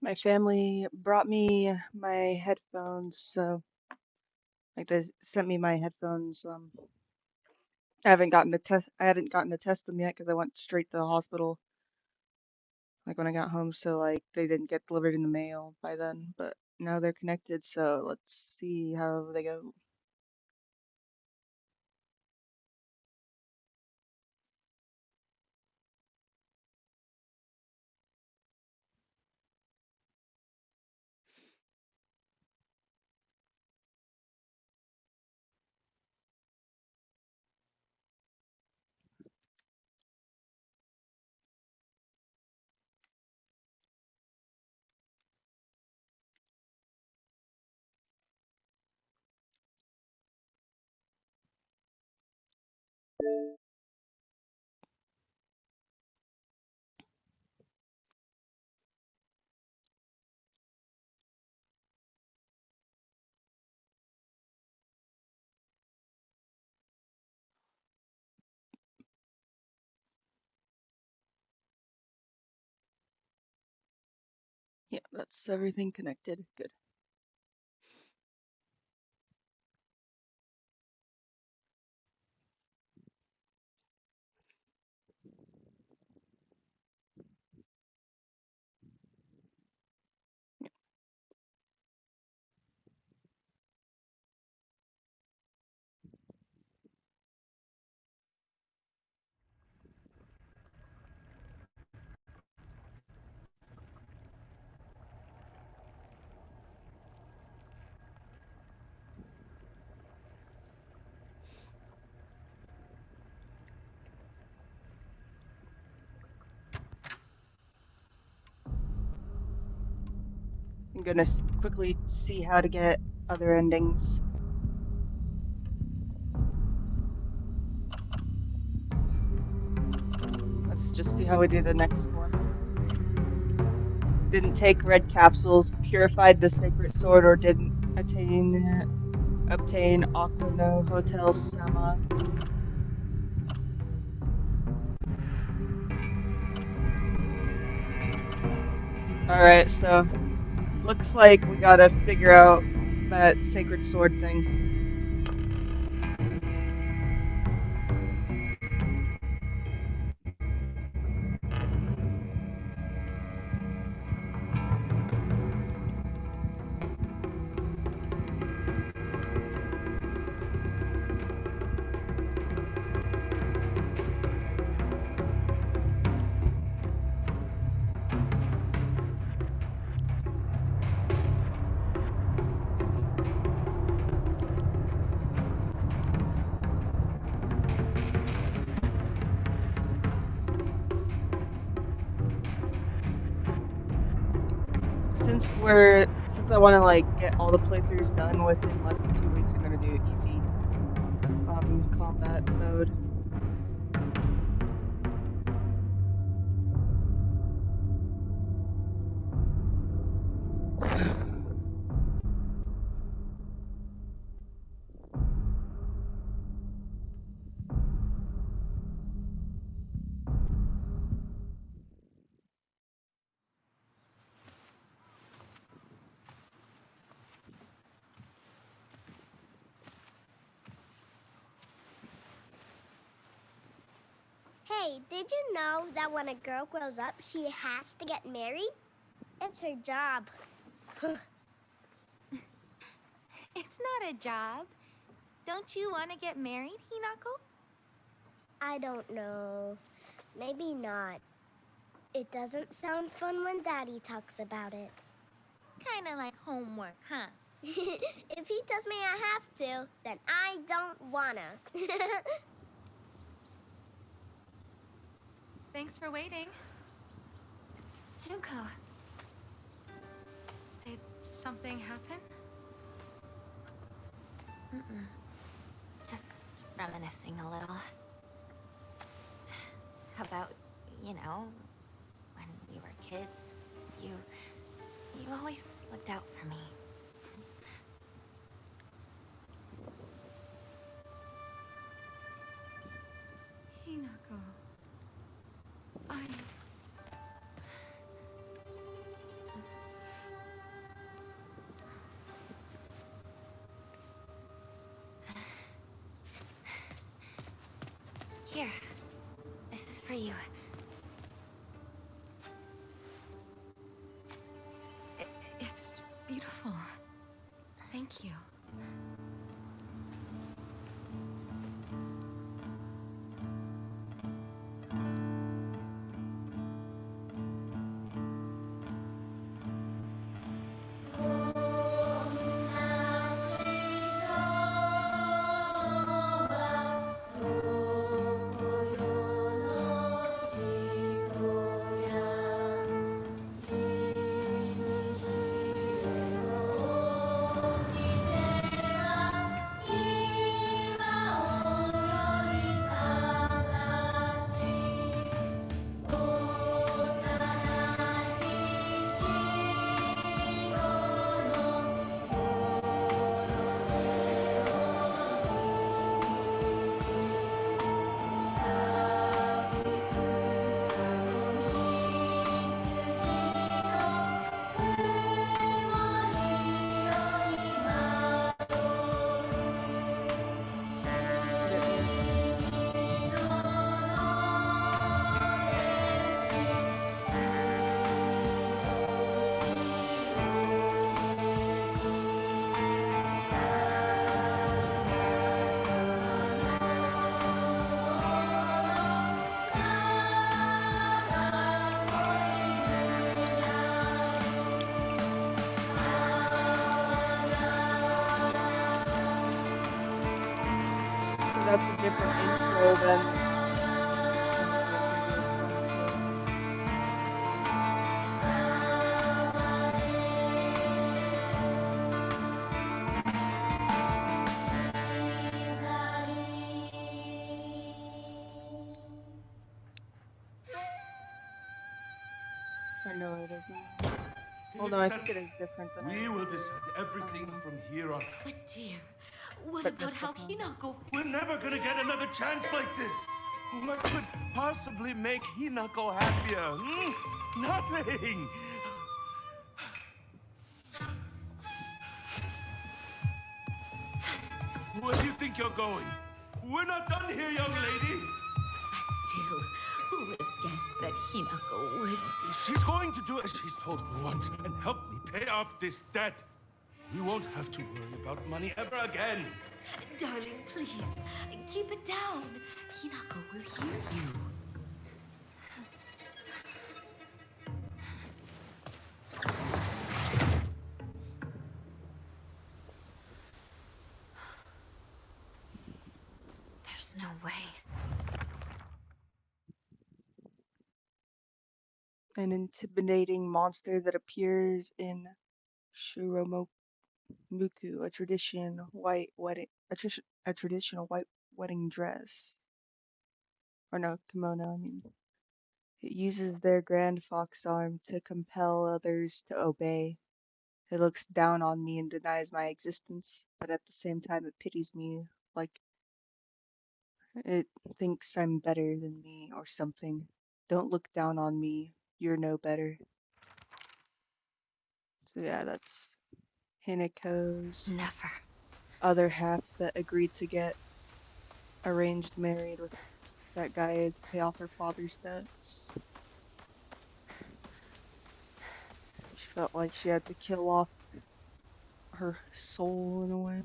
My family brought me my headphones, so like they sent me my headphones. I hadn't gotten to test them yet because I went straight to the hospital like when I got home, so like they didn't get delivered in the mail by then, but now they're connected, so let's see how they go. Yeah, that's everything connected. Good. I'm gonna quickly see how to get other endings. Let's just see how we do the next one. Didn't take red capsules, purified the sacred sword, or didn't obtain Aqua Hotel Sama. Alright, so looks like we gotta figure out that sacred sword thing. Since I want to like get all the playthroughs done within less than 2 weeks, I'm gonna do easy combat mode. Hey, did you know that when a girl grows up, she has to get married? It's her job. It's not a job. Don't you want to get married, Hinako? I don't know. Maybe not. It doesn't sound fun when Daddy talks about it. Kind of like homework, huh? If he tells me I have to, then I don't wanna. Thanks for waiting. Junko, did something happen? Mm-mm. Just reminiscing a little. About, you know, when we were kids, you always looked out for me. Hinako, I... for you. It's beautiful. Thank you. So that's a different intro than like the previous ones, but I know it is now. Well, no, It's I settled. think it is different than I We will decide I don't everything know, from here on out. But dear, what but about just the how phone. Hinako... We're never gonna get another chance like this. What could possibly make Hinako happier? Hmm? Nothing. Where do you think you're going? We're not done here, young lady. But still, who would have guessed that Hinako would... She's going to do as she's told for once and help me pay off this debt. We won't have to worry about money ever again. Darling, please, keep it down. Hinako will hear you. There's no way. An intimidating monster that appears in Shiromuku, a traditional white wedding dress, or no, kimono, I mean. It uses their grand fox arm to compel others to obey. It looks down on me and denies my existence, but at the same time it pities me, like it thinks I'm better than me or something. Don't look down on me. You're no better. So yeah, that's Hinako's Never. other half that agreed to get arranged married with that guy to pay off her father's debts. She felt like she had to kill off her soul in a way.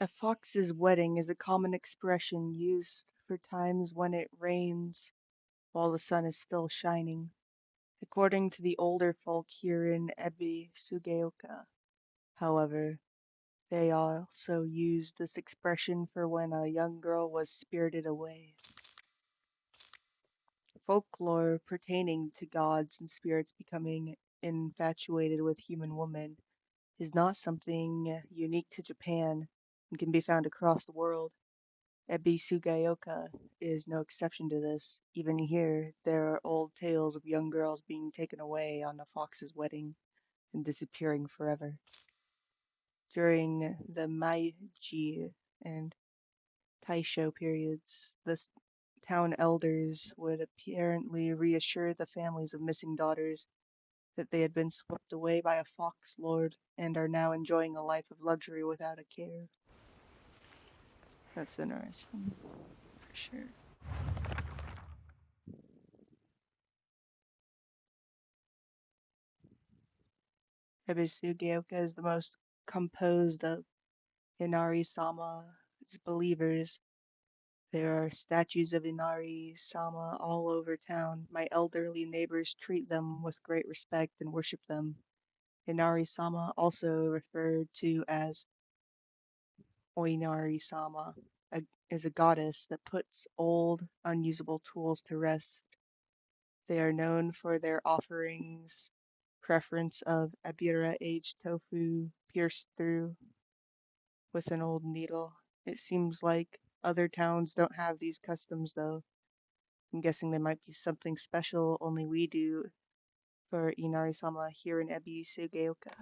A fox's wedding is a common expression used for times when it rains while the sun is still shining. According to the older folk here in Ebi Sugeoka, however, they also used this expression for when a young girl was spirited away. Folklore pertaining to gods and spirits becoming infatuated with human women is not something unique to Japan and can be found across the world. Ebi Sugaoka is no exception to this. Even here, there are old tales of young girls being taken away on a fox's wedding and disappearing forever. During the Meiji and Taisho periods, the town elders would apparently reassure the families of missing daughters that they had been swept away by a fox lord and are now enjoying a life of luxury without a care. That's interesting, for sure. Ebisugaoka is the most composed of Inari-sama's believers. There are statues of Inari-sama all over town. My elderly neighbors treat them with great respect and worship them. Inari-sama, also referred to as Oinari-sama, is a goddess that puts old, unusable tools to rest. They are known for their offerings, preference of Abira aged tofu pierced through with an old needle. It seems like other towns don't have these customs though. I'm guessing there might be something special only we do for Inari-sama here in Ebi Sugeoka.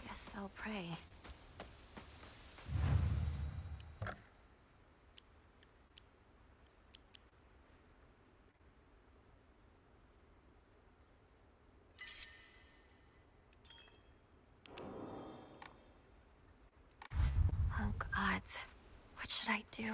Guess I'll pray. Oh, gods. What should I do?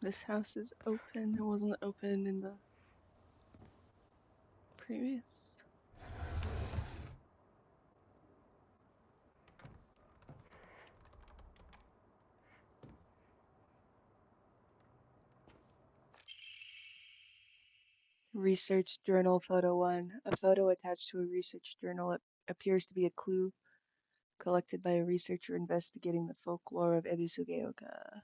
This house is open. It wasn't open in the previous. Research Journal Photo 1. A photo attached to a research journal. It appears to be a clue collected by a researcher investigating the folklore of Ebisugeoka.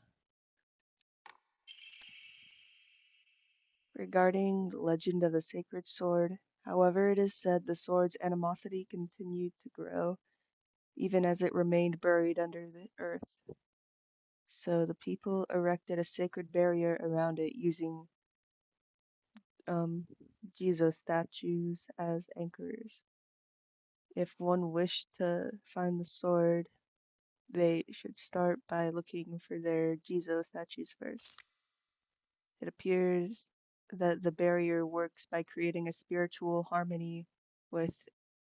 Regarding the legend of the sacred sword, however, it is said the sword's animosity continued to grow, even as it remained buried under the earth. So the people erected a sacred barrier around it using Jesus statues as anchors. If one wished to find the sword, they should start by looking for their Jesus statues first. It appears that the barrier works by creating a spiritual harmony with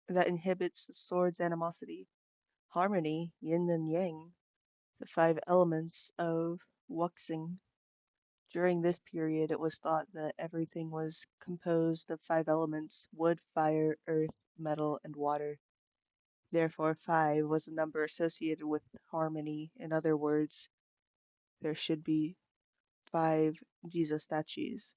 that inhibits the sword's animosity. Harmony, yin and yang, the five elements of wuxing. During this period, it was thought that everything was composed of 5 elements: wood, fire, earth, metal, and water. Therefore, 5 was a number associated with harmony. In other words, there should be 5 Jesus statues.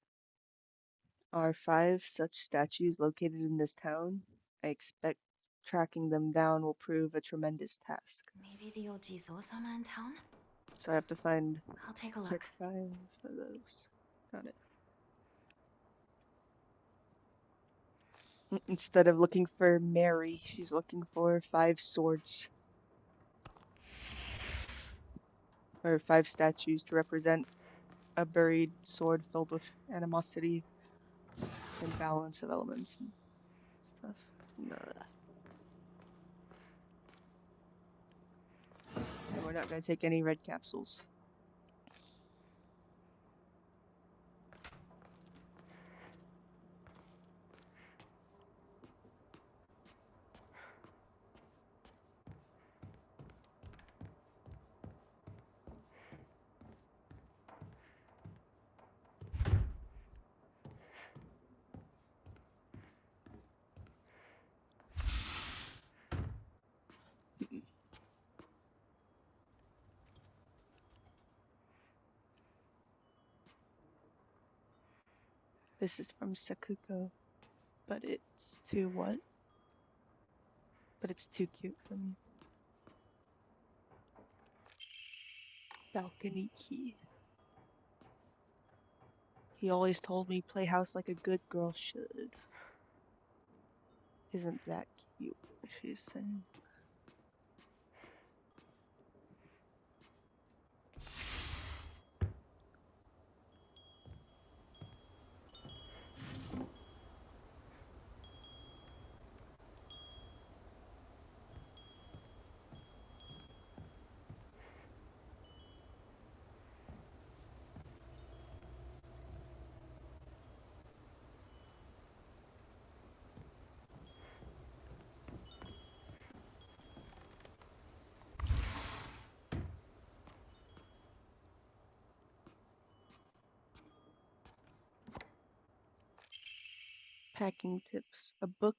Are 5 such statues located in this town? I expect tracking them down will prove a tremendous task. Maybe the old Jizo-sama in town? So I have to find, I'll take a search look. 5 of those. Got it. Instead of looking for Mary, she's looking for 5 swords, or 5 statues to represent a buried sword filled with animosity and balance of elements and stuff. Nah. And we're not going to take any red capsules. This is from Sakuko, but it's too what? But it's too cute for me. Balcony key. He always told me play house like a good girl should. Isn't that cute? She's saying. Packing tips. A book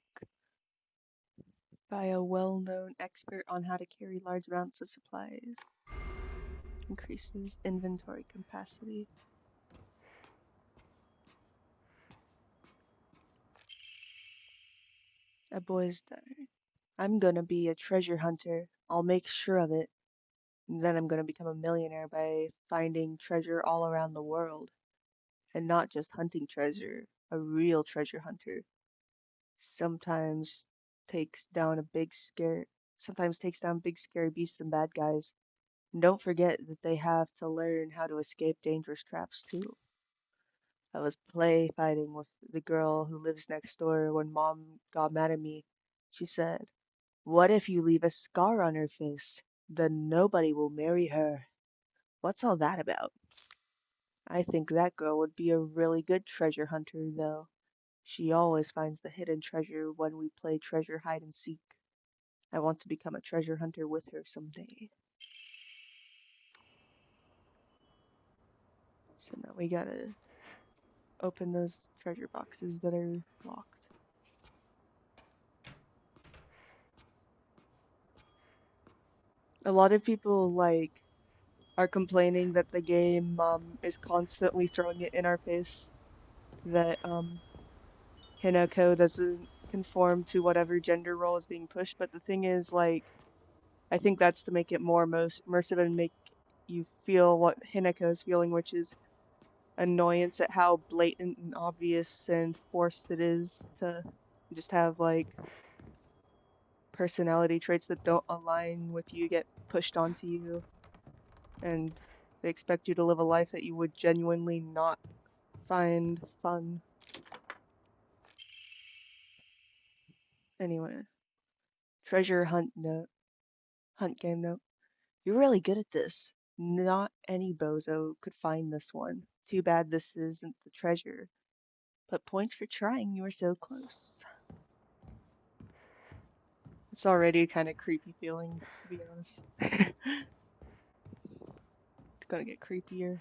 by a well-known expert on how to carry large amounts of supplies. Increases inventory capacity. A boy's diary. I'm gonna be a treasure hunter. I'll make sure of it. And then I'm gonna become a millionaire by finding treasure all around the world. And not just hunting treasure, a real treasure hunter. Sometimes takes down a big scare sometimes takes down big scary beasts and bad guys. And don't forget that they have to learn how to escape dangerous traps too. I was play fighting with the girl who lives next door when Mom got mad at me. She said, "What if you leave a scar on her face? Then nobody will marry her." What's all that about? I think that girl would be a really good treasure hunter, though. She always finds the hidden treasure when we play treasure hide and seek. I want to become a treasure hunter with her someday. So now we gotta open those treasure boxes that are locked. A lot of people are complaining that the game is constantly throwing it in our face that Hinako doesn't conform to whatever gender role is being pushed, but the thing is I think that's to make it more most immersive and make you feel what Hinako is feeling, which is annoyance at how blatant and obvious and forced it is to just have personality traits that don't align with you get pushed onto you, and they expect you to live a life that you would genuinely not find fun. Anyway, treasure hunt game note. You're really good at this. Not any bozo could find this one. Too bad this isn't the treasure. But points for trying, you were so close. It's already kind of creepy feeling, to be honest. It's gonna get creepier.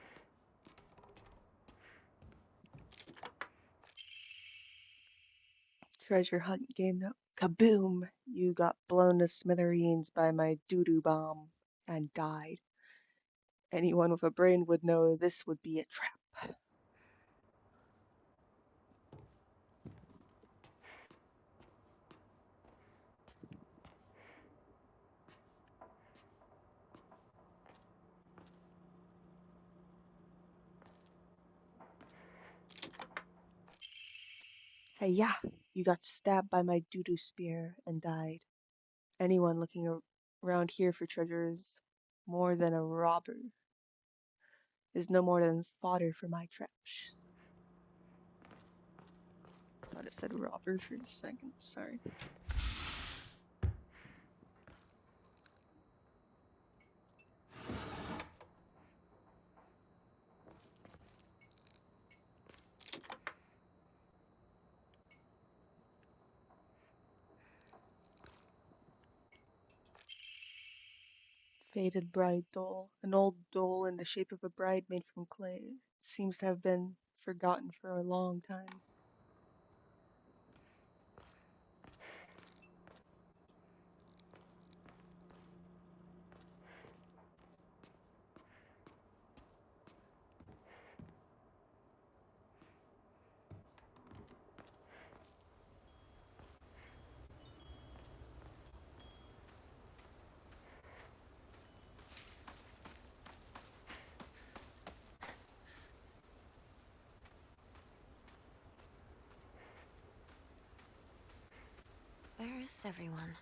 treasure hunt game kaboom! You got blown to smithereens by my doo-doo bomb and died. Anyone with a brain would know this would be a trap. Hey, yeah, you got stabbed by my doo-doo spear and died. Anyone looking around here for treasure is more than a robber, is no more than fodder for my traps. Thought it said robber for a second, sorry. Faded bride doll, an old doll in the shape of a bride made from clay. It seems to have been forgotten for a long time. Where is everyone?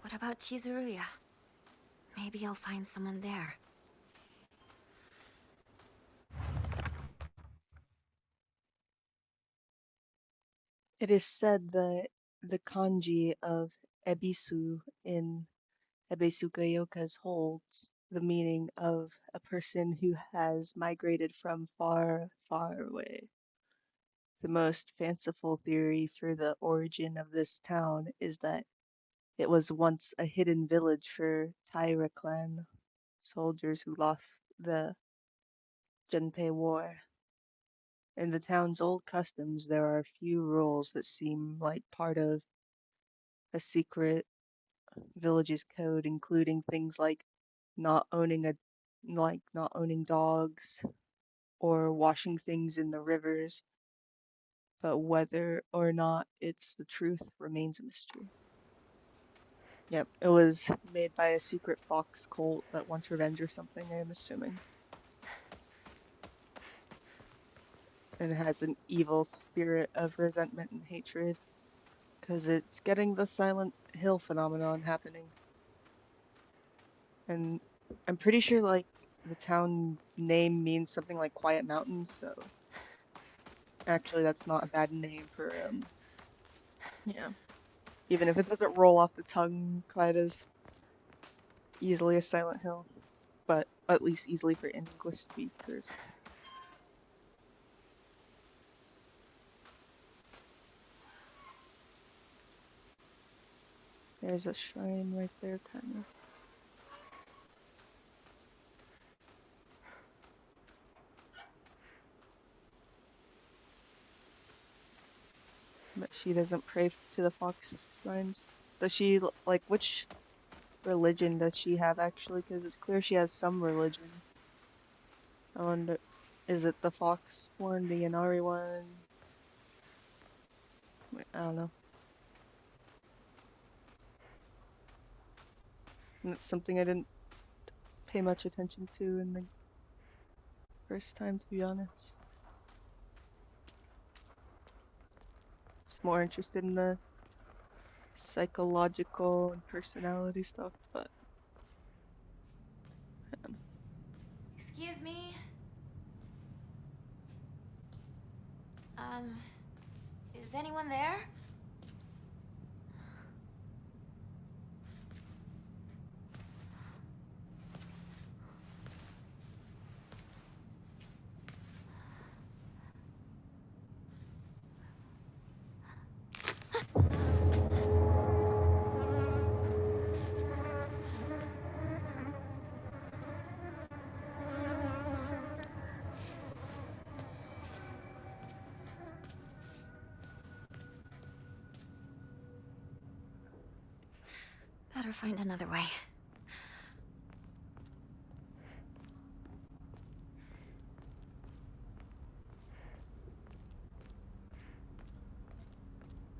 What about Chizuruya? Maybe I'll find someone there. It is said that the kanji of Ebisu in Ebisugayokas holds the meaning of a person who has migrated from far, far away. The most fanciful theory for the origin of this town is that it was once a hidden village for Taira clan soldiers who lost the Junpei War. In the town's old customs, there are a few rules that seem like part of a secret village's code, including things like not owning a not owning dogs or washing things in the rivers, but whether or not it's the truth remains a mystery. Yep, it was made by a secret fox cult that wants revenge or something, I'm assuming. And it has an evil spirit of resentment and hatred, because it's getting the Silent Hill phenomenon happening. And I'm pretty sure, like, the town name means something like Quiet Mountains, so actually that's not a bad name for, yeah. Even if it doesn't roll off the tongue quite as easily as Silent Hill, but at least easily for English speakers. There's a shrine right there, kind of. But she doesn't pray to the fox shrines. Does she, like, which religion does she have actually? Because it's clear she has some religion. I wonder, is it the fox one, the Inari one? Wait, I don't know. And it's something I didn't pay much attention to in the first time, to be honest. Just more interested in the psychological and personality stuff, but Excuse me? Um, is anyone there? Better find another way.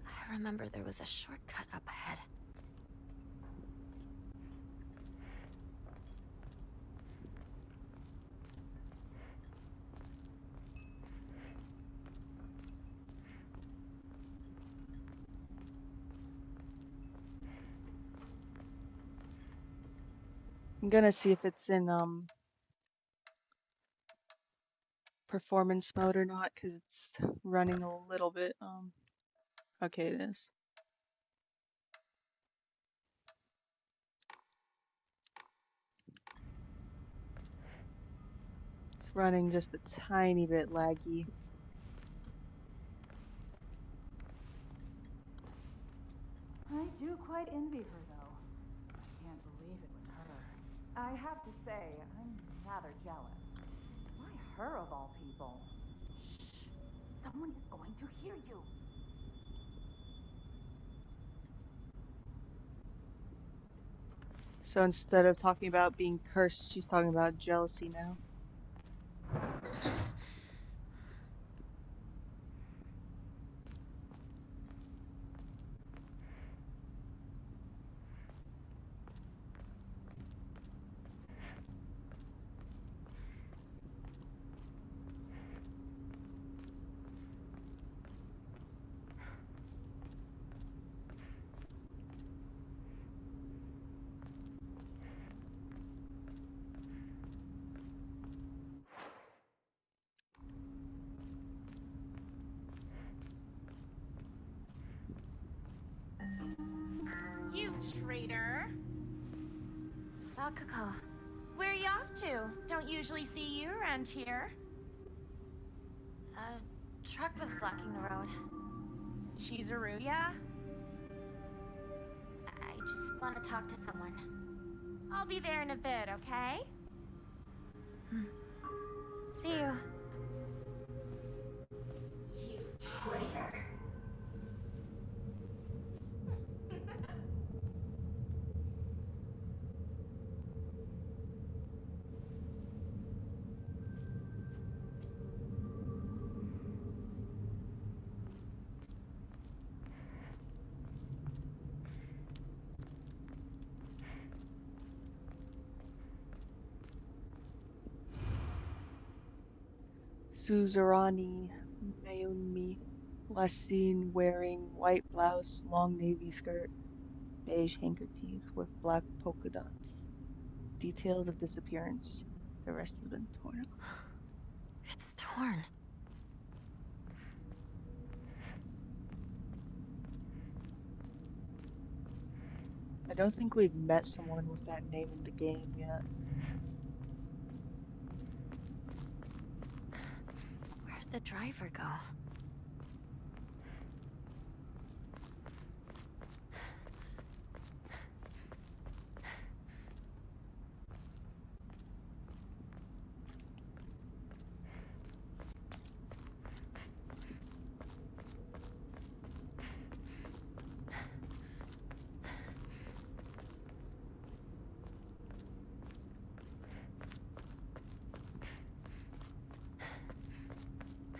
I remember there was a shortcut up ahead. I'm gonna see if it's in performance mode or not, because it's running a little bit. Okay, it is. It's running just a tiny bit laggy. I do quite envy her, though. I can't believe it was her. I have to say, I'm rather jealous. Why her of all people? Shh! Someone is going to hear you. So instead of talking about being cursed, she's talking about jealousy now. You traitor! Sakako. Where are you off to? Don't usually see you around here. A truck was blocking the road. Chizuruya? I just want to talk to someone. I'll be there in a bit, okay? See you. You traitor. Suzurani Mayumi, last seen wearing white blouse, long navy skirt, beige handkerchief with black polka dots. Details of disappearance. The rest has been torn up. It's torn. I don't think we've met someone with that name in the game yet. Where'd the driver go?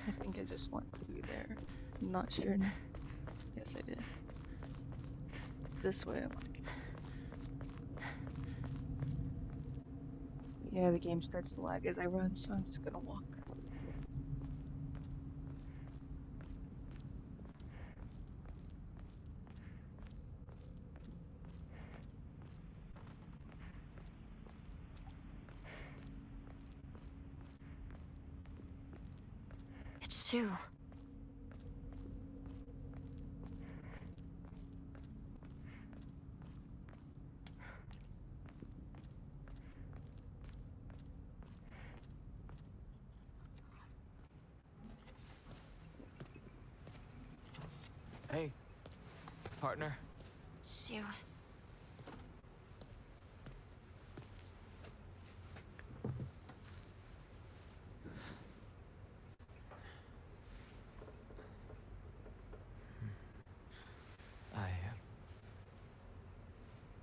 I think I just went through there. I'm not sure now. Yes, I did. It's this way I want to go. Yeah, the game starts to lag as I run, so I'm just gonna walk. It's Shu. Hey, partner. Shu. I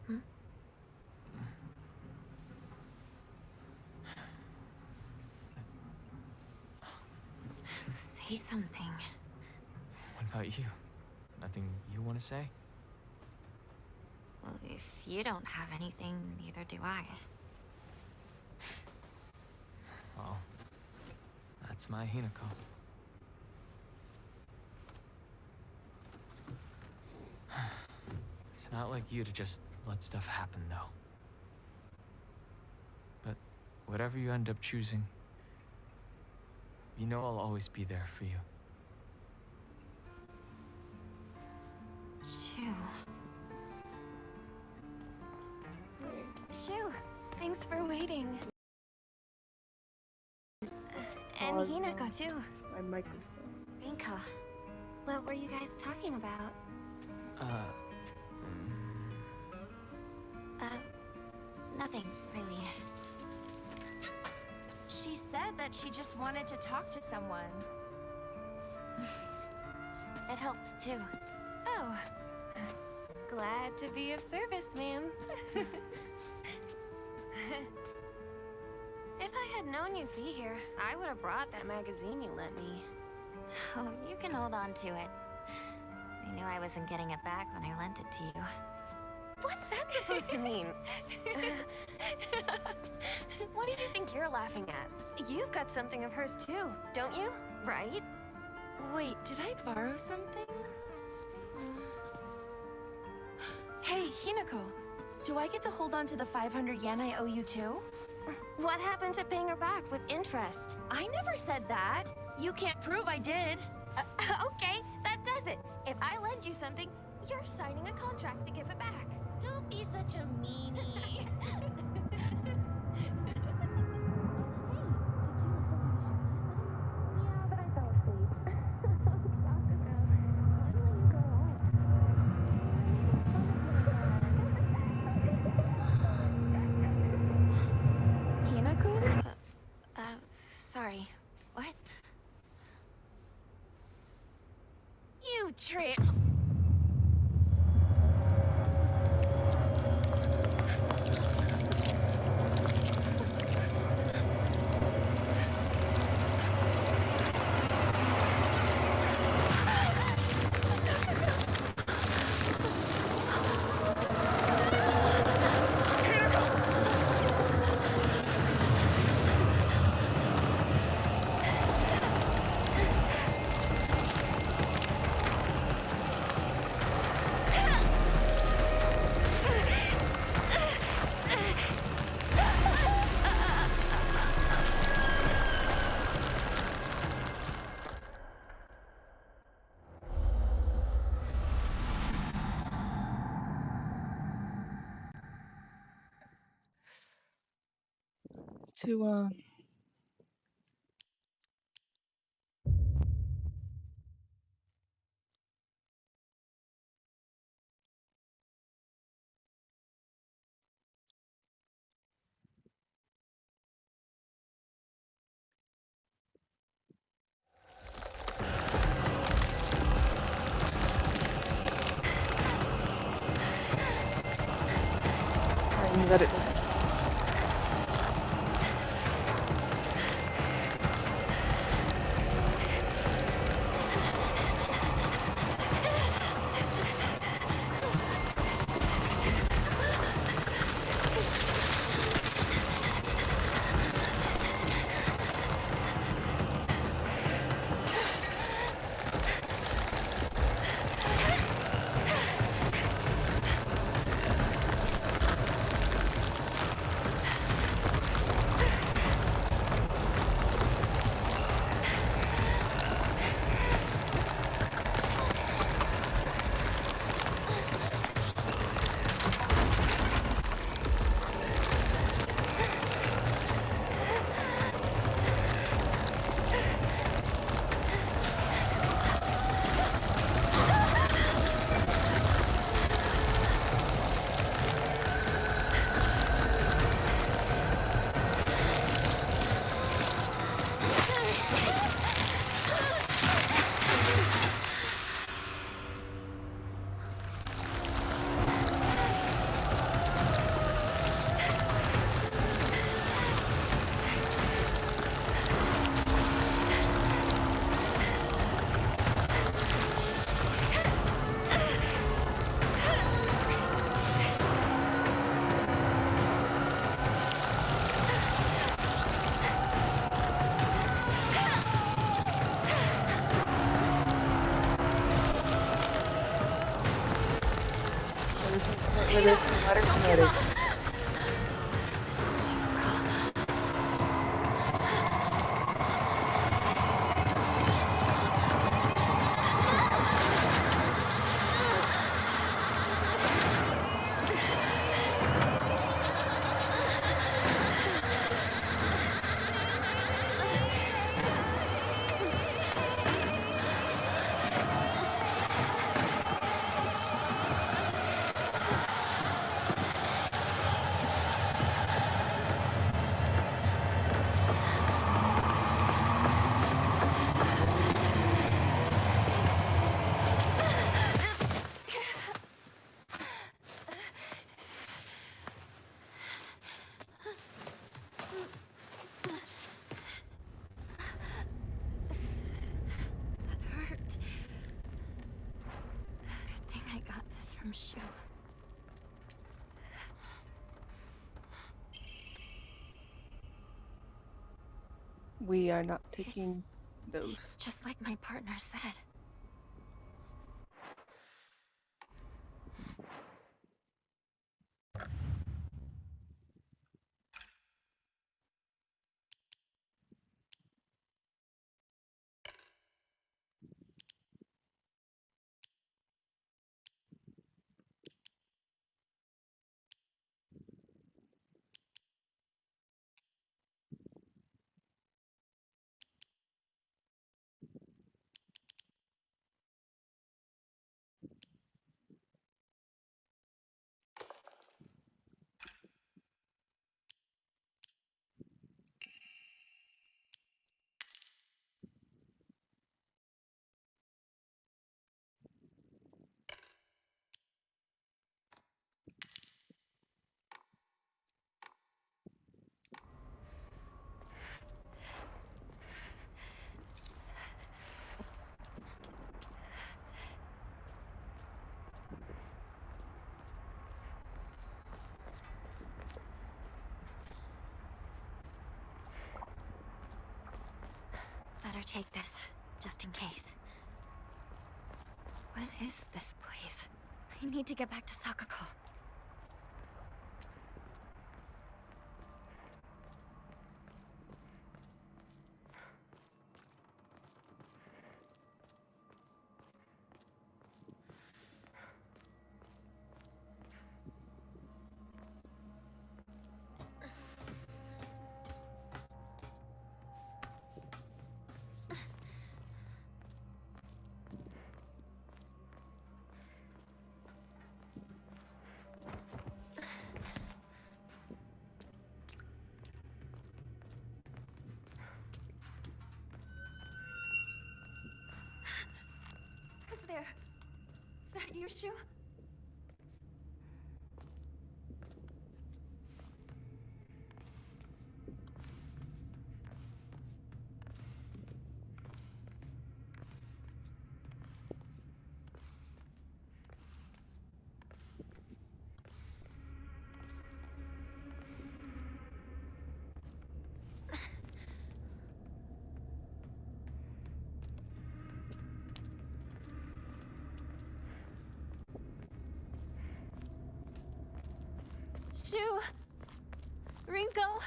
Hmm? say something. What about you? Nothing you want to say? Well, if you don't have anything, neither do I. Well, that's my Hinako. It's not like you to just let stuff happen, though. But whatever you end up choosing, you know I'll always be there for you. Shu. Shu, thanks for waiting. And Pause Hinako now. too. My microphone. Rinko. What were you guys talking about? Nothing, really. She said that she just wanted to talk to someone. It helped, too. Oh. Glad to be of service, ma'am. If I had known you'd be here, I would have brought that magazine you lent me. Oh, you can hold on to it. I knew I wasn't getting it back when I lent it to you. What's that supposed to mean? What do you think you're laughing at? You've got something of hers too, don't you? Right? Wait, did I borrow something? Hey, Hinako. Do I get to hold on to the 500 yen I owe you too? What happened to paying her back with interest? I never said that. You can't prove I did. Okay, that does it. If I lend you something, you're signing a contract to give it back. Don't be such a meanie. Hinako? Sorry. What? You trick. To I knew that it was. Medic, medic, medic. That hurt. Good thing I got this from Shu. We are not taking those. It's just like my partner said. Better take this, just in case. What is this place? I need to get back to Sakako. Who's there? Is that you, Shu? Shu! Rinko!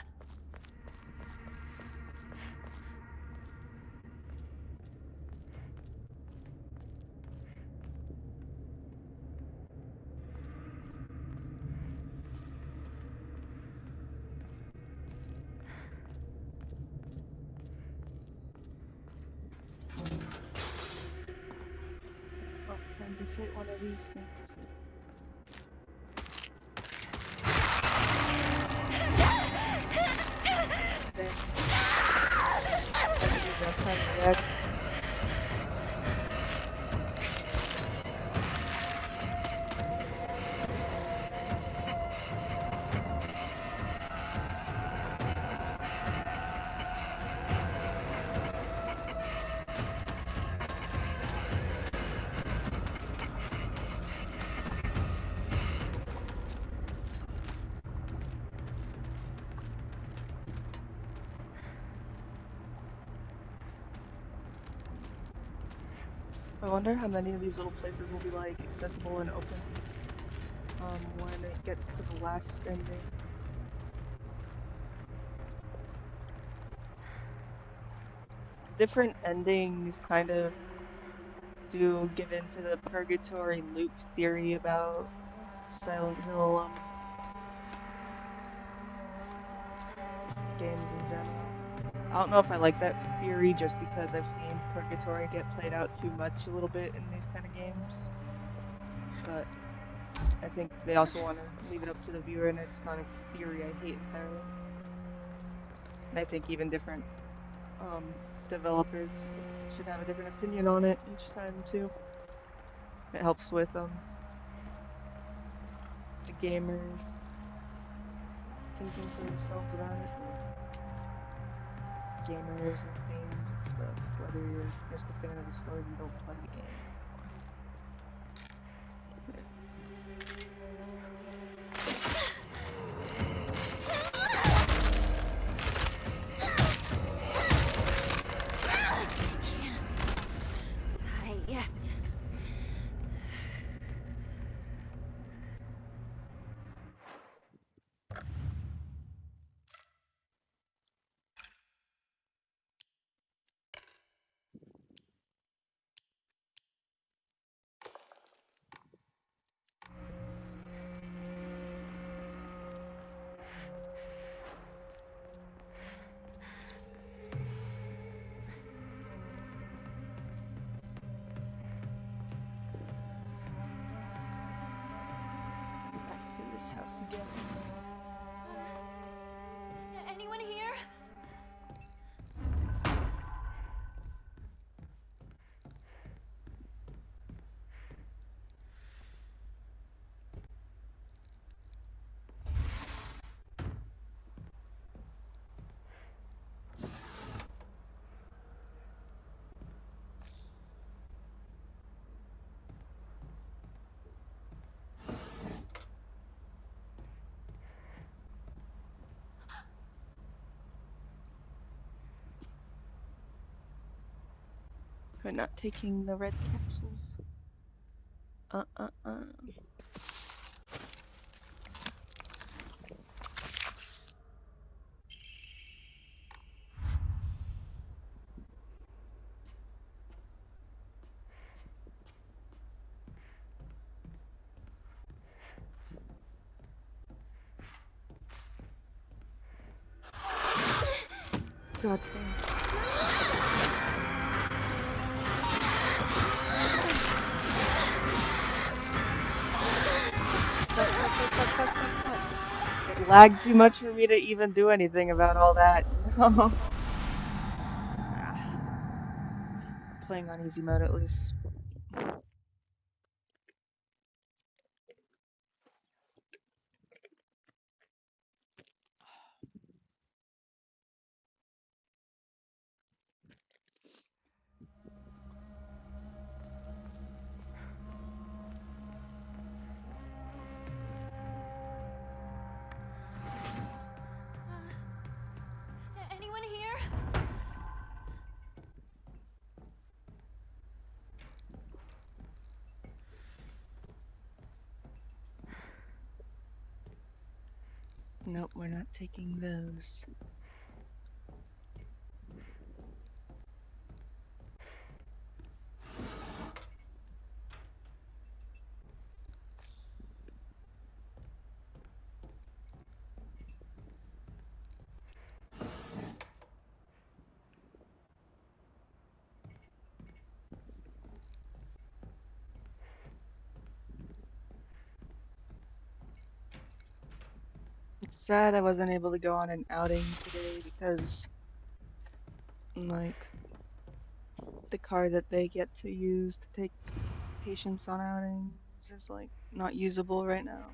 Oh, time to fit one of these things. Then, I believe that's how to react. I wonder how many of these little places will be like accessible and open when it gets to the last ending. Different endings kind of do give into the purgatory loop theory about Silent Hill games in general. I don't know if I like that theory just because I've seen purgatory get played out too much a little bit in these kind of games, but I think they also want to leave it up to the viewer, and it's not a theory I hate entirely. And I think even different developers should have a different opinion on it each time too. It helps with the gamers thinking for themselves about it. Gamers and fans and stuff, whether you're just a fan of the story and don't play the game. Not yet. Back to this house again. Anyone here? We're not taking the red capsules. God damn. It lagged too much for me to even do anything about all that. Playing on easy mode at least. Anyone here? Nope, we're not taking those. It's sad I wasn't able to go on an outing today because, like, the car that they get to use to take patients on outings is, like, not usable right now.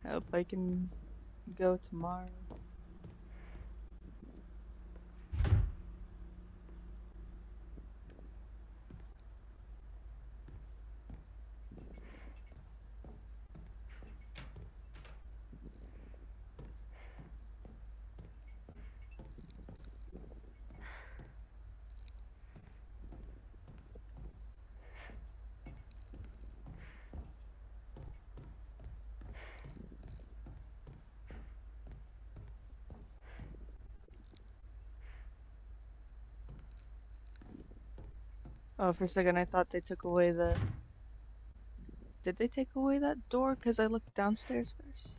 I hope I can go tomorrow. Oh, for a second I thought they took away the. Did they take away that door? Because I looked downstairs first.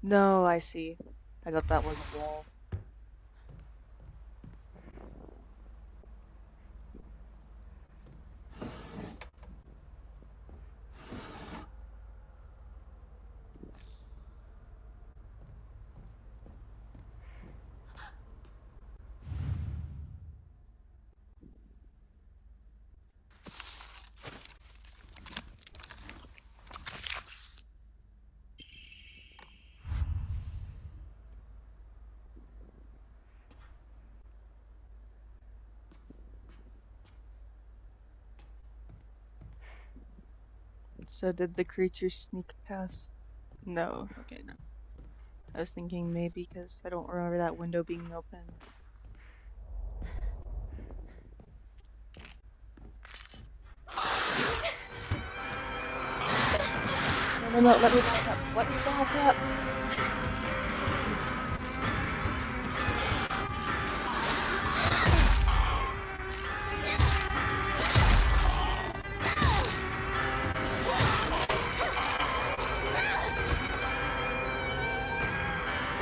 No, I see. I thought that was a wall. So did the creature sneak past? No. Okay, no. I was thinking maybe because I don't remember that window being open. No, no, no, let me back up. Let me back up. Jesus.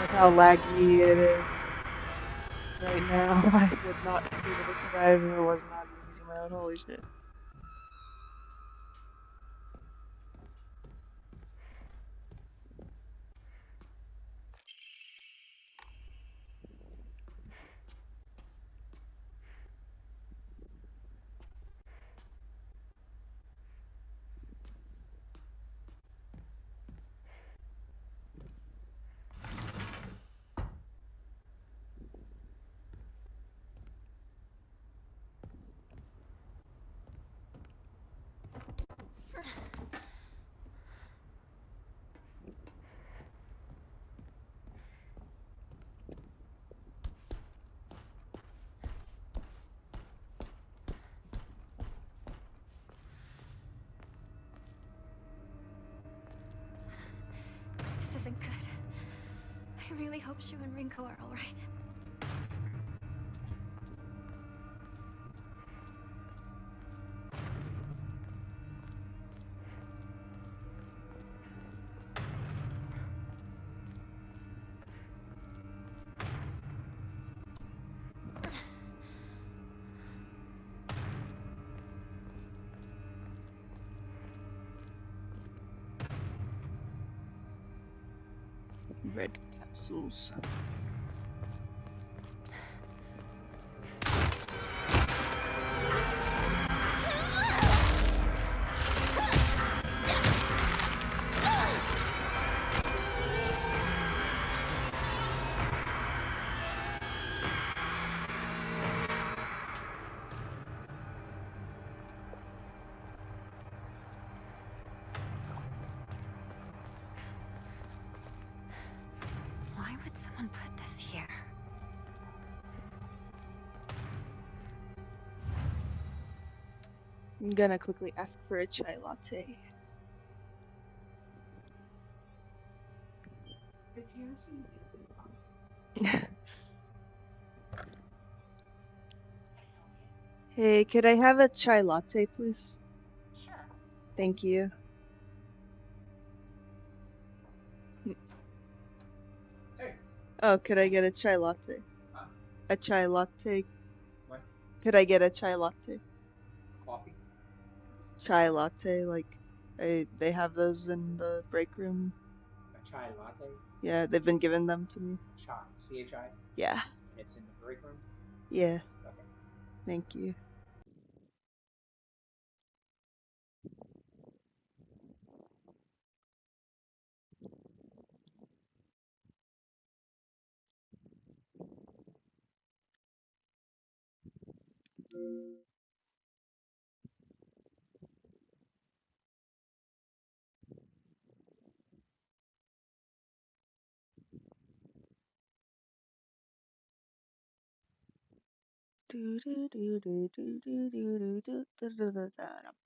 With how laggy it is right now, I would not be able to survive if it was not in easy mode. Holy shit. This isn't good. I really hope Shu and Rinko are alright. Red capsules. Why would someone put this here? I'm gonna quickly ask for a chai latte. Hey, could I have a chai latte, please? Sure. Thank you. Hey. Oh, could I get a chai latte? Huh? A chai latte. What? Could I get a chai latte? Coffee? Chai latte, like they have those in the break room. A chai latte? Yeah, they've been giving them to me. Chai. C-H-I? Yeah. And it's in the break room? Yeah. Okay. Thank you.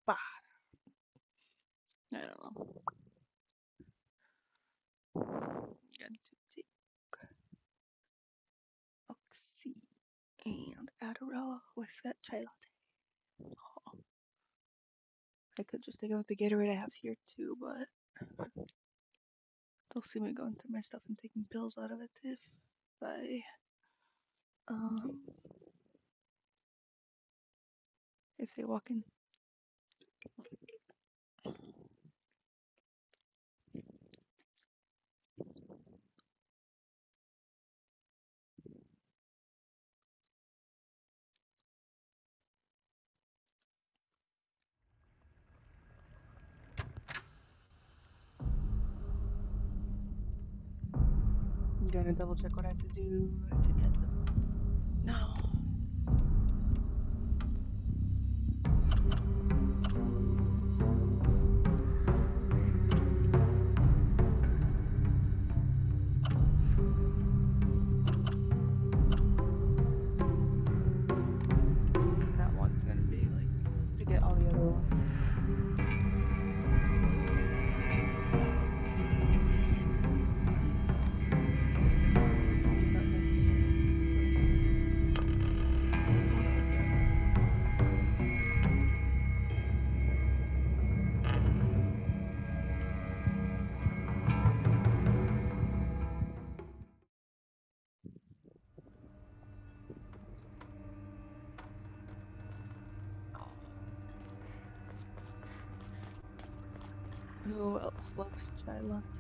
Bah. I don't know. Got to take Oxy and Adderall with that chai latte. I could just take out the Gatorade I have here too, but they'll see me going through my stuff and taking pills out of it if I um if they walk in. I'm gonna double check what I have to do to get them. No. That one's gonna be like to get all the other ones. That makes sense. What was it? Who else loves chai lattes?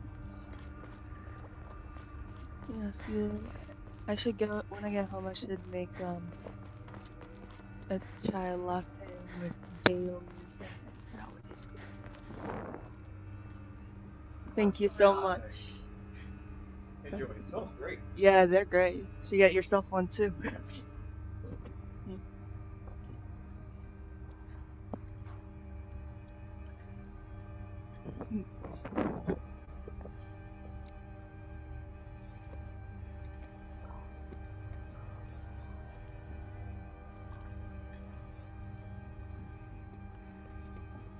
Yeah, a few. I should go when I get home. I should make a chai latte with Bailey's in it. That would taste good. Thank you so much. Enjoy. It smells great. Yeah, they're great. So you get yourself one too.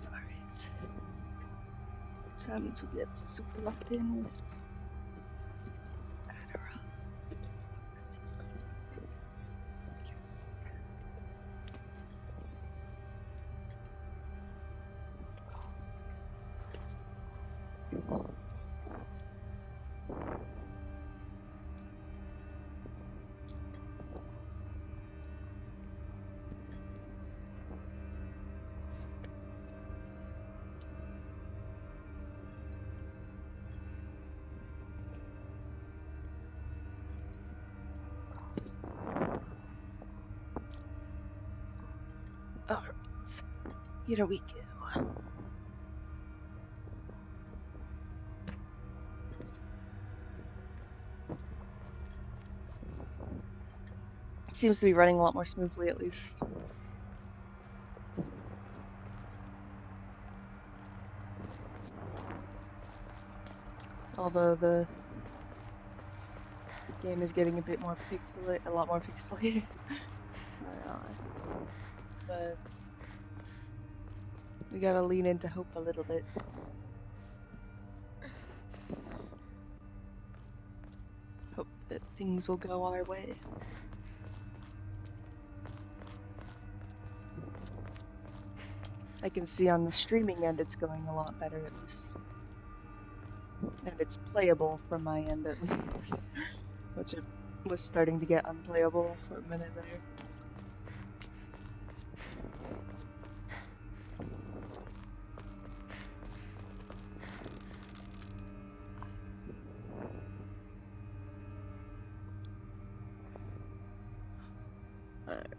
Alright. Time to get super locked in with Adderall. Yes. Alright. Here we go. Seems to be running a lot more smoothly at least. Although the game is getting a bit more pixelated, a lot more pixelated. But we gotta lean into hope a little bit. Hope that things will go our way. I can see on the streaming end it's going a lot better at least. And it's playable from my end at least. Which it was starting to get unplayable for a minute there. Alright.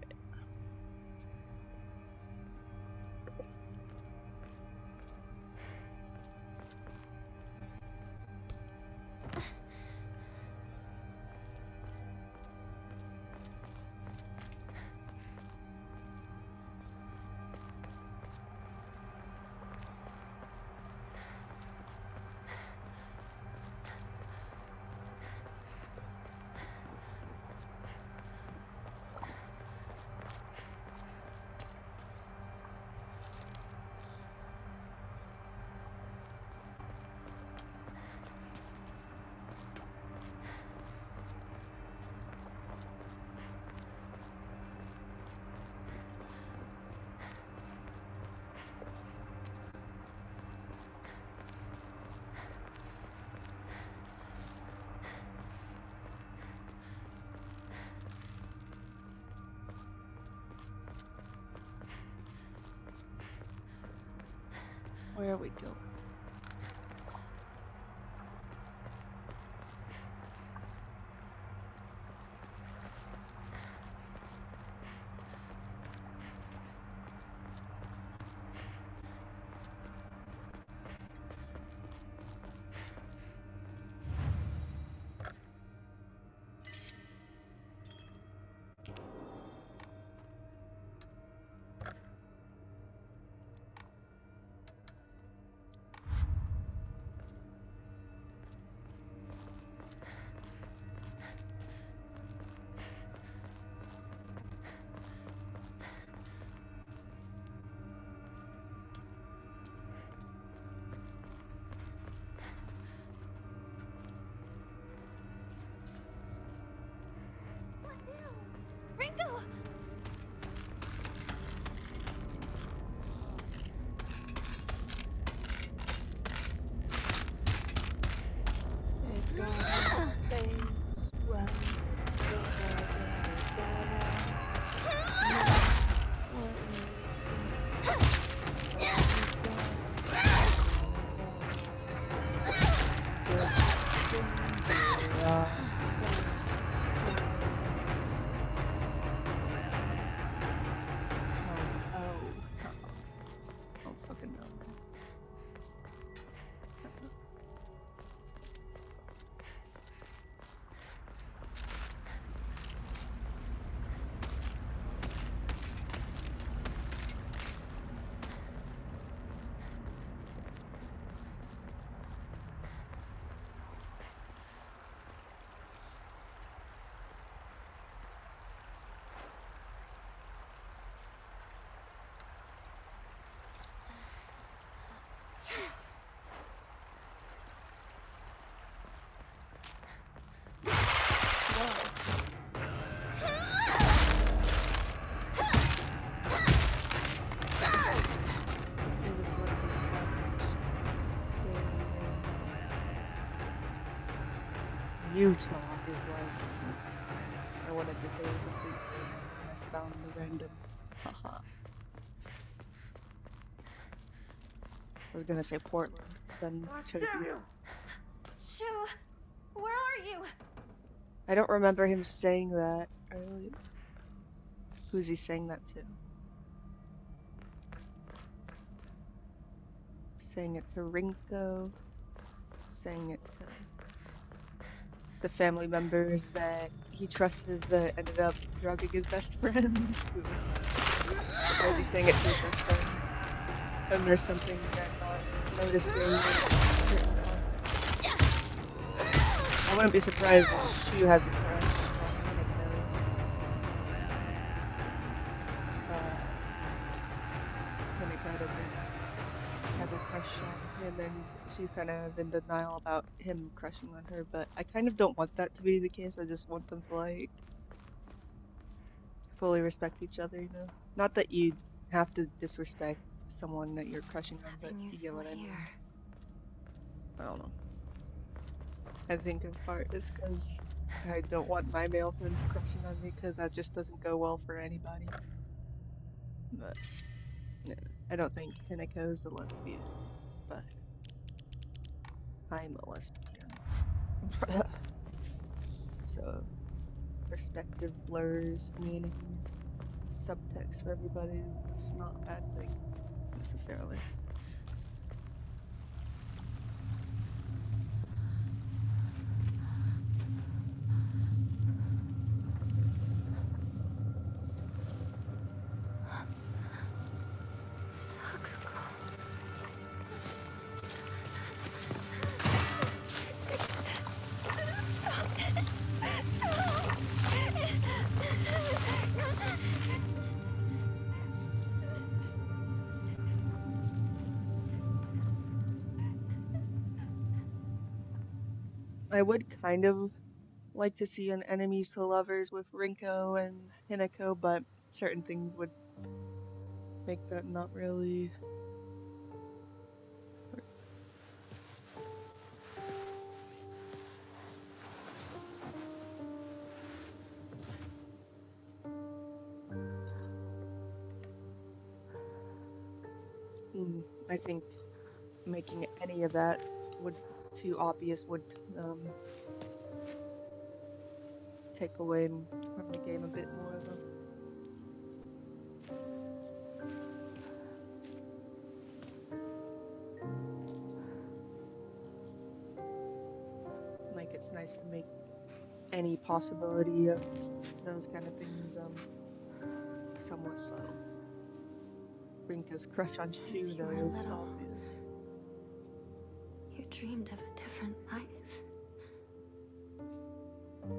Where are we going? What now? Ringo! They've got a face when I don't fucking know. Is this what Utah is like? I wanted to say something earlier and I found the random haha. I was gonna say Portland, but then chose Utah. Shu, where are you? I don't remember him saying that earlier. Who's he saying that to? Saying it to Rinko, saying it to the family members that he trusted that ended up drugging his best friend. Or is he saying it to his best friend? And there's something I'm not noticing at certain points. I wouldn't be surprised if Shu has a crush on Hinako. Hinako doesn't have a crush on him, and she's kind of in denial about him crushing on her, but I kind of don't want that to be the case. I just want them to, like, fully respect each other, you know? Not that you have to disrespect someone that you're crushing on, but you get what I mean. I don't know. I think in part is because I don't want my male friends crushing on me, because that just doesn't go well for anybody. But yeah, I don't think Hinako's a lesbian, but I'm a lesbian. So perspective blurs meaning. Subtext for everybody. It's not a bad thing necessarily. I would kind of like to see an enemies to lovers with Rinko and Hinako, but certain things would make that not really. I think making any of that would too obvious would take away from the game a bit more though. Like it's nice to make any possibility of those kind of things somewhat subtle. Rinka's crush on Since Shu you though were is little, obvious. you dreamed of a different life.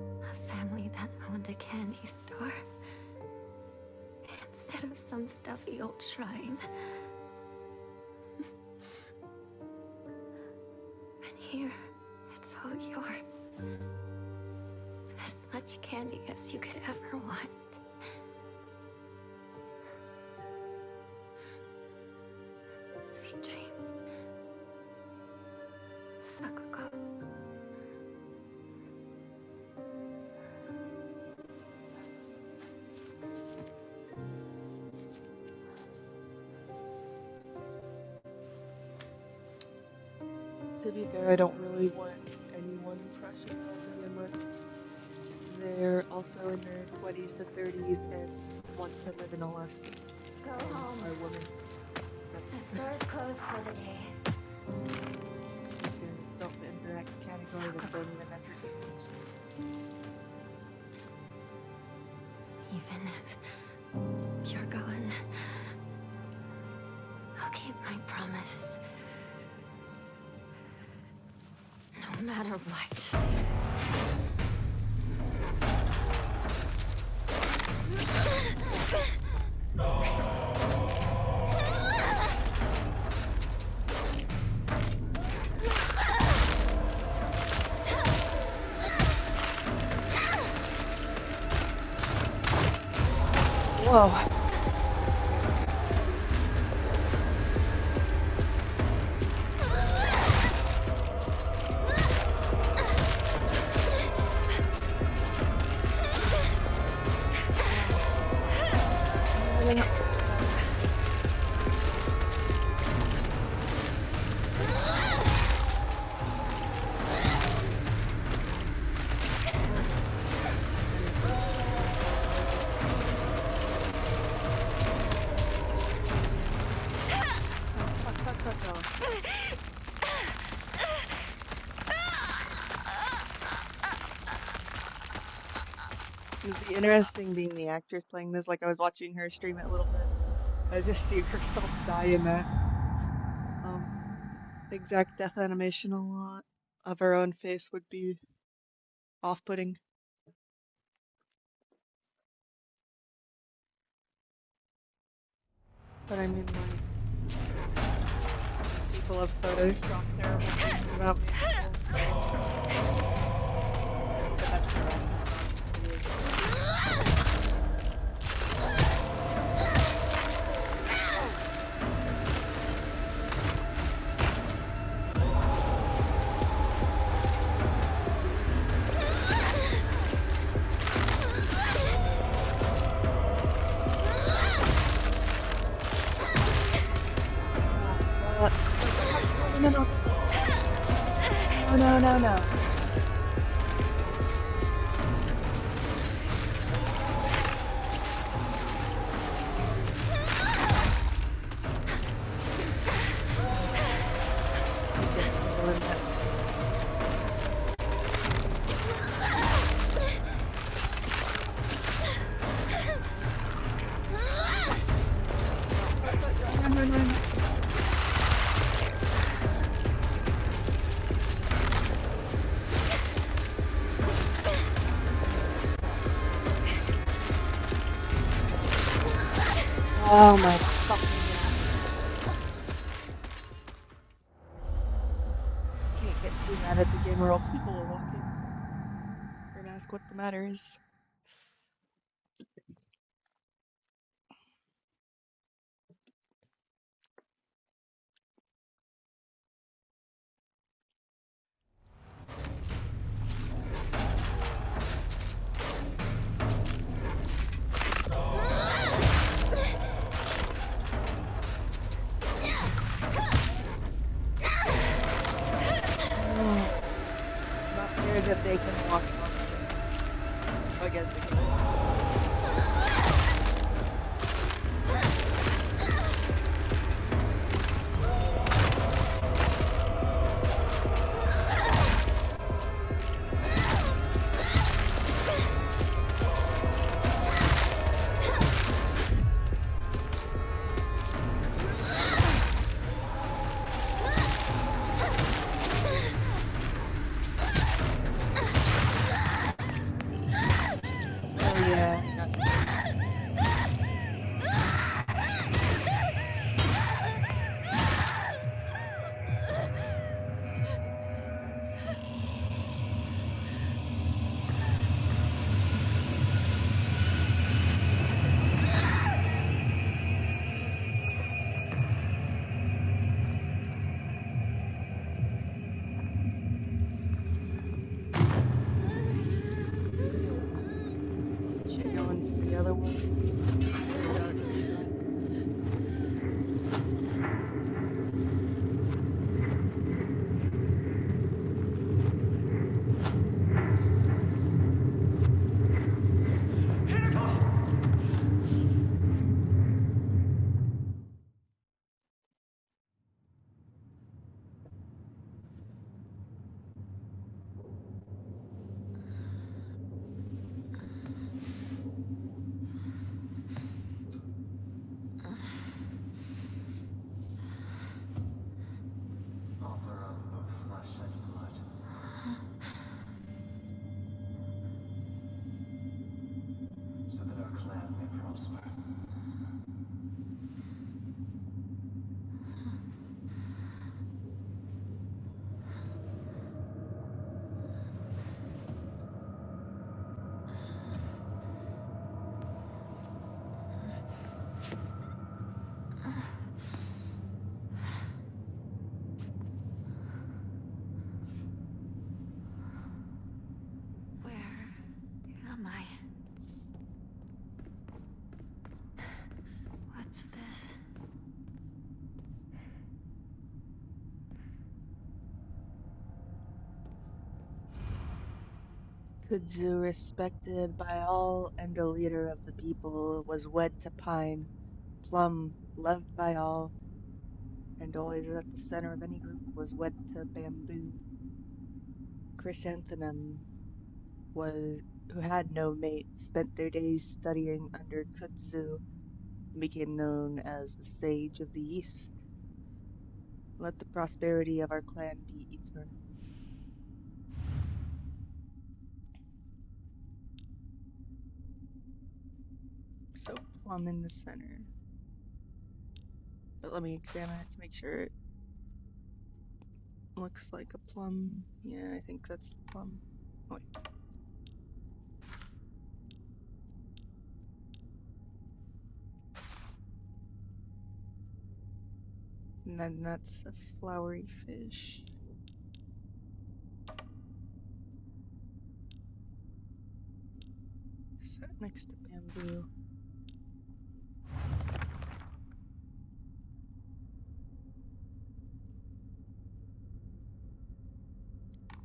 A family that owned a candy store. Instead of some stuffy old shrine. And here, it's all yours. As much candy as you could ever want. Sweet dreams. Sakuko. To be fair, I don't really want anyone crushing on me unless they're also in their 20s to 30s and want to live in Alaska. Go and home. are women. The That's store's closed for the day. if you don't fit into that category, then don't even enter games. Even if you're gone, I'll keep my promise. No matter what. Whoa. It'd be interesting being the actress playing this. Like I was watching her stream it a little bit. I just see herself die in that exact death animation a lot of her own face would be off-putting. But I mean, like, people have photoshopped terrible things about me. But that's harassment. No, no, no, no, no, no. Oh my fucking god. Can't get too mad at the game or else people will walk in and ask what the matter is. I guess they can. Oh yeah, not too bad. Should go into the other one. Clear it out inside. Offer up of flesh and blood, so that our clan may prosper. Where am I? What's this? Kudzu, respected by all and a leader of the people, was wed to Pine. Plum, loved by all and always at the center of any group, was wed to Bamboo. Chrysanthemum, who had no mate, spent their days studying under Kudzu and became known as the Sage of the East. Let the prosperity of our clan be eternal. So plum in the center. But let me examine it to make sure it looks like a plum. Yeah, I think that's the plum. Oh, wait. And then that's a flowery fish. Set next to bamboo.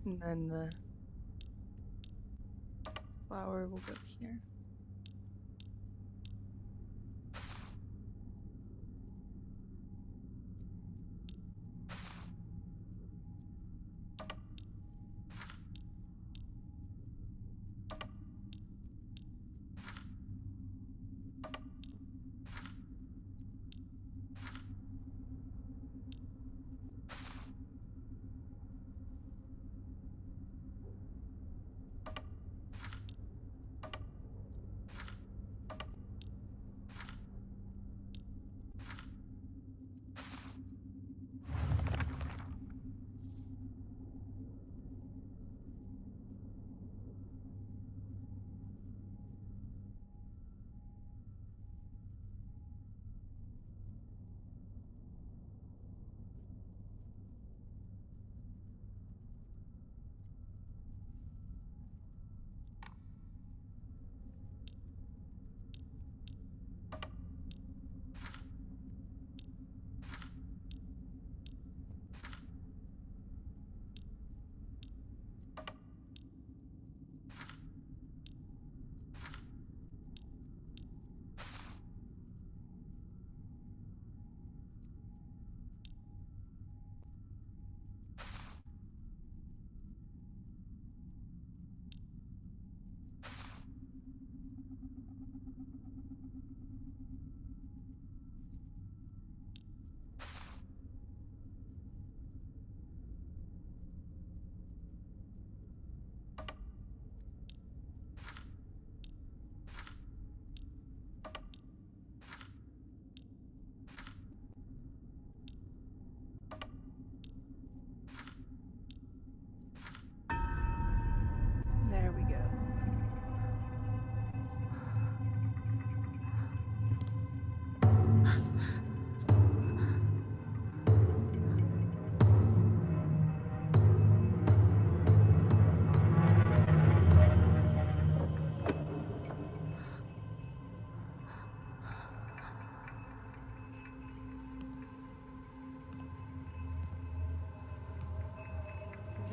And then the flower will go here.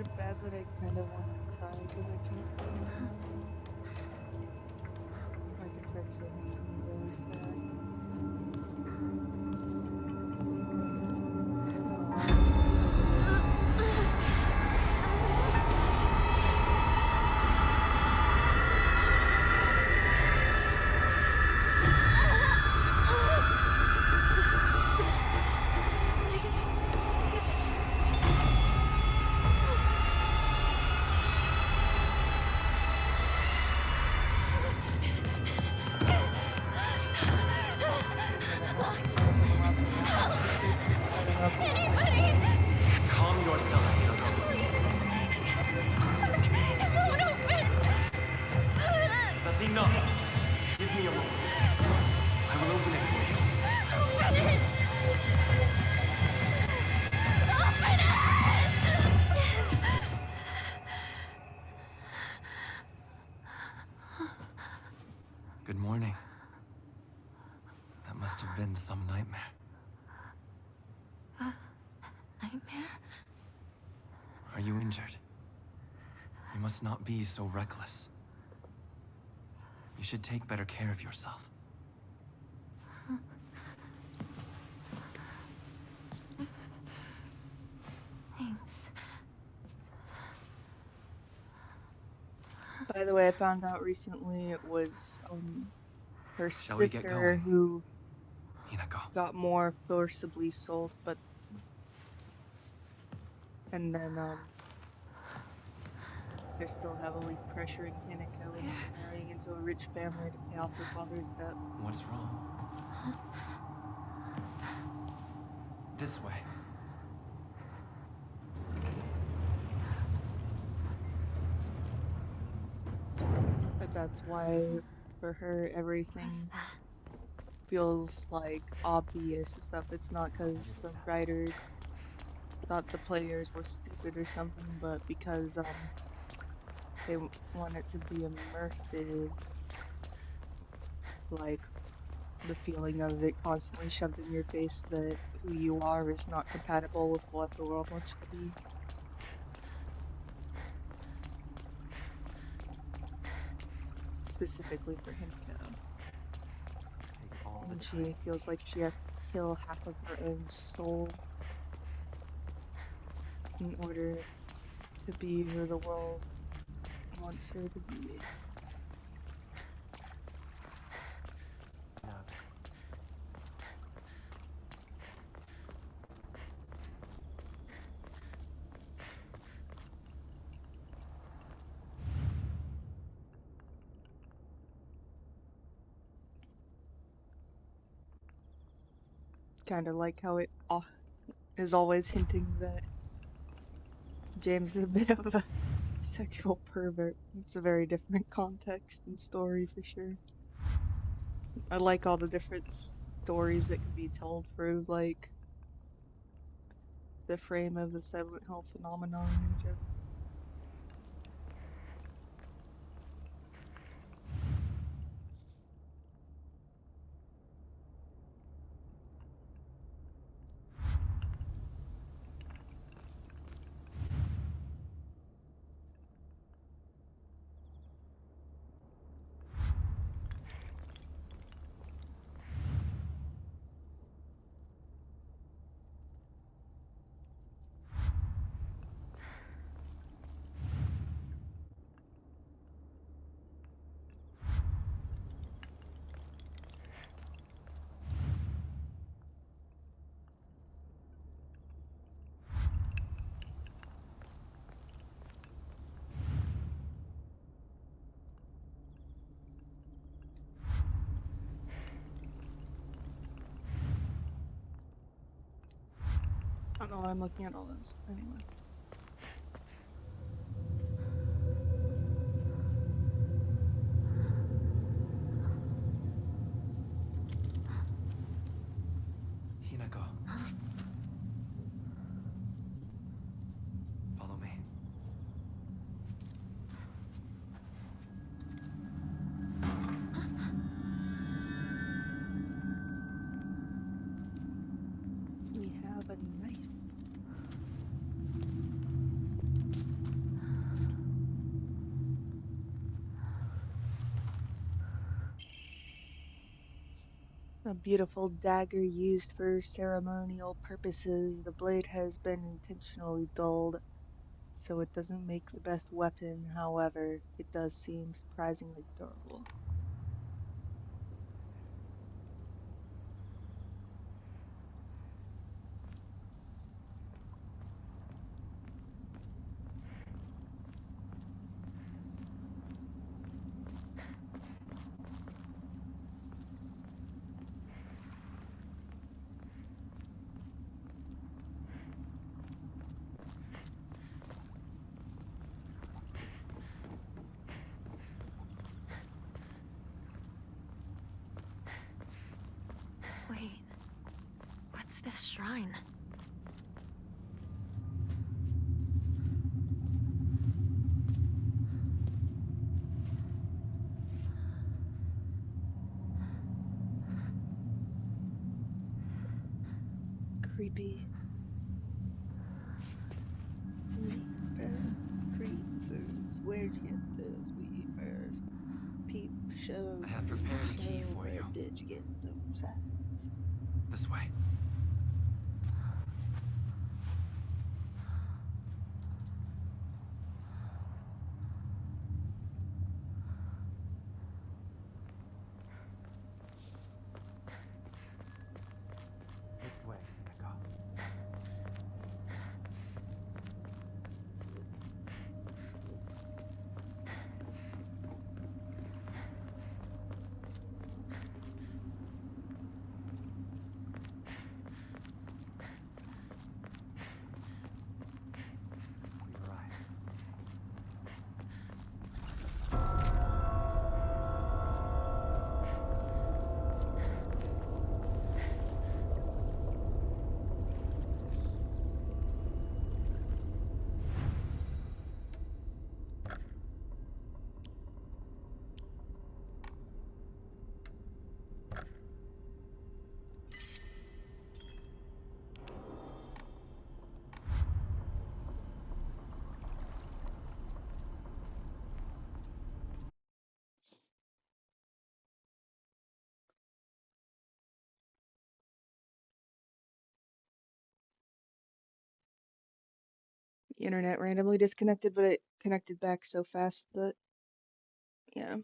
it bad that I kind of want to cry because I can't feel anything? Like, it's actually making me really sad. I'm not gonna lie, I still feel like I really need to see it. I'm gonna have to start laughing out loud because he's adding up a lot of stuff. Calm yourself, Hinako. That's enough. Give me a moment. I will open it for you. Good morning. That must have been some nightmare. Nightmare? Are you injured? You must not be so reckless. You should take better care of yourself. Thanks. By the way, I found out recently it was her Shall we get sister going? who Hinako. got more forcibly sold, but and then they're still heavily pressuring Hinako into marrying into a rich family to pay off her father's debt. What's wrong? This way. But that's why for her everything feels like obvious stuff. It's not because the writers thought the players were stupid or something, but because they want it to be immersive, like the feeling of it constantly shoved in your face that who you are is not compatible with what the world wants you to be. Specifically for Hinako. And she feels like she has to kill half of her own soul in order to be who the world wants her to be. Kind of like how it is always hinting that James is a bit of a sexual pervert. It's a very different context and story for sure. I like all the different stories that can be told through like the frame of the Silent Hill phenomenon in general. I don't know why I'm looking at all this. Anyway. Hinako. Follow me. We have a knife. A beautiful dagger used for ceremonial purposes. The blade has been intentionally dulled, so it doesn't make the best weapon. However, it does seem surprisingly durable. Wait, what's this shrine? Creepy. Weepers, creepers, where'd you get those weepers? Peep show, I have peep prepared a key show, for where you. did you get those eyes? This way. This way, Hinako. We've arrived. The internet randomly disconnected, but it connected back so fast that, yeah.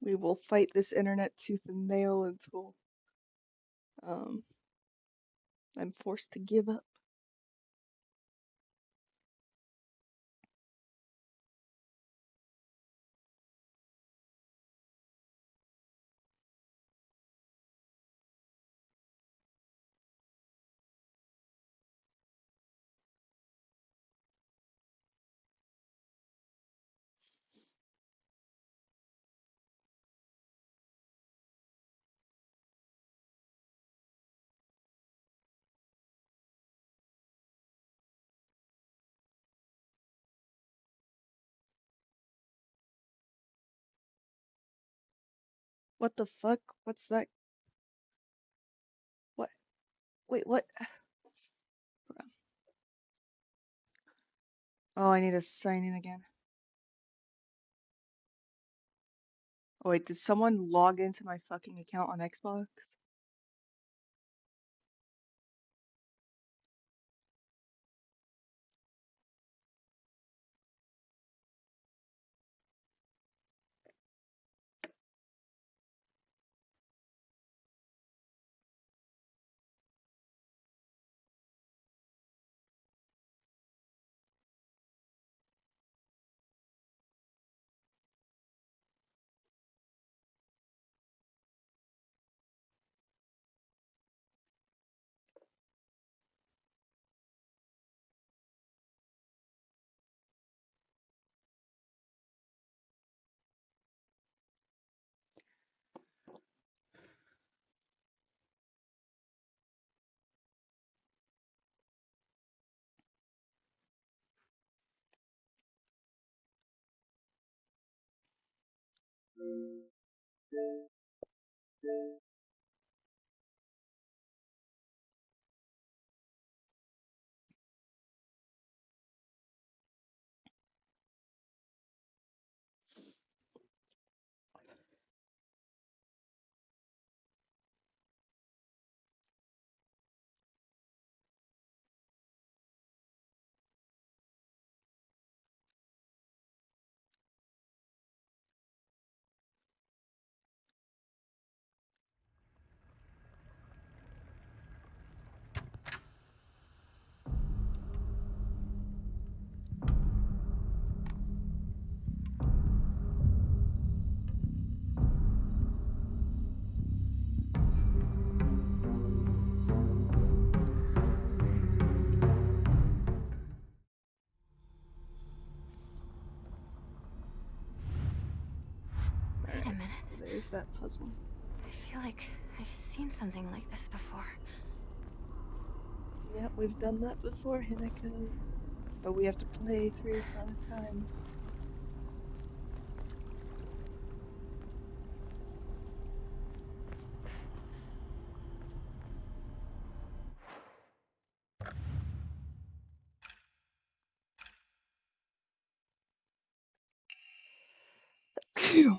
We will fight this internet tooth and nail until um, I'm forced to give up. What the fuck? What's that? What? Wait, what? Oh, I need to sign in again. Oh, wait, did someone log into my fucking account on Xbox? Wait a minute. So there's that puzzle. I feel like I've seen something like this before. Yeah, we've done that before, Hinako. But we have to play 3 or 5 times. Phew.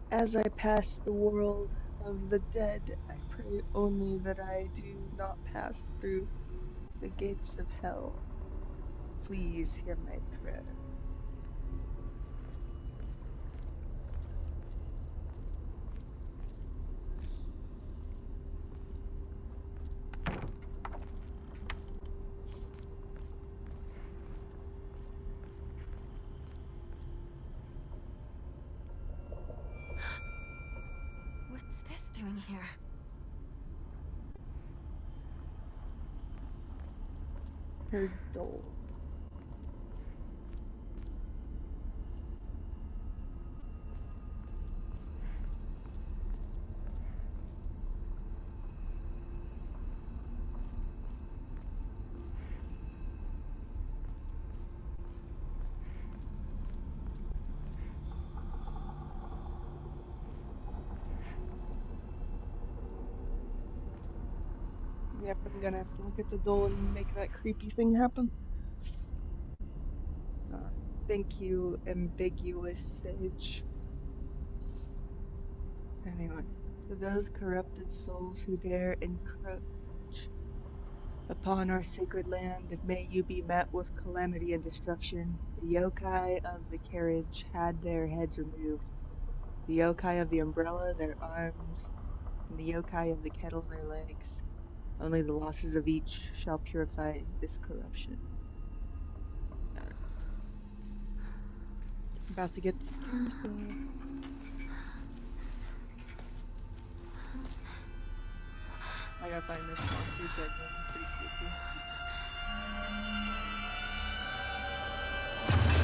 As I pass the world of the dead, I pray only that I do not pass through the gates of hell. Please hear my prayer. What's this doing here? Her dole. Yep, I'm gonna have to look at the dole and make that creepy thing happen. Thank you, ambiguous sage. Anyway, to those corrupted souls who dare encroach upon our sacred land, may you be met with calamity and destruction. The yokai of the carriage had their heads removed, the yokai of the umbrella their arms, and the yokai of the kettle their legs. Only the losses of each shall purify this corruption. About to get the scary stuff. I gotta find this monster segment. It's pretty creepy.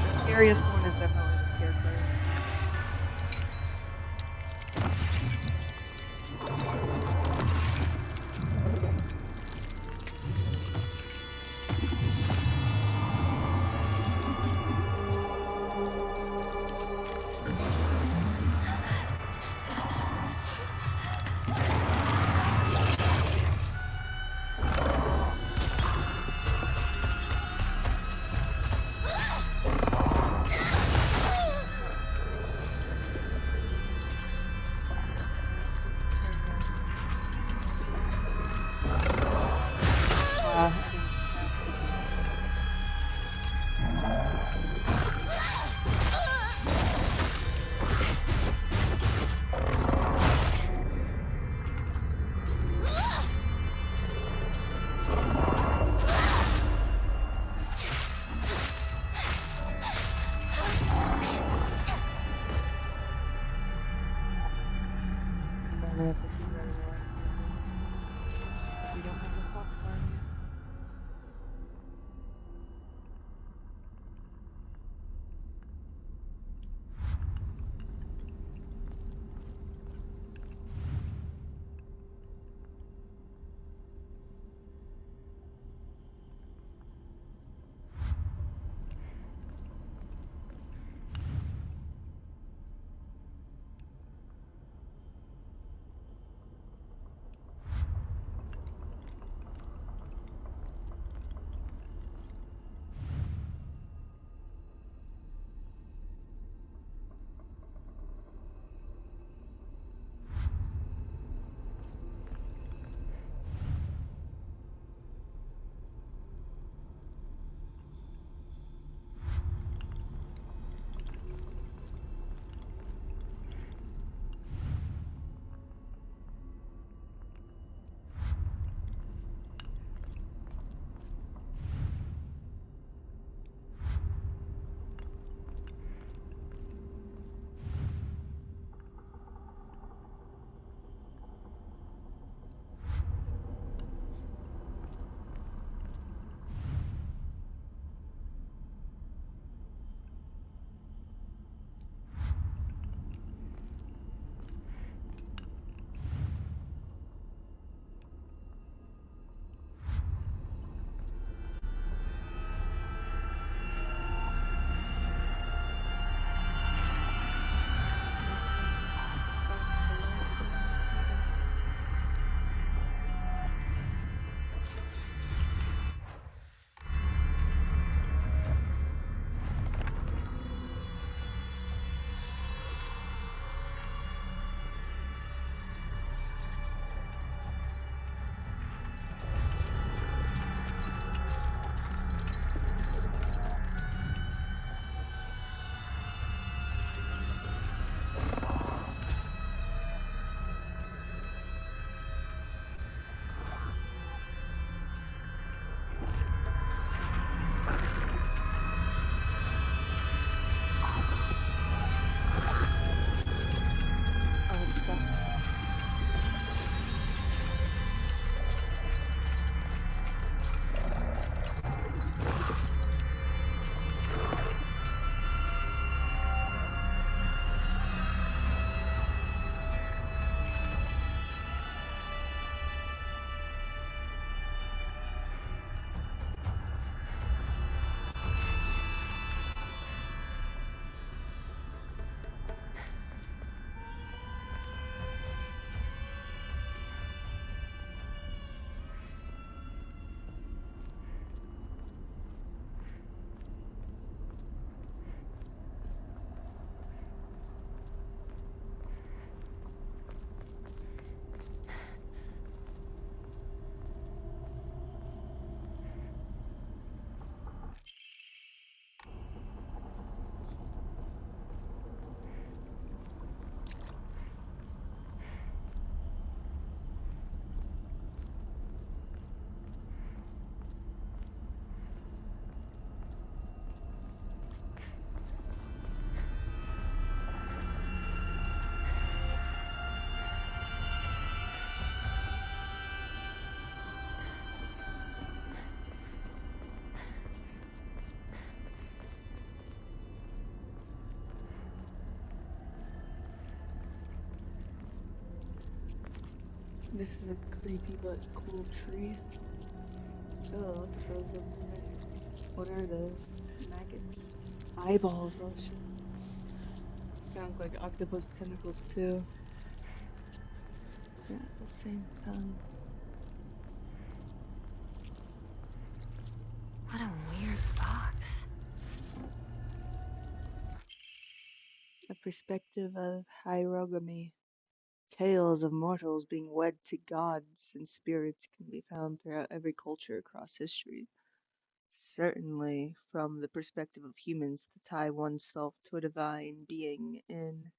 The scariest one is definitely the scarecrows. Sarnia. Oh, it's stuck. This is a creepy but cool tree. Oh, look at those over there. What are those? Maggots. Eyeballs, oh shit. Kind of look like octopus tentacles too. Yeah, at the same time. What a weird box. A perspective of hierogamy. Tales of mortals being wed to gods and spirits can be found throughout every culture across history. Certainly, from the perspective of humans, to tie oneself to a divine being in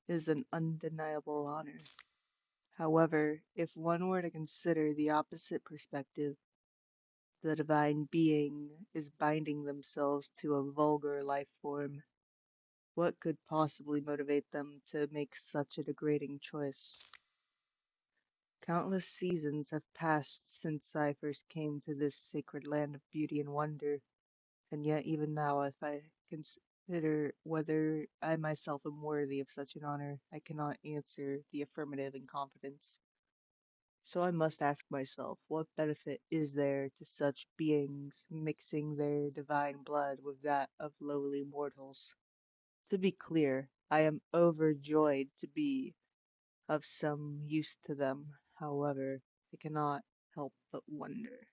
is an undeniable honor. However, if one were to consider the opposite perspective, the divine being is binding themselves to a vulgar life form, what could possibly motivate them to make such a degrading choice? Countless seasons have passed since I first came to this sacred land of beauty and wonder, and yet even now, if I consider whether I myself am worthy of such an honor, I cannot answer the affirmative in confidence. So I must ask myself, what benefit is there to such beings mixing their divine blood with that of lowly mortals? To be clear, I am overjoyed to be of some use to them. However, I cannot help but wonder.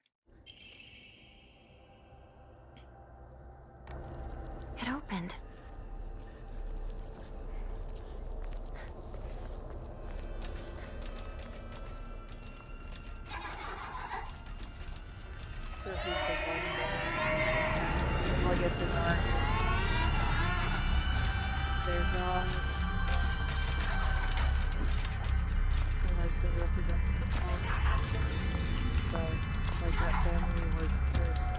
It opened. So who's the one? Well, I guess they're not, 'cause their god, her husband represents the fox, but like that family was cursed.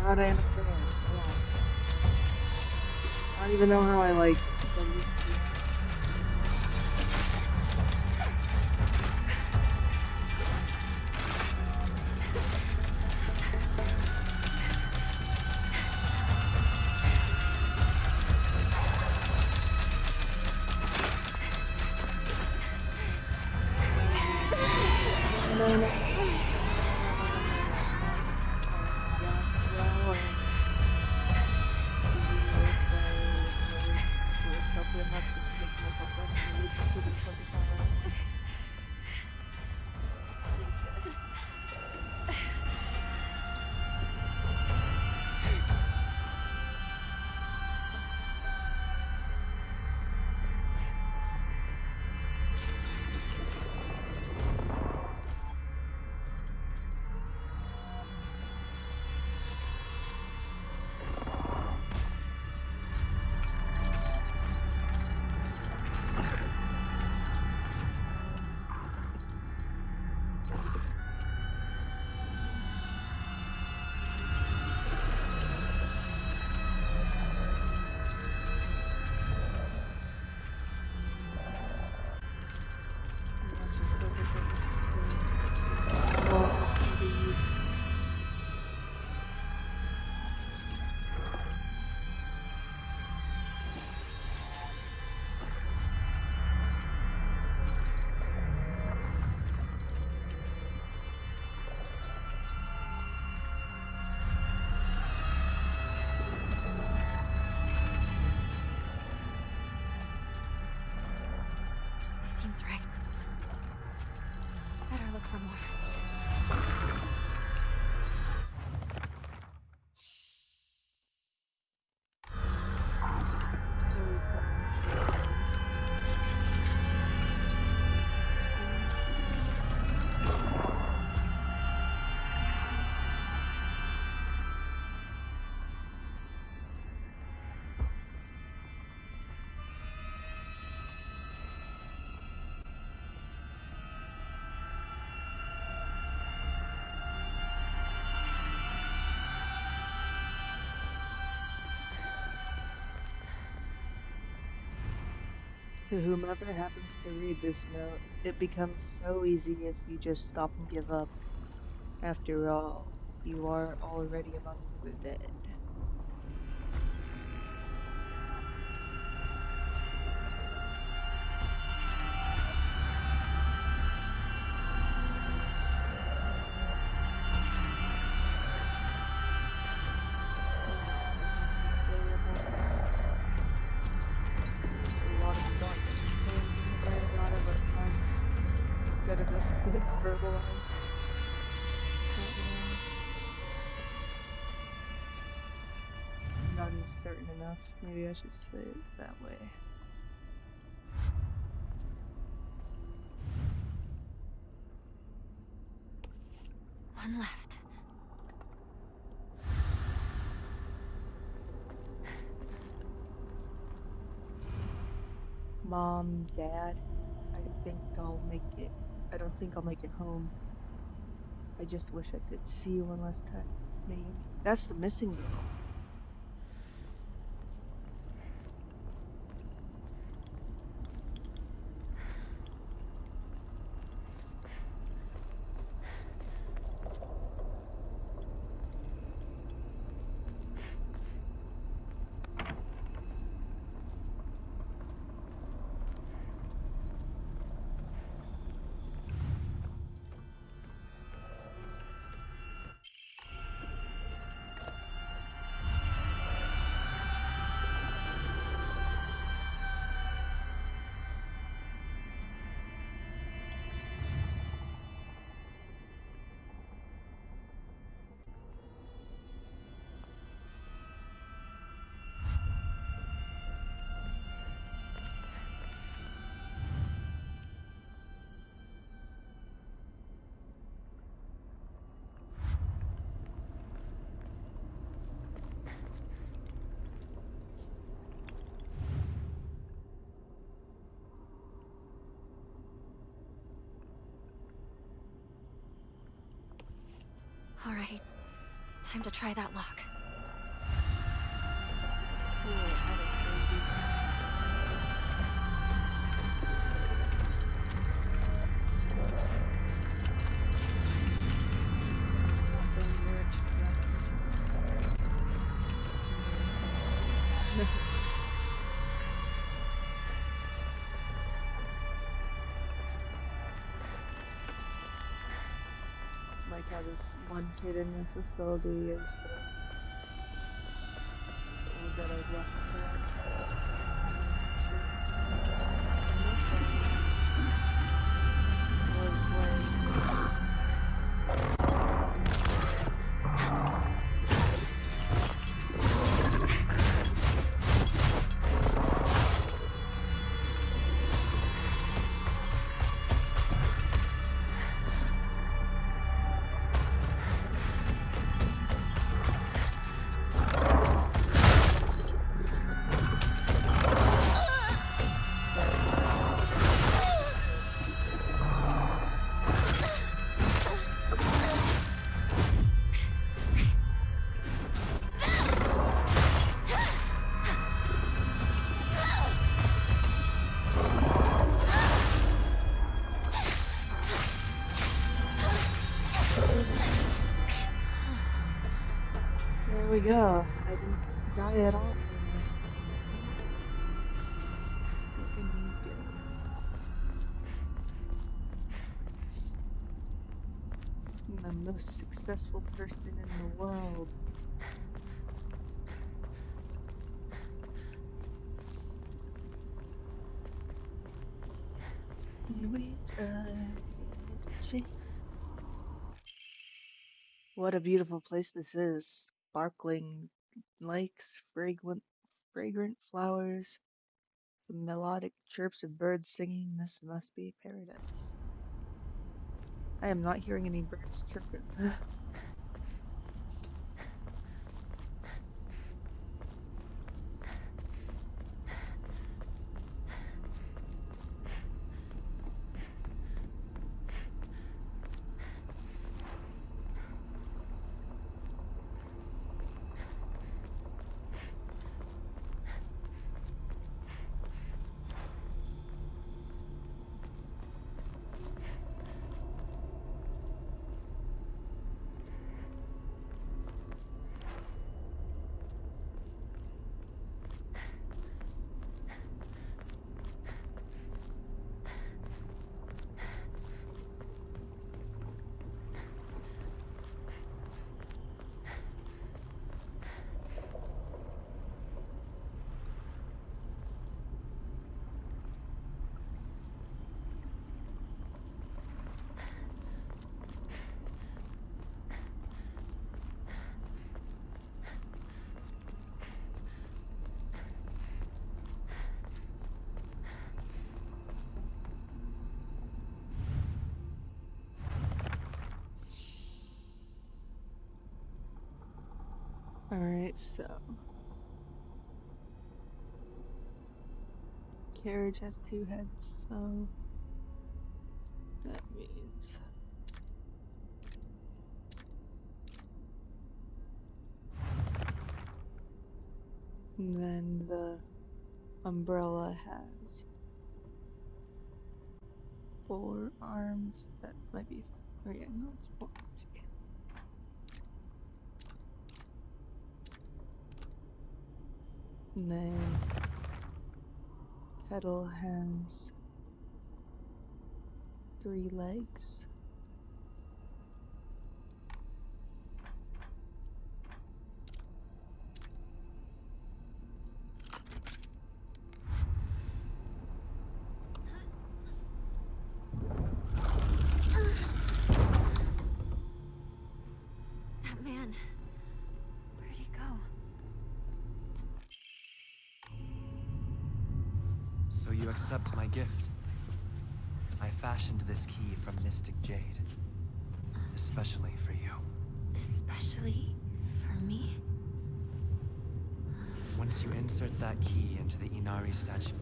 How'd I end up there? Hold on. I don't even know how I like deleted it. No. Hopefully I'm not just making myself run in the loop because it's focused on that. This isn't good. Seems right. Better look for more. To whomever happens to read this note, it becomes so easy if you just stop and give up. After all, you are already among the dead. Verbalize. Not certain enough. Maybe I should say it that way. One left. Mom, Dad, I think I'll make it. I don't think I'll make it home. I just wish I could see you one last time. Named. That's the missing girl. All right, time to try that lock. Cool. That is so deep. Like how this one kid in this facility is the one that I was left There we go. I didn't die at all. What can you do? I'm the most successful person in the world. We try to change. What a beautiful place this is. Sparkling lakes, fragrant flowers, the melodic chirps of birds singing. This must be paradise. I am not hearing any birds chirping. Alright, so carriage has two heads, so that means then the umbrella has four arms. That might be, oh yeah, no, it's four arms. And then Kettle has three legs. That man. Where'd he go? So you accept my gift? I fashioned this key from Mystic Jade. Especially for you. Especially for me? Once you insert that key into the Inari statue...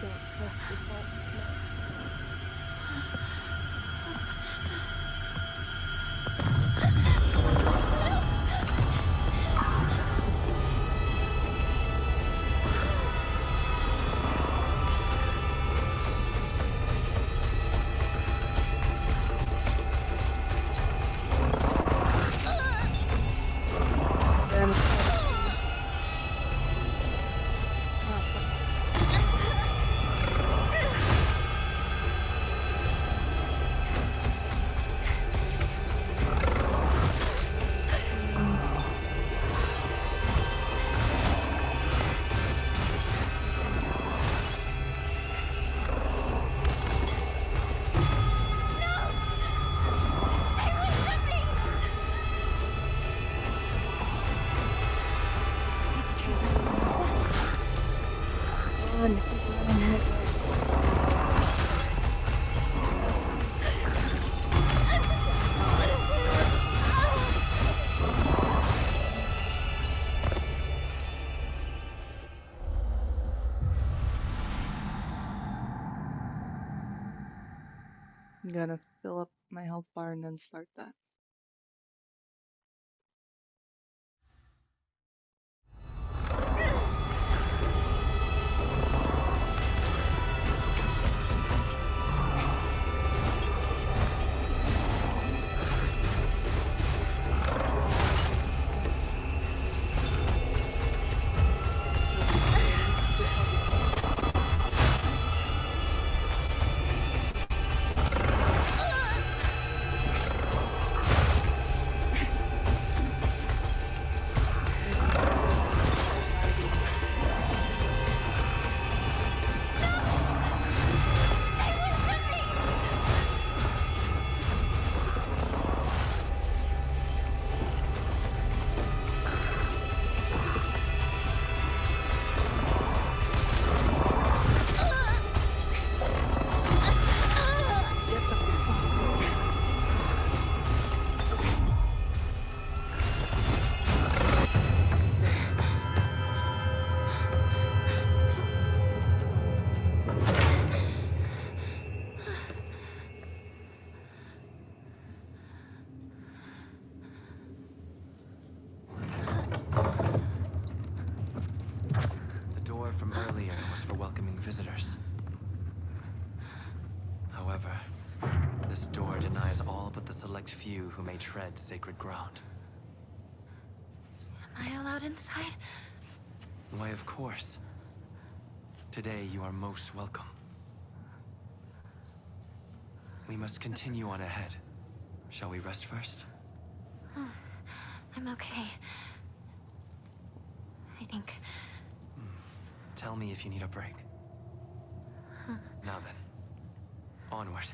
Don't trust the falseness. I'm gonna fill up my health bar and then start that. From earlier was for welcoming visitors. However, this door denies all but the select few who may tread sacred ground. Am I allowed inside? Why, of course. Today you are most welcome. We must continue on ahead. Shall we rest first? I'm okay. I think. Tell me if you need a break. Now then, onward.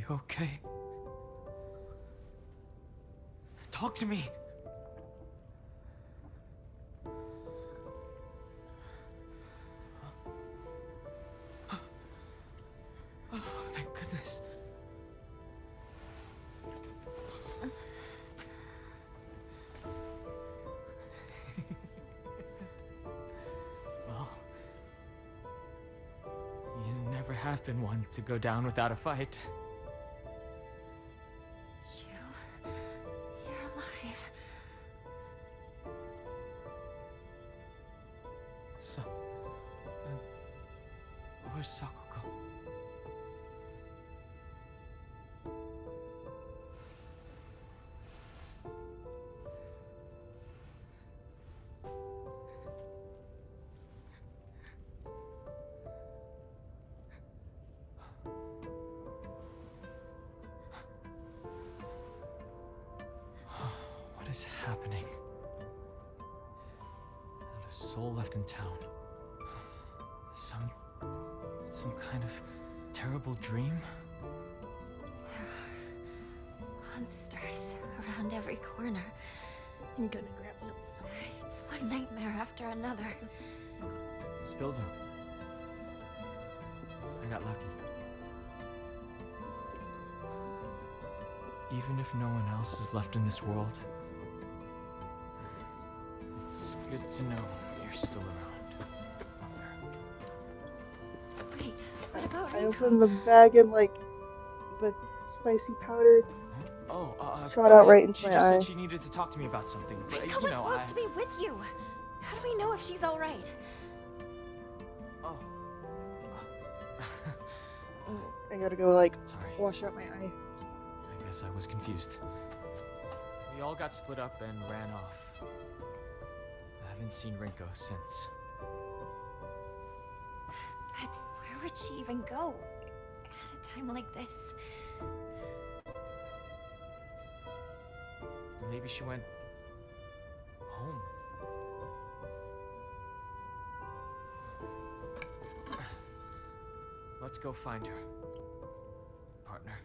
you okay? Talk to me! Oh, thank goodness. Well, you never have been one to go down without a fight. You're alive. So, where's Sakuko? What is happening? Not a soul left in town. Some kind of terrible dream? Monsters around every corner. I'm gonna grab some. It's one nightmare after another. Still though, I got lucky. Even if no one else is left in this world, it's good to know you're still around. Wait, what about I Rico? opened the bag and like the spicy powder shot out right into She my just eye. said she needed to talk to me about something. But, Rico you was know, supposed to be with you. How do we know if she's all right? Oh. I gotta go like Sorry. wash out my eye. I guess I was confused. We all got split up and ran off. I haven't seen Rinko since. But where would she even go at a time like this? Maybe she went home. Let's go find her, partner.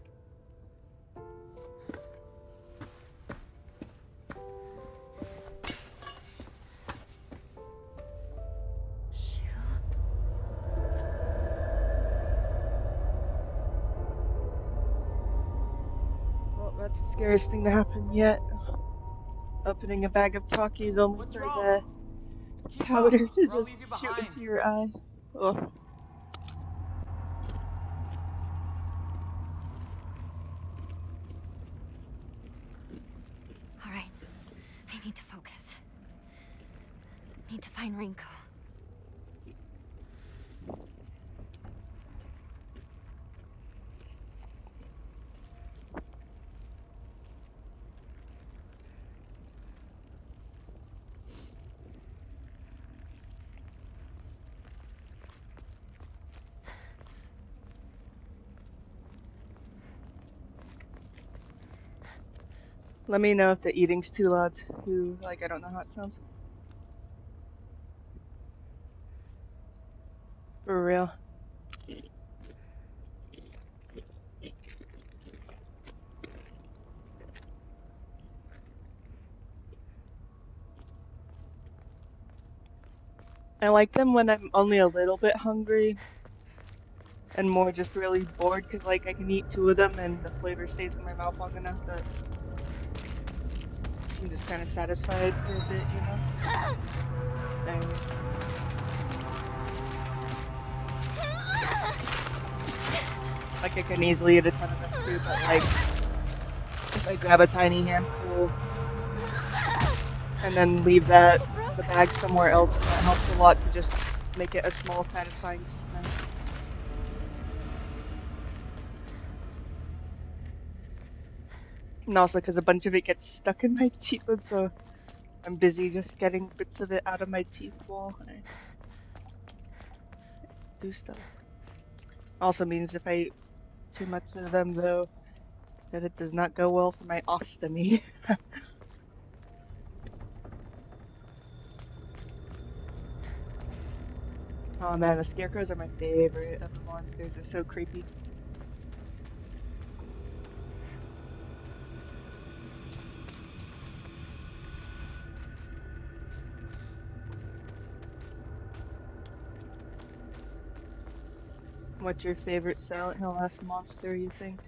Well, that's the scariest thing to happen yet. Opening a bag of Takis only for the powder to just shoot into your eye. Ugh. All right, I need to focus. Need to find Rinko. Let me know if the eating's too loud too. Like, I don't know how it sounds. For real. I like them when I'm only a little bit hungry and more just really bored because like I can eat 2 of them and the flavor stays in my mouth long enough that I'm just kind of satisfied for a bit, you know? And like I can easily eat a ton of them too, but like if I grab a tiny handful and then leave the bag somewhere else, that helps a lot to just make it a small, satisfying snack. And also because a bunch of it gets stuck in my teeth, and so I'm busy just getting bits of it out of my teeth while I do stuff. Also means if I eat too much of them, though, that it does not go well for my ostomy. Oh man, the scarecrows are my favorite of the monsters. They're so creepy. What's your favorite Silent Hill F monster, you think?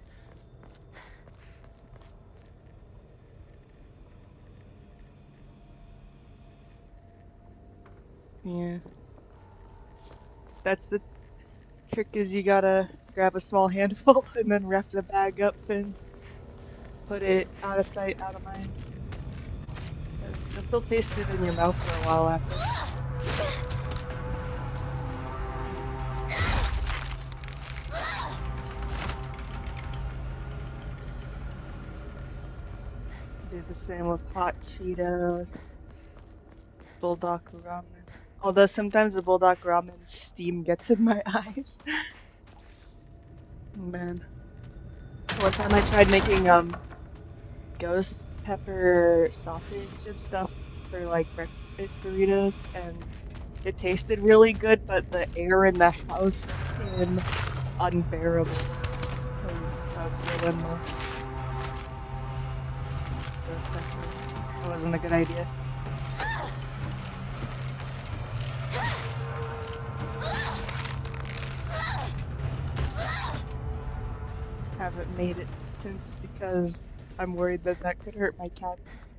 Yeah. That's the trick is you gotta grab a small handful and then wrap the bag up and put it out of sight, out of mind. 'Cause you'll still taste it in your mouth for a while after. Do the same with hot Cheetos, Bulldog ramen. Although sometimes the Bulldog ramen steam gets in my eyes. Man. One time I tried making ghost pepper sausage and stuff for like breakfast burritos, and it tasted really good, but the air in the house became unbearable because I was grilling the ghost peppers. That wasn't a good idea. Haven't made it since because I'm worried that that could hurt my cats.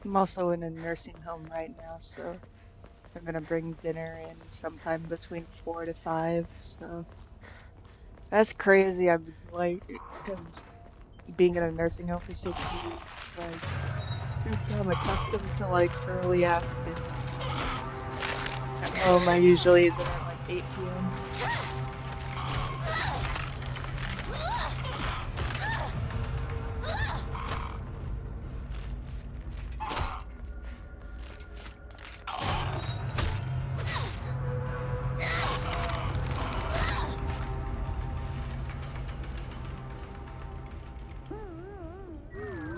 I'm also in a nursing home right now, so I'm gonna bring dinner in sometime between 4 to 5, so that's crazy. I'm like, because being in a nursing home for 6 weeks, like, I've become accustomed to like early ass dinner. At home, I usually eat dinner at like 8 p.m.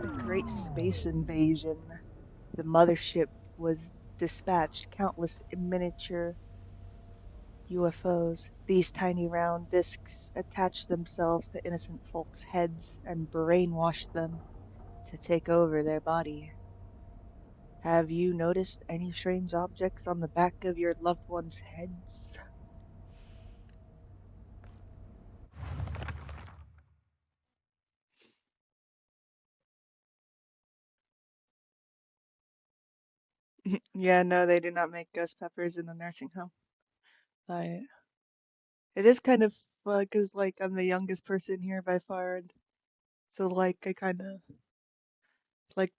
A great space invasion. The mothership was dispatched countless miniature UFOs. These tiny round discs attached themselves to innocent folks' heads and brainwashed them to take over their body. Have you noticed any strange objects on the back of your loved ones' heads? Yeah, no, they do not make ghost peppers in the nursing home. I, it is kind of fun because, like, I'm the youngest person here by far, and so, like, I kind of, like,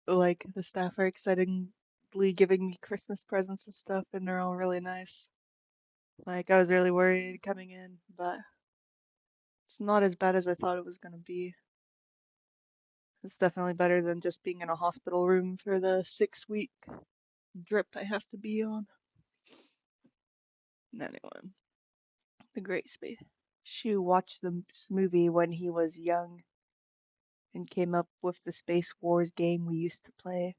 like, the staff are excitedly giving me Christmas presents and stuff, and they're all really nice. Like, I was really worried coming in, but it's not as bad as I thought it was gonna be. It's definitely better than just being in a hospital room for the 6 week drip I have to be on. Anyway, the Great Space. Shu watched this movie when he was young and came up with the Space Wars game we used to play.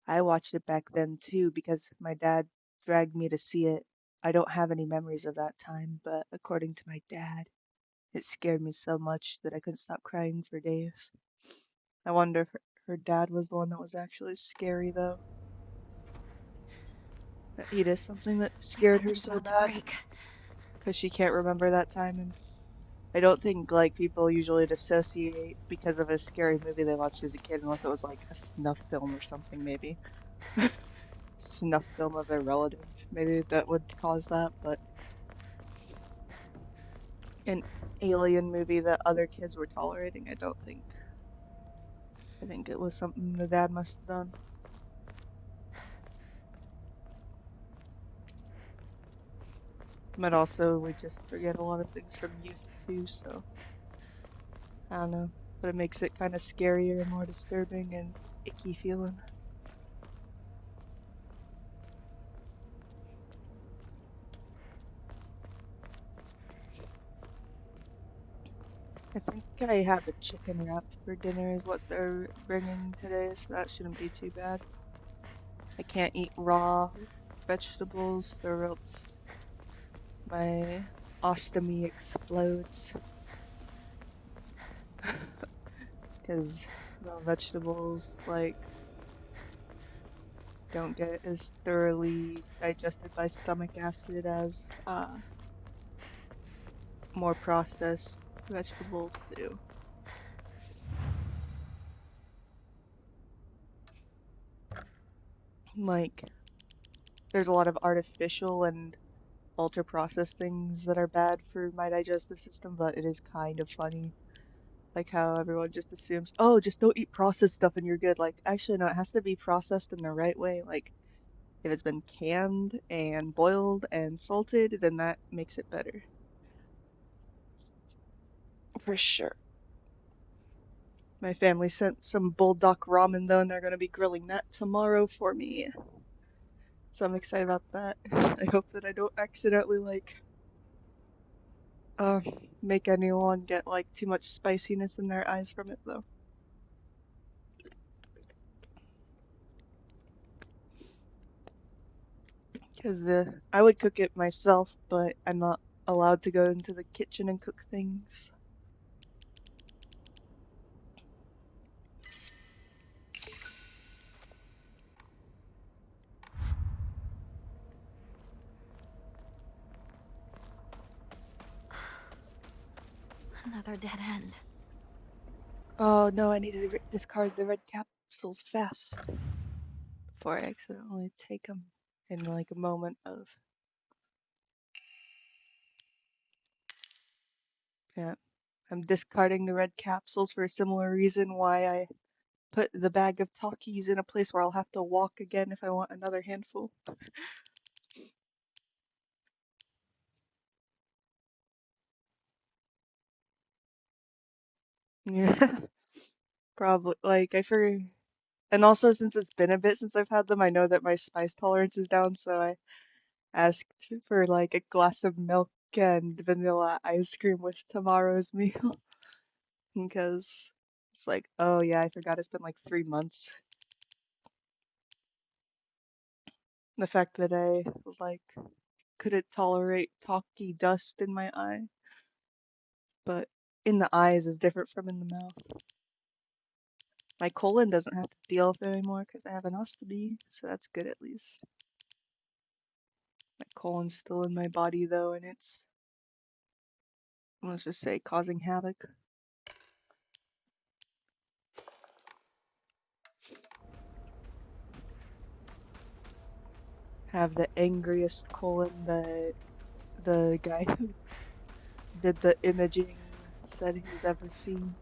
I watched it back then too because my dad dragged me to see it. I don't have any memories of that time, but according to my dad, it scared me so much that I couldn't stop crying for days. I wonder if her dad was the one that was actually scary though. That he did something that scared her It's so about to bad break. because she can't remember that time, and I don't think like people usually dissociate because of a scary movie they watched as a kid unless it was like a snuff film or something maybe. Snuff film of a relative. Maybe that would cause that, but an alien movie that other kids were tolerating, I don't think. I think it was something the dad must have done. But also, we just forget a lot of things from youth too, so I don't know. But it makes it kind of scarier and more disturbing and icky feeling. I think I have a chicken wrap for dinner is what they're bringing today, so that shouldn't be too bad. I can't eat raw vegetables or else my ostomy explodes. Because raw vegetables, like, don't get as thoroughly digested by stomach acid as more processed vegetables do. Like, there's a lot of artificial and ultra processed things that are bad for my digestive system, but it is kind of funny. Like how everyone just assumes, oh, just don't eat processed stuff and you're good. Like, actually, no, it has to be processed in the right way. Like, if it's been canned and boiled and salted, then that makes it better. For sure. My family sent some bulldog ramen though, and they're gonna be grilling that tomorrow for me. So I'm excited about that. I hope that I don't accidentally like uh make anyone get like too much spiciness in their eyes from it though. Because I would cook it myself, but I'm not allowed to go into the kitchen and cook things. Another dead end. Oh no, I need to discard the red capsules fast before I accidentally take them in like a moment of. Yeah, I'm discarding the red capsules for a similar reason why I put the bag of Takis in a place where I'll have to walk again if I want another handful. Yeah, probably. Like, I figure. And also, since it's been a bit since I've had them, I know that my spice tolerance is down, so I asked for like a glass of milk and vanilla ice cream with tomorrow's meal because it's like, oh yeah, I forgot it's been like 3 months. The fact that I like couldn't tolerate talky dust in my eye, but in the eyes is different from in the mouth. My colon doesn't have to deal with it anymore because I have an ostomy, so that's good at least. My colon's still in my body though, and it's, let's just say, causing havoc. Have the angriest colon that the guy who did the imaging said he's ever seen.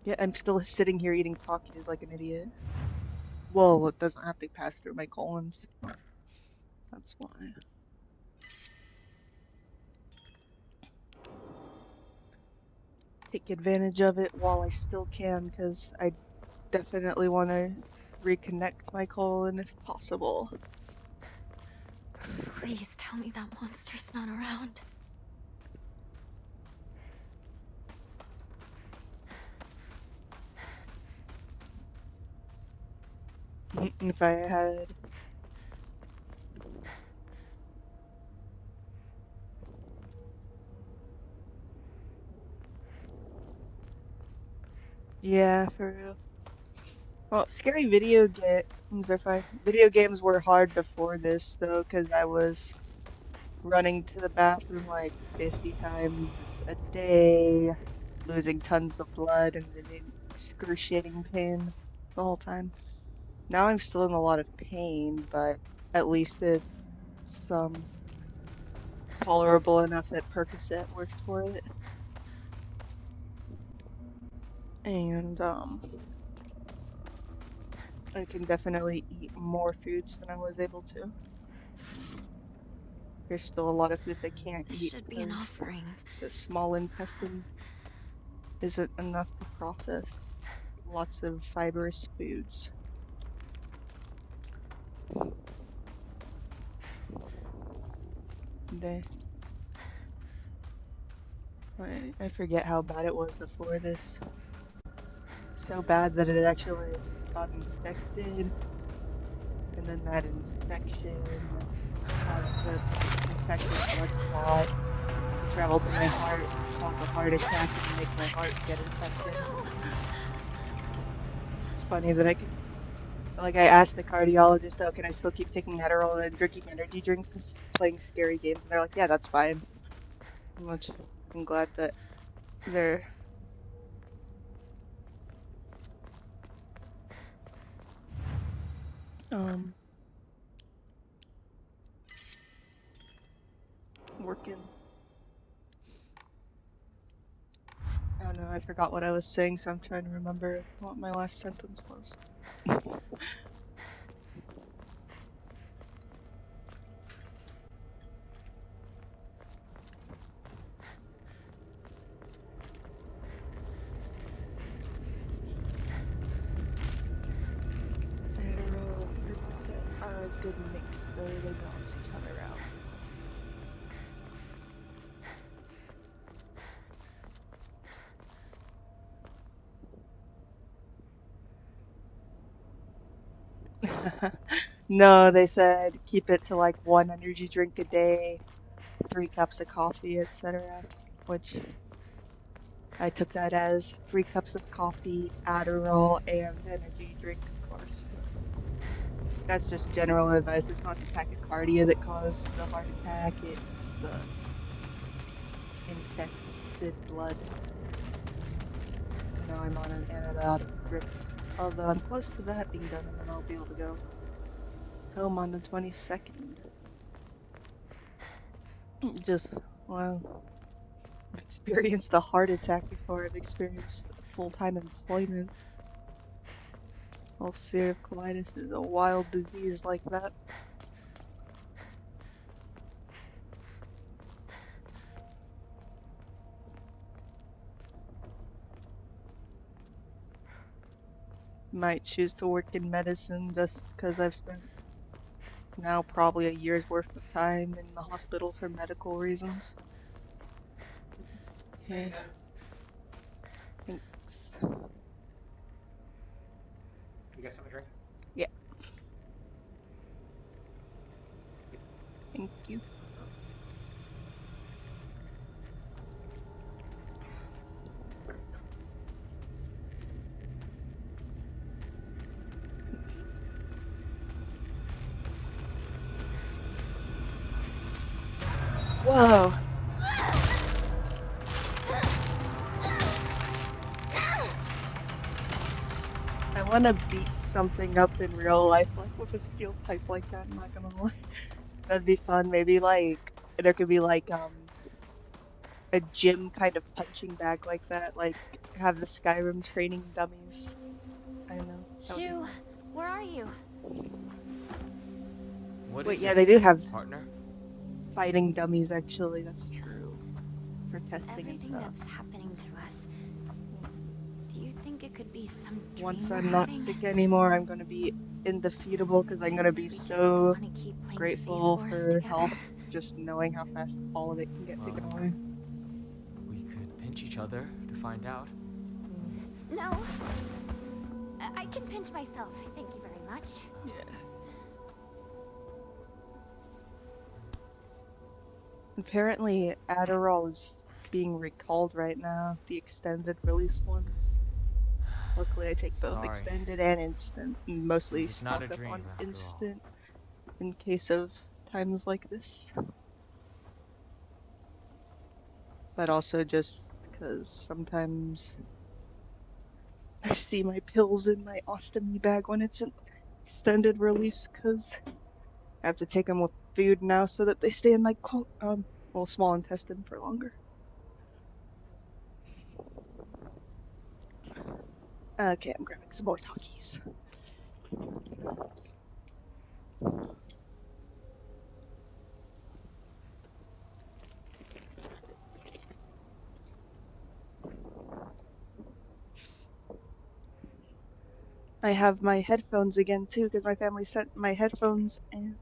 Yeah, I'm still sitting here eating Takis like an idiot. Well, it doesn't have to pass through my colons. That's why. Take advantage of it while I still can, because I definitely want to reconnect my colon if possible. Please tell me that monster's not around. If I had. Yeah, for real. Well, scary video games are fine. Video games were hard before this, though, because I was running to the bathroom like 50 times a day, losing tons of blood, and in excruciating pain the whole time. Now I'm still in a lot of pain, but at least it's tolerable enough that Percocet works for it. And I can definitely eat more foods than I was able to. There's still a lot of foods I can't This eat should be an because offering. the small intestine isn't enough to process lots of fibrous foods. They I forget how bad it was before this. So bad that it actually got infected, and then that infection caused the infected blood clot to travel to my heart, cause a heart attack, and make my heart get infected. It's funny that I can, like, I asked the cardiologist, oh, can I still keep taking Adderall and drinking energy drinks and playing scary games? And they're like, yeah, that's fine. I'm glad that they're, working. I don't know, I forgot what I was saying, so I'm trying to remember what my last sentence was. Adderall and Percocet are a good mix, though they balance each other out. No, they said keep it to like 1 energy drink a day, 3 cups of coffee, etc. Which I took that as 3 cups of coffee, Adderall, and energy drink, of course. But that's just general advice. It's not the tachycardia that caused the heart attack, it's the infected blood. Now I'm on an antibiotic drip. Although I'm close to that being done, and then I'll be able to go home on the 22nd. Just, well, I've experienced a heart attack before I've experienced full-time employment. Ulcerative colitis is a wild disease like that. Might choose to work in medicine just because I've spent now probably a year's worth of time in the hospital for medical reasons. Okay. Thanks. You guys have a drink? Yeah. Thank you. Whoa. I want to beat something up in real life, like with a steel pipe like that, I'm not gonna lie. That'd be fun. Maybe like, there could be like, a gym kind of punching bag like that, like have the Skyrim training dummies. I don't know. That would be Shu, fun. where are you? What Wait, is yeah, it, they do have partner? fighting dummies actually, that's true. For testing and Everything stuff. that's happening to us. Do you think it could be some dream Once we're I'm not having? sick anymore, I'm gonna be indefeatable because I'm gonna be We just so want to keep playing grateful Space Force for together. health, just knowing how fast all of it can get taken Well, away. we could pinch each other to find out. No. I can pinch myself. Thank you very much. Yeah. Apparently, Adderall is being recalled right now, the extended release ones. Luckily, I take both Sorry. extended and instant, and mostly It's not stock a up dream, on after all. instant in case of times like this. But also just because sometimes I see my pills in my ostomy bag when it's an extended release because I have to take them with food now so that they stay in my small intestine for longer. Okay, I'm grabbing some more Takis. I have my headphones again too because my family sent my headphones and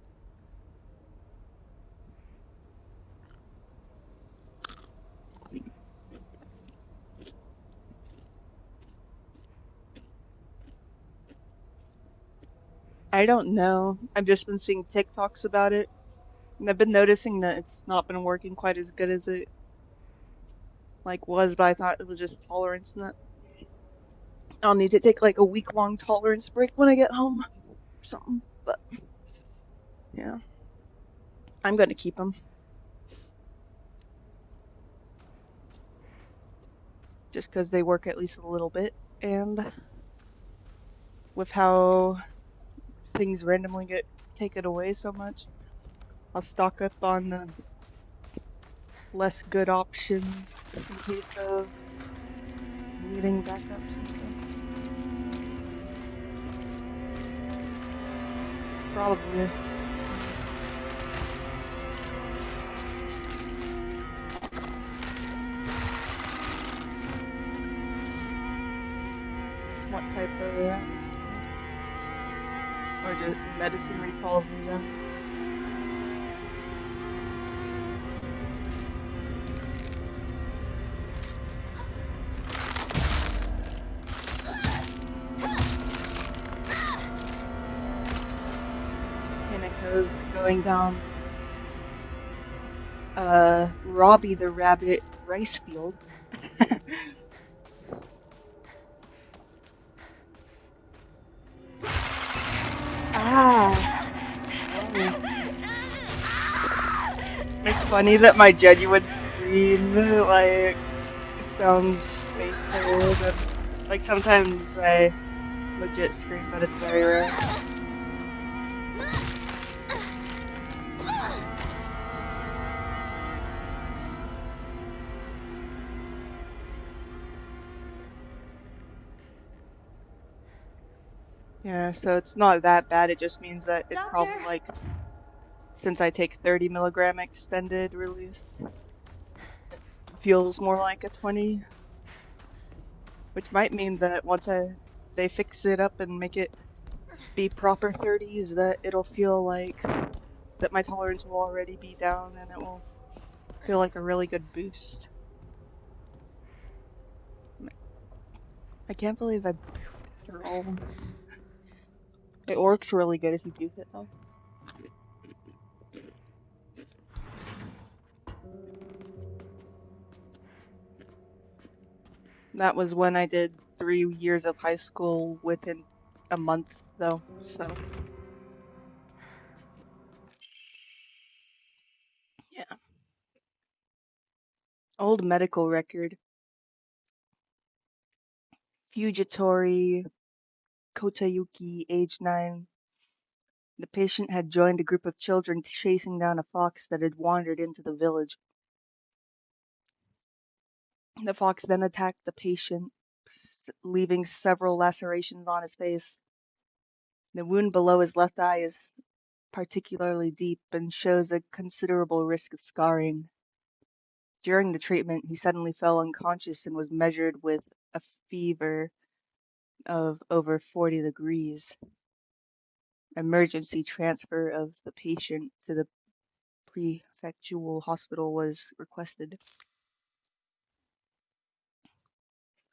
I don't know. I've just been seeing TikToks about it, and I've been noticing that it's not been working quite as good as it like was, but I thought it was just tolerance and that I'll need to take like a week-long tolerance break when I get home or something. But yeah, I'm gonna keep them just because they work at least a little bit, and with how things randomly get taken away so much, I'll stock up on the less good options in case of needing backups and stuff. Probably. What type of rabbit? Or just medicine recalls me then? Hineko's going down Robbie the Rabbit rice field. Ah. Oh. It's funny that my genuine scream like sounds fake there, but like sometimes I legit scream, but it's very rare. Yeah, so it's not that bad. It just means that it's probably Doctor! like, since I take 30 milligram extended release, it feels more like a 20, which might mean that once they fix it up and make it be proper 30s, that it'll feel like that my tolerance will already be down and it will feel like a really good boost. I can't believe I boofed after all this. It works really good if you boof it though. That was when I did 3 years of high school within a month though, so yeah. Old medical record. Fujitori Kotayuki, age 9. The patient had joined a group of children chasing down a fox that had wandered into the village. The fox then attacked the patient, leaving several lacerations on his face. The wound below his left eye is particularly deep and shows a considerable risk of scarring. During the treatment, he suddenly fell unconscious and was measured with a fever of over 40 degrees. Emergency transfer of the patient to the prefectural hospital was requested.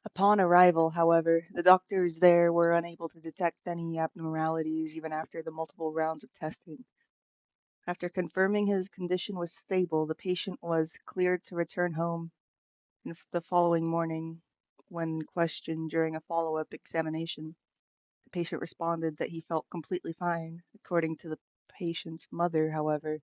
Upon arrival, however, the doctors there were unable to detect any abnormalities even after the multiple rounds of testing. After confirming his condition was stable, the patient was cleared to return home. And the following morning, when questioned during a follow-up examination, the patient responded that he felt completely fine. According to the patient's mother, however,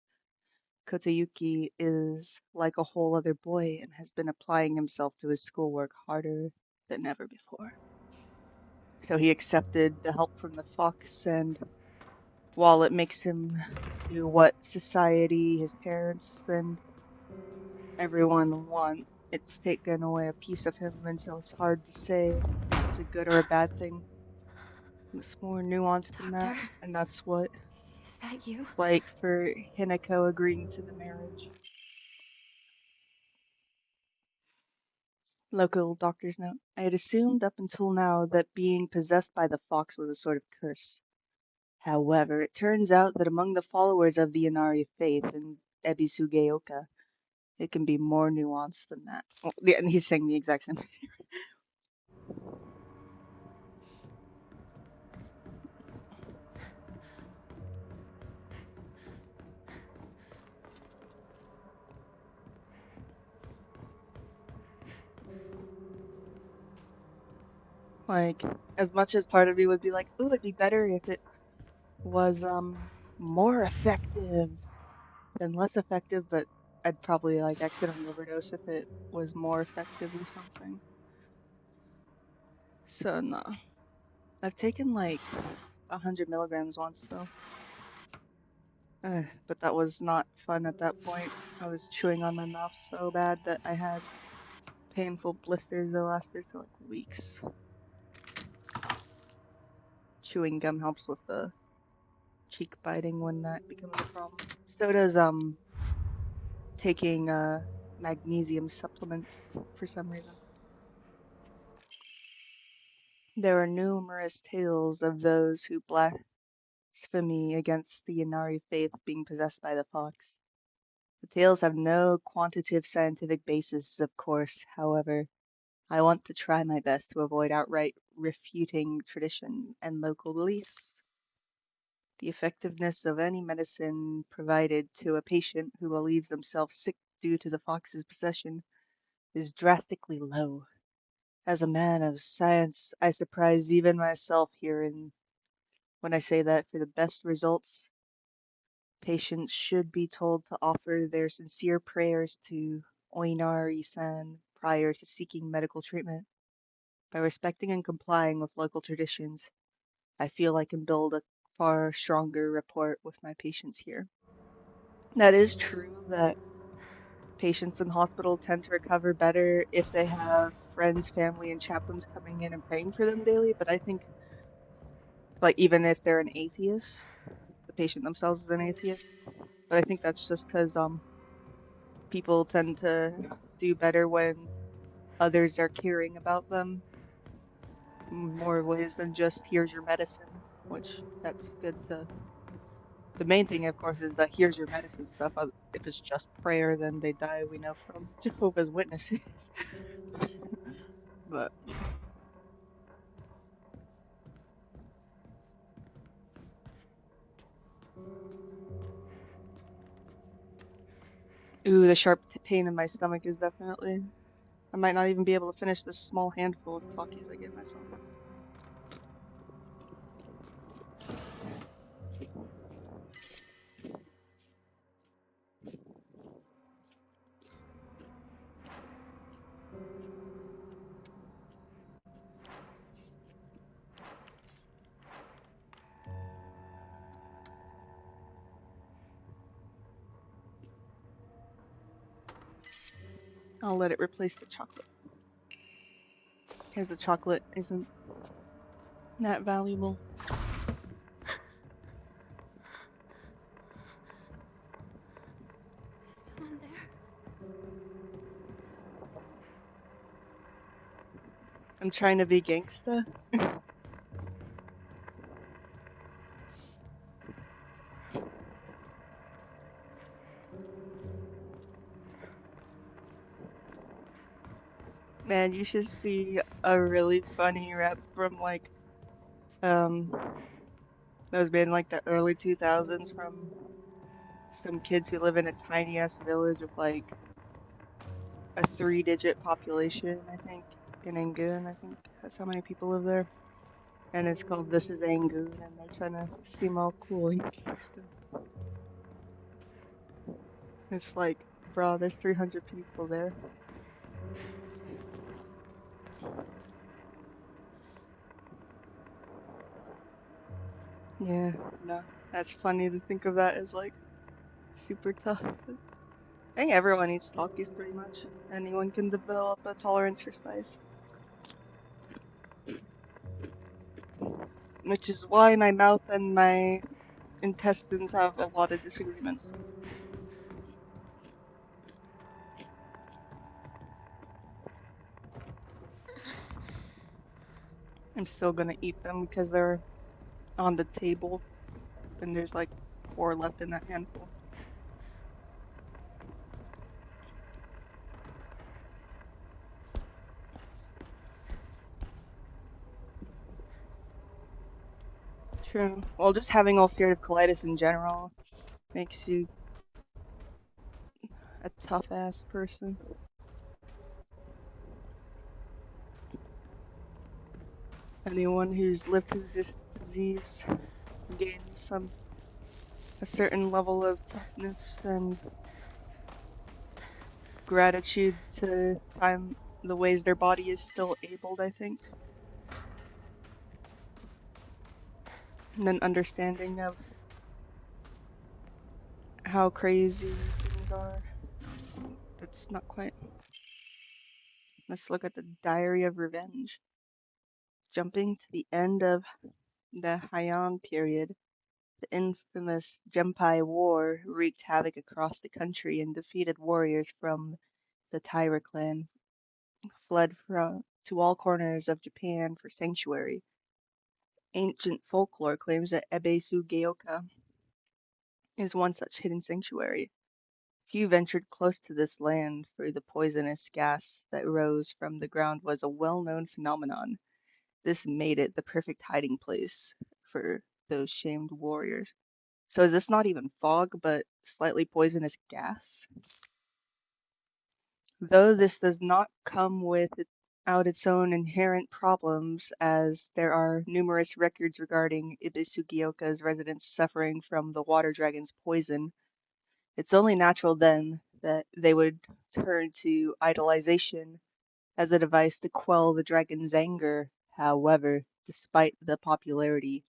Kotayuki is like a whole other boy and has been applying himself to his schoolwork harder than ever before. So he accepted the help from the fox, and while it makes him do what society, his parents, and everyone want, it's taken away a piece of him, and so it's hard to say if it's a good or a bad thing. It's more nuanced than that, Doctor? and that's what Is that you? it's like for Hinako agreeing to the marriage. Local doctor's note. I had assumed up until now that being possessed by the fox was a sort of curse. However, it turns out that among the followers of the Inari faith in Ebisugeoka, it can be more nuanced than that. Well, yeah, and he's saying the exact same. Like, as much as part of me would be like, ooh, it'd be better if it was more effective than less effective, but I'd probably like accidentally overdose if it was more effective or something. So no. I've taken like 100 milligrams once though. But that was not fun at that point. I was chewing on my mouth so bad that I had painful blisters that lasted for like weeks. Chewing gum helps with the cheek biting when that becomes a problem. So does taking magnesium supplements for some reason. There are numerous tales of those who blaspheme against the Inari faith being possessed by the fox. The tales have no quantitative scientific basis, of course. However, I want to try my best to avoid outright refuting tradition and local beliefs. The effectiveness of any medicine provided to a patient who believes themselves sick due to the fox's possession is drastically low. As a man of science, I surprise even myself here when I say that for the best results, patients should be told to offer their sincere prayers to Oinari-san prior to seeking medical treatment. By respecting and complying with local traditions, I feel I can build a far stronger rapport with my patients here. That is true that patients in hospital tend to recover better if they have friends, family, and chaplains coming in and praying for them daily, but I think like even if they're an atheist, the patient themselves is an atheist. But I think that's just because people tend to do better when others are caring about them in more ways than just here's your medicine, which that's good to. The main thing, of course, is the here's your medicine stuff. If it's just prayer, then they die. We know from Jehovah's Witnesses. But yeah. Ooh, the sharp pain in my stomach is definitely. I might not even be able to finish this small handful of Takis I give myself. I'll let it replace the chocolate because the chocolate isn't that valuable. Is someone there? I'm trying to be gangsta. Man, you should see a really funny rap from like um that was made in like the early 2000s from some kids who live in a tiny ass village with like a 3-digit population, I think, in Angoon. I think that's how many people live there. And it's called This is Angoon, and they're trying to seem all cool and gangsta. It's like, bro, there's 300 people there. Yeah, no, that's funny to think of that as like super tough. I think everyone eats Takis pretty much. Anyone can develop a tolerance for spice, which is why my mouth and my intestines have a lot of disagreements. I'm still gonna eat them because they're on the table and there's like 4 left in that handful. True. Well, just having ulcerative colitis in general makes you a tough ass person. Anyone who's lived through this disease gains a certain level of toughness and gratitude to time, the ways their body is still abled, I think. And an understanding of how crazy things are. That's not quite. Let's look at the Diary of Revenge. Jumping to the end of the Heian period, the infamous Genpei War wreaked havoc across the country and defeated warriors from the Taira clan fled to all corners of Japan for sanctuary. Ancient folklore claims that Ebisu Gaoka is one such hidden sanctuary. Few ventured close to this land, for the poisonous gas that rose from the ground was a well-known phenomenon. This made it the perfect hiding place for those shamed warriors. So is this not even fog, but slightly poisonous gas? Though this does not come without its own inherent problems, as there are numerous records regarding Ibisugioka's residents suffering from the water dragon's poison, it's only natural then that they would turn to idolization as a device to quell the dragon's anger. However, despite the popularity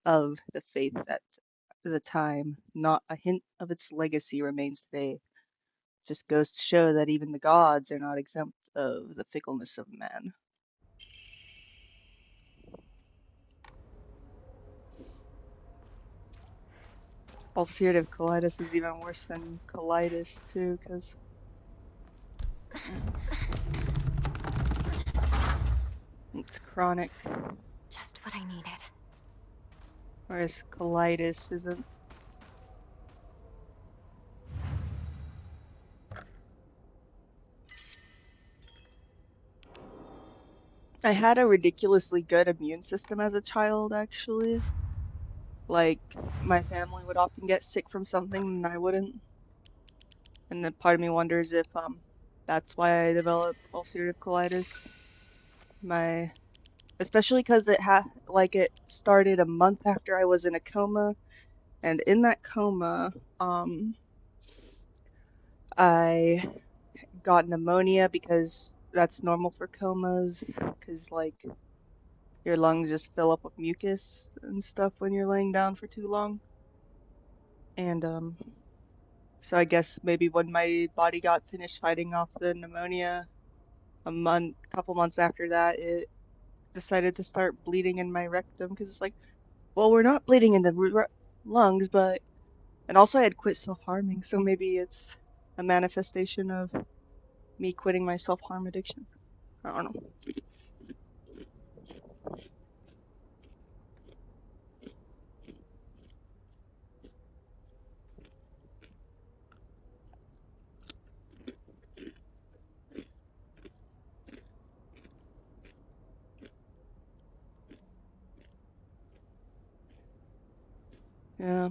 of the faith at the time, not a hint of its legacy remains today. Just goes to show that even the gods are not exempt of the fickleness of man. Ulcerative colitis is even worse than colitis too, because it's chronic, Just what I needed. whereas colitis isn't. I had a ridiculously good immune system as a child, actually. Like, my family would often get sick from something and I wouldn't. And then part of me wonders if that's why I developed ulcerative colitis. Especially because it started a month after I was in a coma, and in that coma, I got pneumonia because that's normal for comas, because like your lungs just fill up with mucus and stuff when you're laying down for too long. And so I guess maybe when my body got finished fighting off the pneumonia, couple months after that, it decided to start bleeding in my rectum because it's like, well, we're not bleeding in the lungs, but and also I had quit self-harming, so maybe it's a manifestation of me quitting my self-harm addiction. I don't know. Yeah.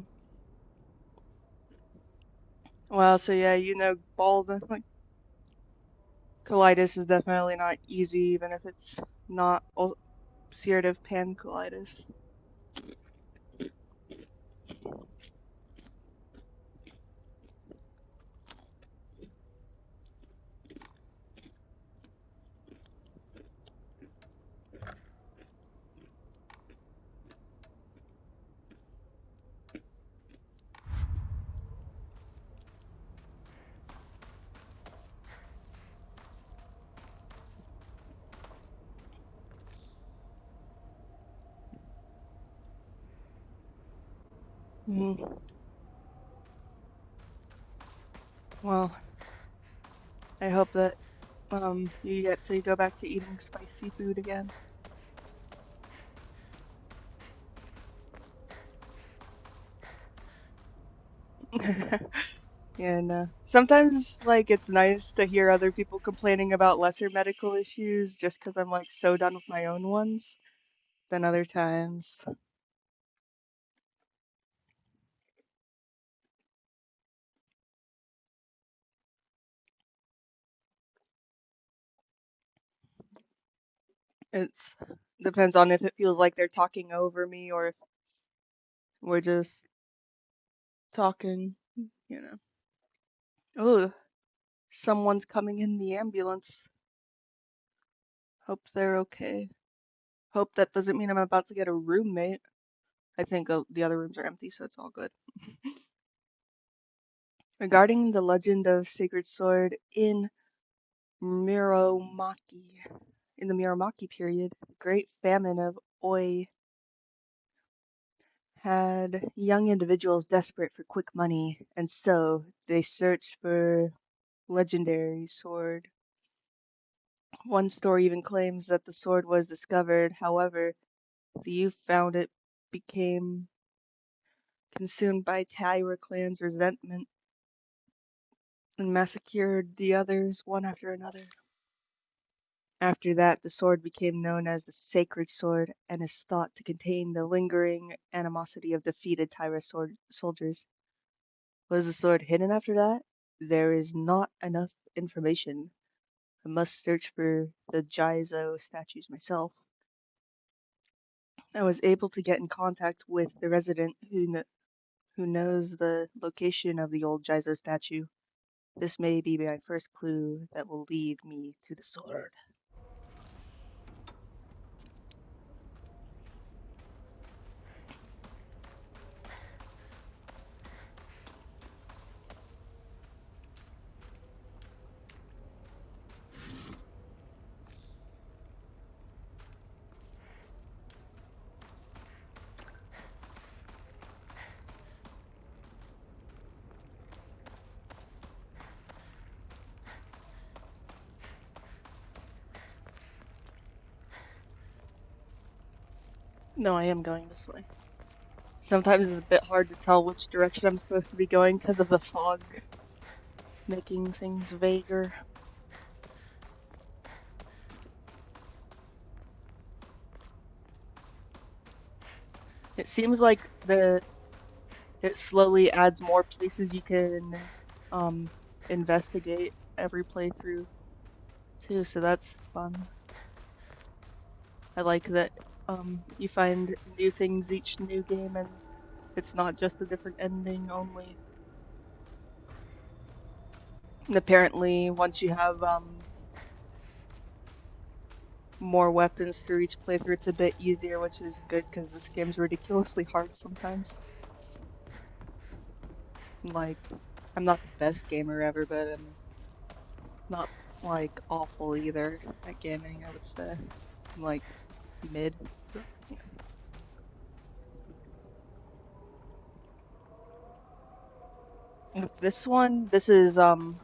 Well, so yeah, bald like colitis is definitely not easy, even if it's not ulcerative pancolitis. Mm. Well, I hope that you get to go back to eating spicy food again. And sometimes like it's nice to hear other people complaining about lesser medical issues just because I'm like so done with my own ones. Then other times it's Depends on if it feels like they're talking over me or if we're just talking, you know. Oh, someone's coming in the ambulance. Hope they're okay. Hope that doesn't mean I'm about to get a roommate. I think the other rooms are empty, so it's all good. Regarding the legend of Sacred Sword in Muromachi, in the Muromachi period, the Great Famine of Oi had young individuals desperate for quick money, and so they searched for legendary sword. One story even claims that the sword was discovered. However, the youth found it became consumed by Taira clan's resentment and massacred the others one after another. After that, the sword became known as the Sacred Sword and is thought to contain the lingering animosity of defeated Taira soldiers. Was the sword hidden after that? There is not enough information. I must search for the Jizo statues myself. I was able to get in contact with the resident who knows the location of the old Jizo statue. This may be my first clue that will lead me to the sword. No, I am going this way. Sometimes it's a bit hard to tell which direction I'm supposed to be going because of the fog making things vaguer. It seems like it slowly adds more places you can investigate every playthrough too, so that's fun. I like that you find new things each new game and it's not just a different ending only. And apparently once you have more weapons through each playthrough, it's a bit easier, which is good because this game's ridiculously hard sometimes. Like, I'm not the best gamer ever, but I'm not like awful either at gaming, I would say. I'm like mid. With this one, this is well,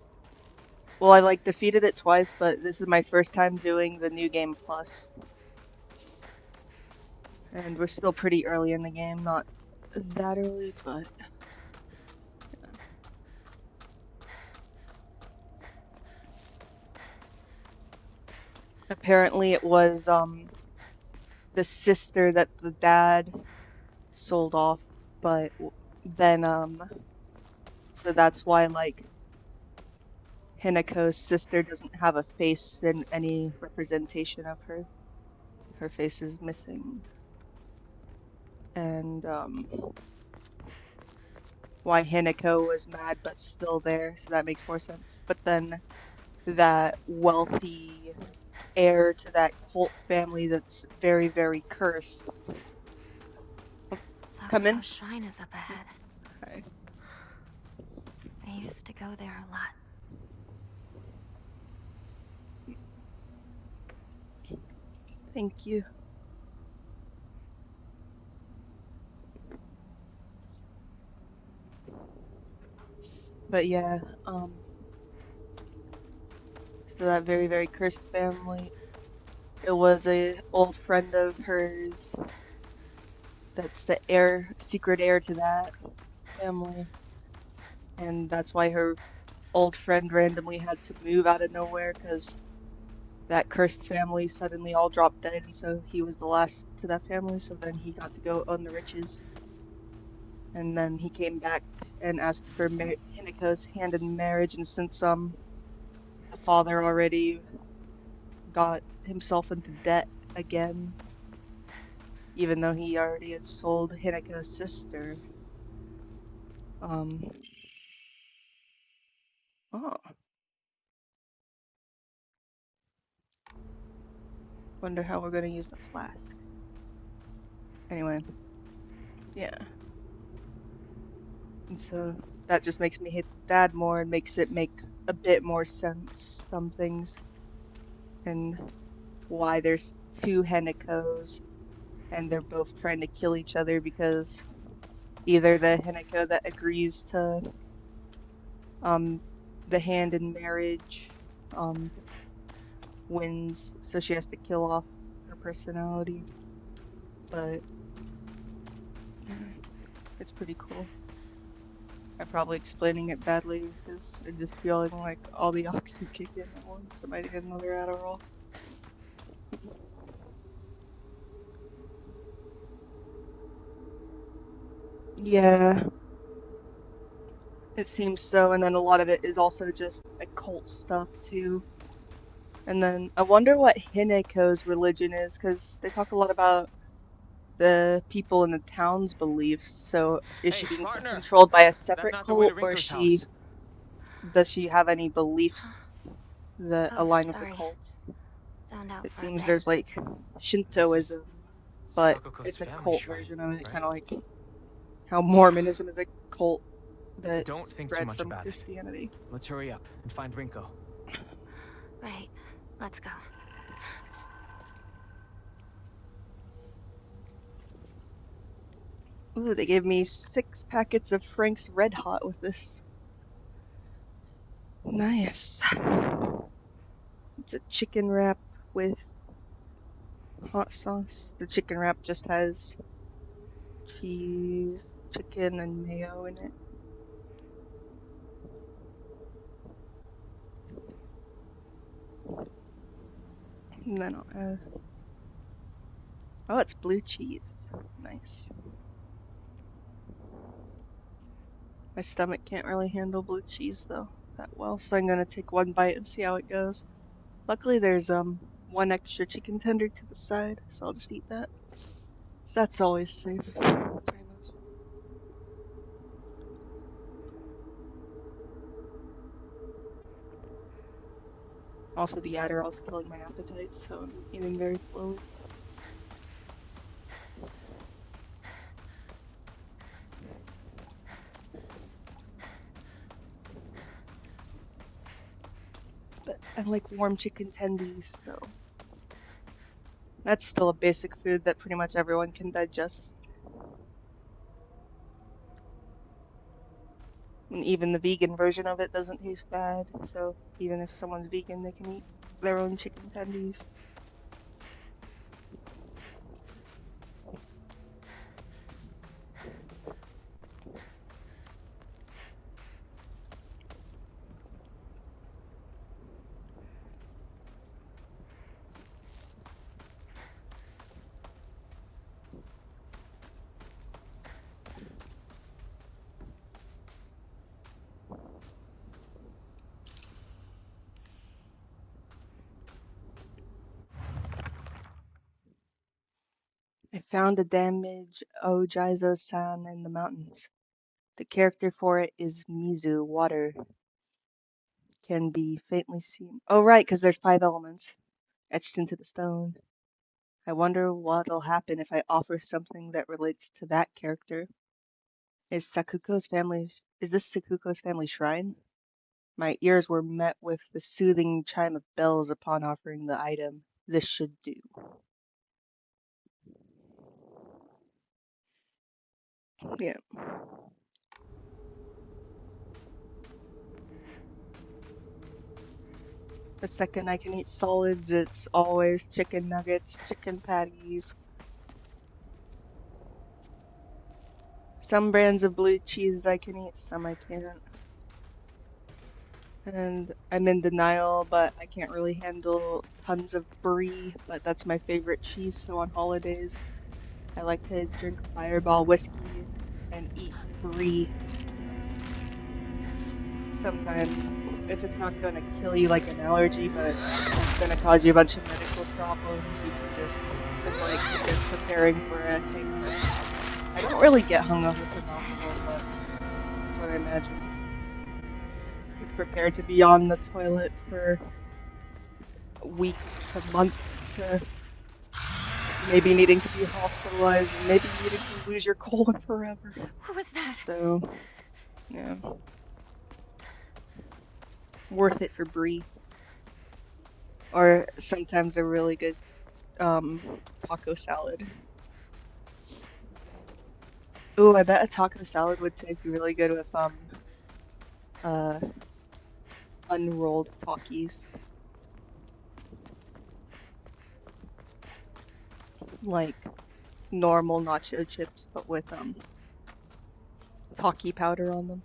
I like defeated it twice, but this is my first time doing the New Game Plus. And we're still pretty early in the game, not that early, but apparently it was the sister that the dad sold off, but then so that's why like Hinako's sister doesn't have a face in any representation of her. Her face is missing. And why Hinako was mad but still there, so that makes more sense. But then that wealthy heir to that cult family that's very, very cursed. Come in. Sakura Shrine is up ahead. Okay. I used to go there a lot. Thank you. But yeah, so that very, very cursed family, it was a old friend of hers that's the secret heir to that family. And that's why her old friend randomly had to move out of nowhere because that cursed family suddenly all dropped dead, and so he was the last to that family, so then he got to go own the riches. And then he came back and asked for Hinako's hand in marriage, and since the father already got himself into debt again, even though he already had sold Hineko's sister. Oh. Wonder how we're gonna use the flask. Anyway, yeah. And so that just makes me hate Dad more and makes it make a bit more sense, some things, and why there's two Hinekos and they're both trying to kill each other because either the Hineko that agrees to the hand in marriage wins, so she has to kill off her personality. But it's pretty cool. I'm probably explaining it badly because I'm just feeling like all the oxy kick in at once. I might get another Adderall. Yeah, it seems so. And then a lot of it is also just occult stuff too. And then I wonder what Hineko's religion is because they talk a lot about the people in the town's beliefs. So is she being controlled by a separate cult, or does she have any beliefs that align with the cults? Zoned out It for a seems bit. there's like Shintoism, but Sakuko's it's a family cult shrine, version of it, right? kind of like how Mormonism is a cult that Don't think too spread much from about it. Christianity. Let's hurry up and find Rinko. Right. Let's go. Ooh, they gave me 6 packets of Frank's Red Hot with this. Nice. It's a chicken wrap with hot sauce. The chicken wrap just has cheese, chicken, and mayo in it. And then I'll add... Oh, it's blue cheese. Nice. My stomach can't really handle blue cheese though that well, so I'm gonna take one bite and see how it goes. Luckily there's one extra chicken tender to the side, so I'll just eat that. So that's always safe. Also the Adderall's killing my appetite, so I'm eating very slowly. But I like warm chicken tendies, so that's still a basic food that pretty much everyone can digest. And even the vegan version of it doesn't taste bad, so even if someone's vegan, they can eat their own chicken tendies. I found a damaged Ojaizo-san in the mountains. The character for it is Mizu, water. Can be faintly seen. Oh, right, because there's 5 elements etched into the stone. I wonder what'll happen if I offer something that relates to that character. Is this Sakuko's family shrine? My ears were met with the soothing chime of bells upon offering the item. This should do. Yeah. The second I can eat solids, it's always chicken nuggets, chicken patties. Some brands of blue cheese I can eat, some I can't. And I'm in denial, but I can't really handle tons of brie, but that's my favorite cheese, so on holidays, I like to drink Fireball whiskey and eat brie. Sometimes if it's not gonna kill you like an allergy, but it's gonna cause you a bunch of medical problems, you can just, it's like just preparing for a hangover. I don't really get hungover from alcohol, but that's what I imagine. Just prepare to be on the toilet for weeks to months to maybe needing to be hospitalized and maybe needing to lose your colon forever. What was that? So, yeah. Worth it for Brie. Or sometimes a really good taco salad. Ooh, I bet a taco salad would taste really good with uh unrolled Takis. Like normal nacho chips but with Taki powder on them.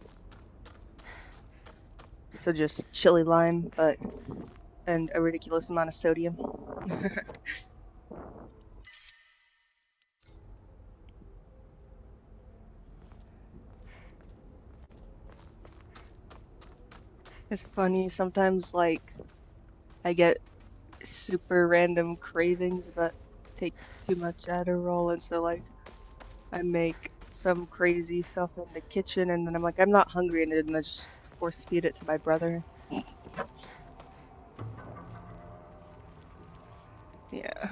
So just chili lime but and a ridiculous amount of sodium. It's funny sometimes like I get super random cravings that take too much Adderall and so like I make some crazy stuff in the kitchen and then I'm like I'm not hungry and then I just force feed it to my brother. Yeah.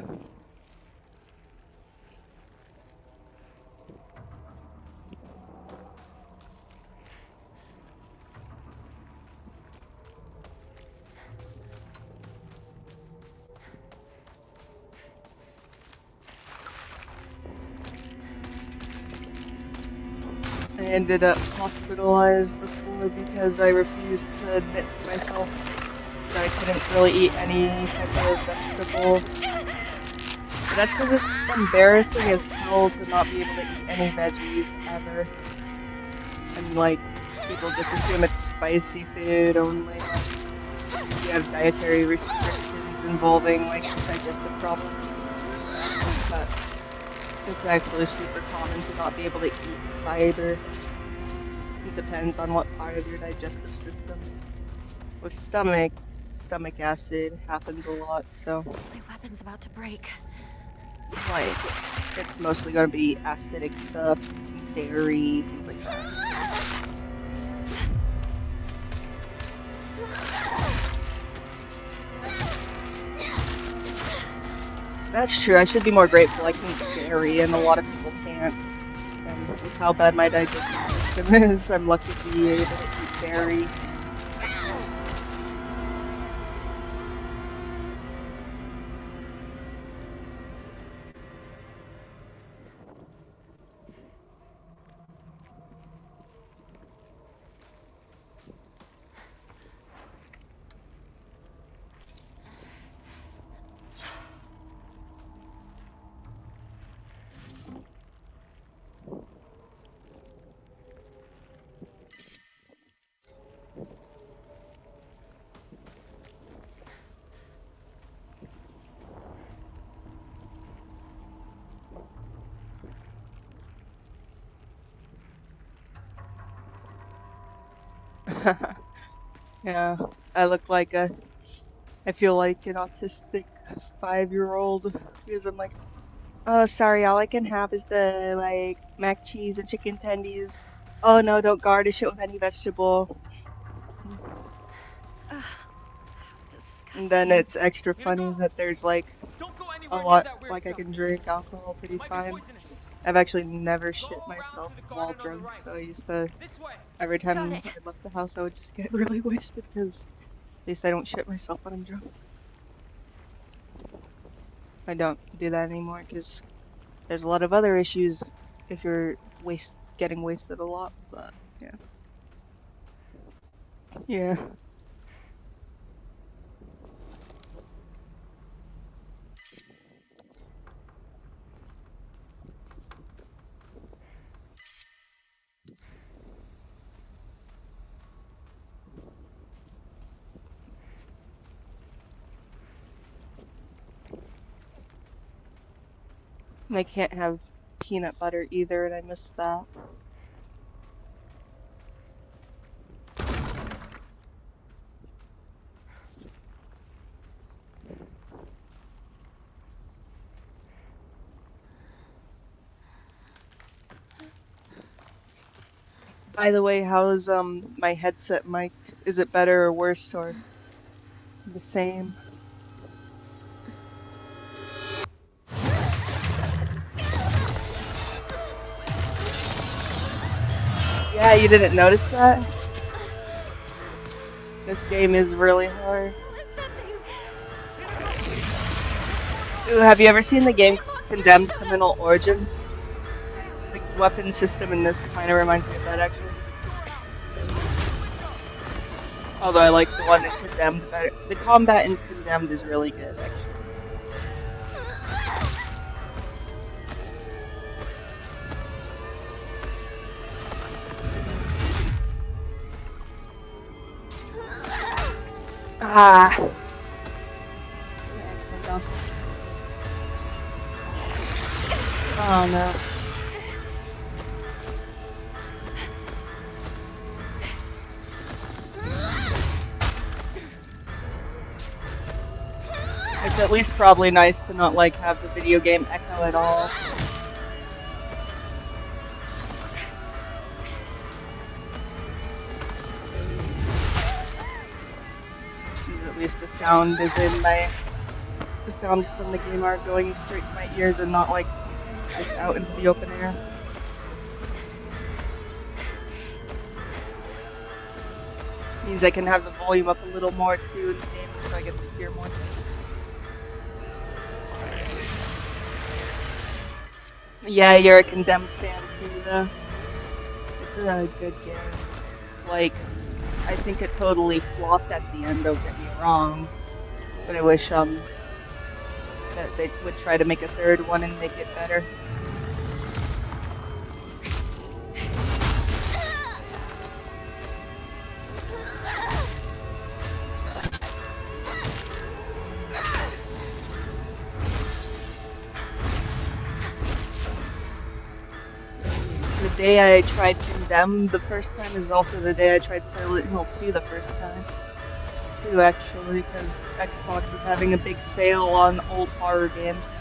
I ended up hospitalized before because I refused to admit to myself that I couldn't really eat any type of vegetable. But that's because it's embarrassing as hell to not be able to eat any veggies ever. And like, people just assume it's spicy food only. You have dietary restrictions involving like digestive problems. But it's actually super common to not be able to eat fiber. It depends on what part of your digestive system. With stomach acid happens a lot, so My weapon's about to break. like it's mostly gonna be acidic stuff, dairy, things like that. That's true, I should be more grateful I can eat dairy and a lot of people can't. And with how bad my digestive system is, I'm lucky to be able to eat dairy. Yeah, I look like I feel like an autistic 5-year-old because I'm like, oh, sorry, all I can have is the like mac cheese and chicken tendies. Oh no, don't garnish it with any vegetable. And then Disgusting. it's extra funny that there's like a lot, like I can drink alcohol pretty fine. I've actually never shit myself while drunk, so I used to, every Got time it. I left the house, I would just get really wasted because at least I don't shit myself when I'm drunk. I don't do that anymore because there's a lot of other issues if you're getting wasted a lot, but yeah. Yeah. And I can't have peanut butter either, and I miss that. By the way, how's my headset mic? Is it better or worse or the same? Yeah, you didn't notice that? This game is really hard. Ooh, have you ever seen the game Condemned Criminal Origins? The weapon system in this kind of reminds me of that, actually. Although I like the one in Condemned better. The combat in Condemned is really good, actually. Ah. Accident downstairs. Oh no. It's at least probably nice to not like have the video game echo at all. At least the sound is in my. The sounds from the game are going straight to my ears and not like out into the open air. Means I can have the volume up a little more too in the game, so I get to hear more things. Yeah, you're a Condemned fan too, though. It's a good game. Like, I think it totally flopped at the end, don't get me wrong. But I wish, that they would try to make a third one and make it better. The day I tried Condemned the first time is also the day I tried Silent Hill 2 the first time. 2 actually, because Xbox is having a big sale on old horror games.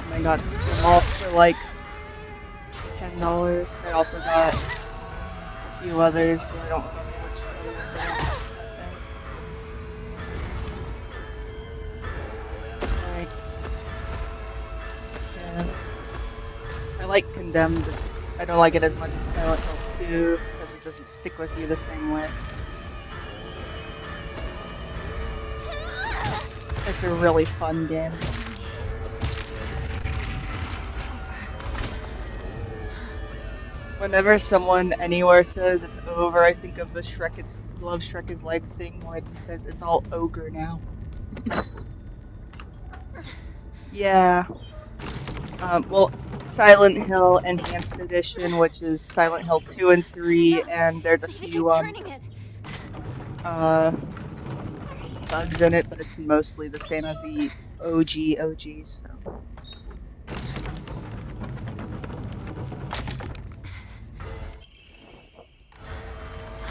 And I got them all for like $10. I also got a few others that I don't remember which ones they are. I like Condemned. I don't like it as much as Silent Hill 2 because it doesn't stick with you the same way. It's a really fun game. Whenever someone anywhere says it's over, I think of the Love Shrek is Life thing where he says it's all ogre now. Yeah. Well, Silent Hill Enhanced Edition, which is Silent Hill 2 and 3, and there's a few bugs in it, but it's mostly the same as the OG, so.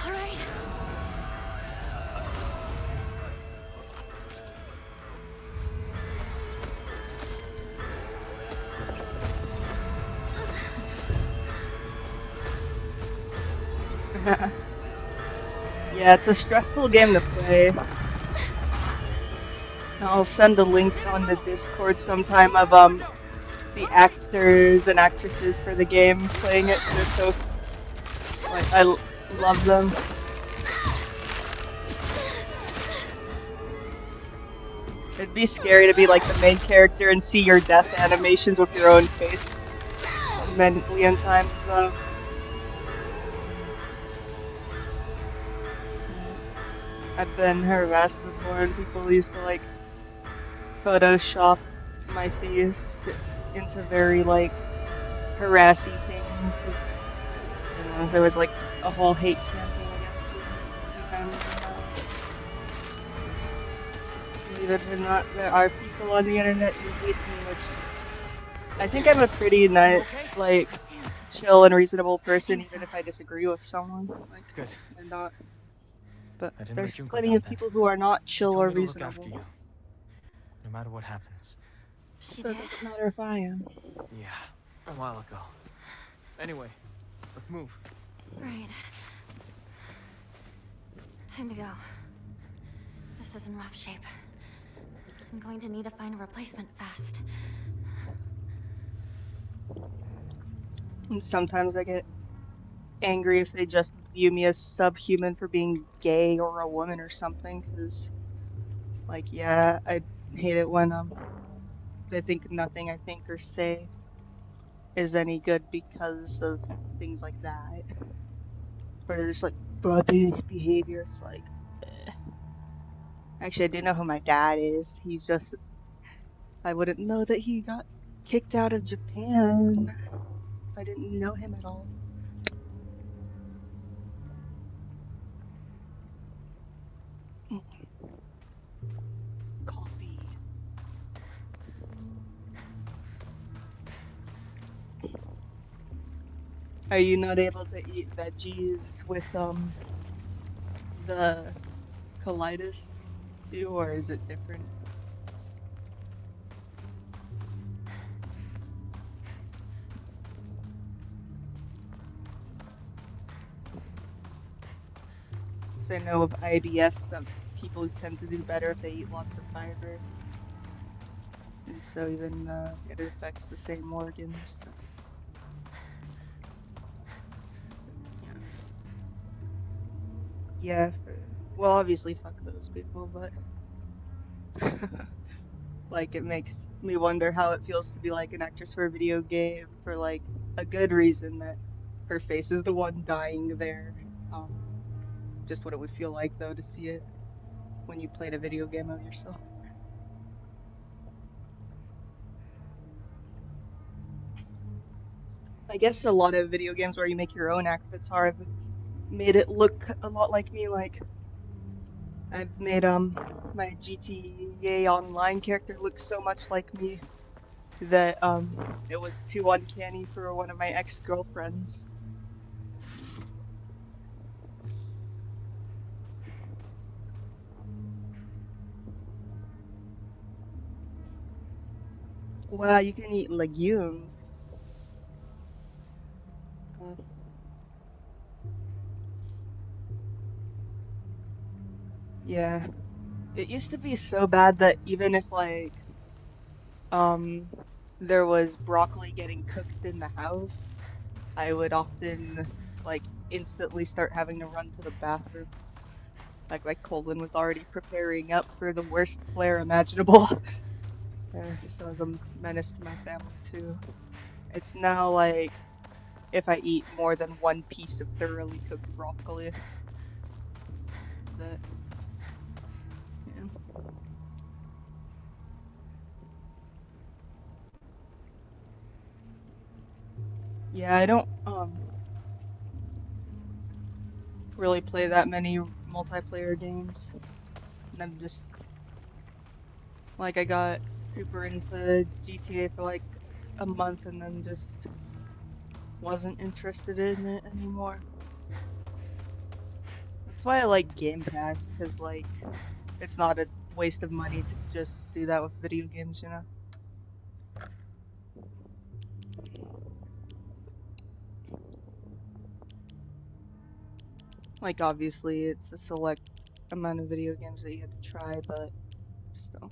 All right. Yeah, it's a stressful game to play. I'll send a link on the Discord sometime of the actors and actresses for the game playing it. They're so like I love them. It'd be scary to be like the main character and see your death animations with your own face a million times though. I've been harassed before and people used to like Photoshop my face into very like harassy things because there was like a whole hate campaign against me. Believe it or not, there are people on the internet who hate me, which I think I'm a pretty nice, like chill and reasonable person, even if I disagree with someone. Like, good. I'm not. But I didn't there's let Junko plenty down of then. people who are not She chill told or me to look reasonable. after you, no matter what happens. She So did. it doesn't matter if I am. Yeah, a while ago. Anyway, let's move. Right. Time to go. This is in rough shape. I'm going to need to find a replacement fast. And sometimes I get angry if they just view me as subhuman for being gay or a woman or something, because, like, yeah, I hate it when they think nothing I think or say is any good because of things like that. Or they're just like body behaviors, like, eh. Actually, I do know who my dad is. He's just, I wouldn't know that he got kicked out of Japan if I didn't know him at all. Coffee. Are you not able to eat veggies with the colitis too, or is it different? So I know of IBS, some people tend to do better if they eat lots of fiber, and so even it affects the same organs. Yeah, well, obviously, fuck those people, but like it makes me wonder how it feels to be like an actress for a video game for like a good reason that her face is the one dying there. Just what it would feel like though to see it when you played a video game of yourself. I guess a lot of video games where you make your own avatar have made it look a lot like me. Like I've made my GTA Online character look so much like me that it was too uncanny for one of my ex-girlfriends. Wow, you can eat legumes. Uh, yeah. It used to be so bad that even if like um there was broccoli getting cooked in the house, I would often like instantly start having to run to the bathroom. Like my colon was already preparing up for the worst flare imaginable. So it was a menace to my family too. It's now like if I eat more than one piece of thoroughly cooked broccoli, that yeah. Yeah, I don't really play that many multiplayer games. And I'm just like I got super into GTA for like a month and then just wasn't interested in it anymore. That's why I like Game Pass, 'cause like it's not a waste of money to just do that with video games, you know? Like obviously it's a select amount of video games that you have to try, but still.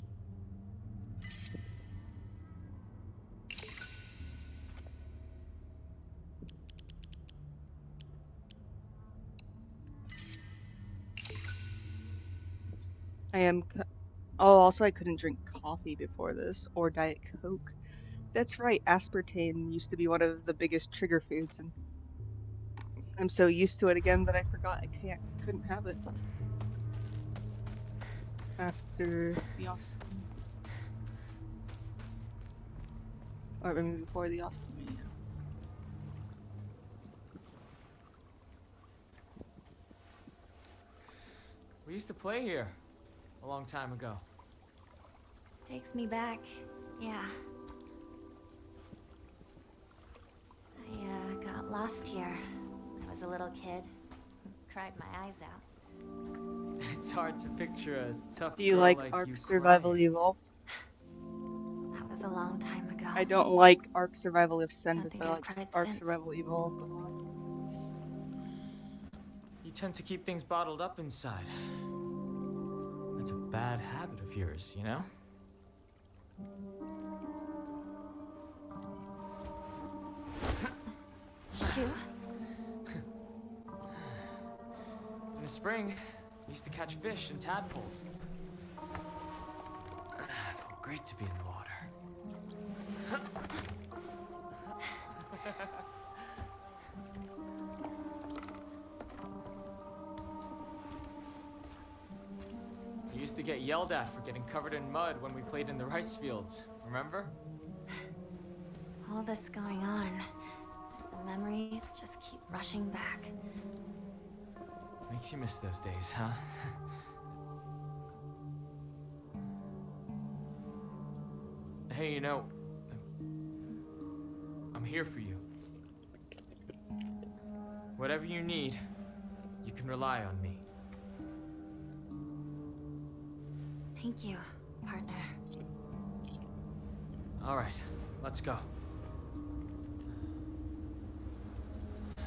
I am Oh, also I couldn't drink coffee before this or Diet Coke. That's right, aspartame used to be one of the biggest trigger foods, and I'm so used to it again that I forgot couldn't have it after the ostomy. Or maybe before the ostomy, yeah. We used to play here a long time ago. Takes me back, yeah. I got lost here. I was a little kid. Cried my eyes out. It's hard to picture a tough Do you girl like like Ark you Survival crying. Evolved? That was a long time ago. Ringo. I don't like Ark Survival Don't Ascended, think but I I've like cried Ark since. Survival Evolved a lot. You tend to keep things bottled up inside. That's a bad habit of yours, you know? Shoe? In the spring, we used to catch fish and tadpoles. It felt great to be in the water. We used to get yelled at for getting covered in mud when we played in the rice fields, remember? All this going on. The memories just keep rushing back. Makes you miss those days, huh? Hey, you know, I'm here for you. Whatever you need, you can rely on me. Thank you, partner. All right, let's go.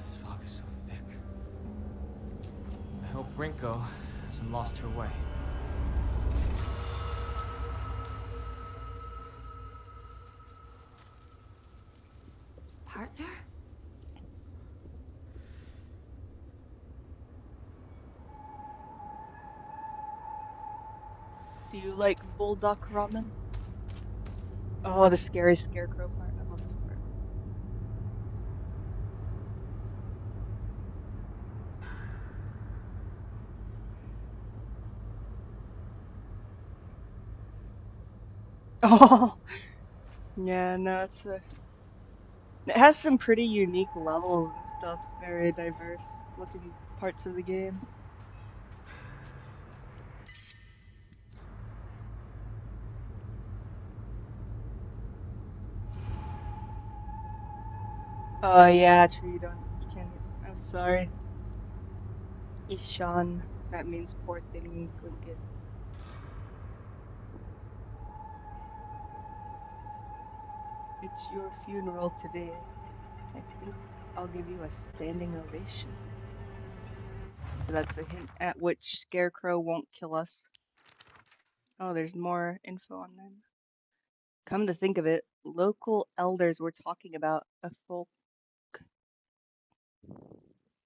This fog is so thick. I hope Rinko hasn't lost her way. Partner? Do you like bulldog ramen? Oh, the scary scarecrow part. I love this part. Oh, yeah, no, it has some pretty unique levels and stuff. Very diverse looking parts of the game. Oh yeah, true. You can't use. I'm sorry. Ishan. That means poor thing in Gungan. It's your funeral today. I think I'll give you a standing ovation. That's a hint at which Scarecrow won't kill us. Oh, there's more info on them. Come to think of it, local elders were talking about a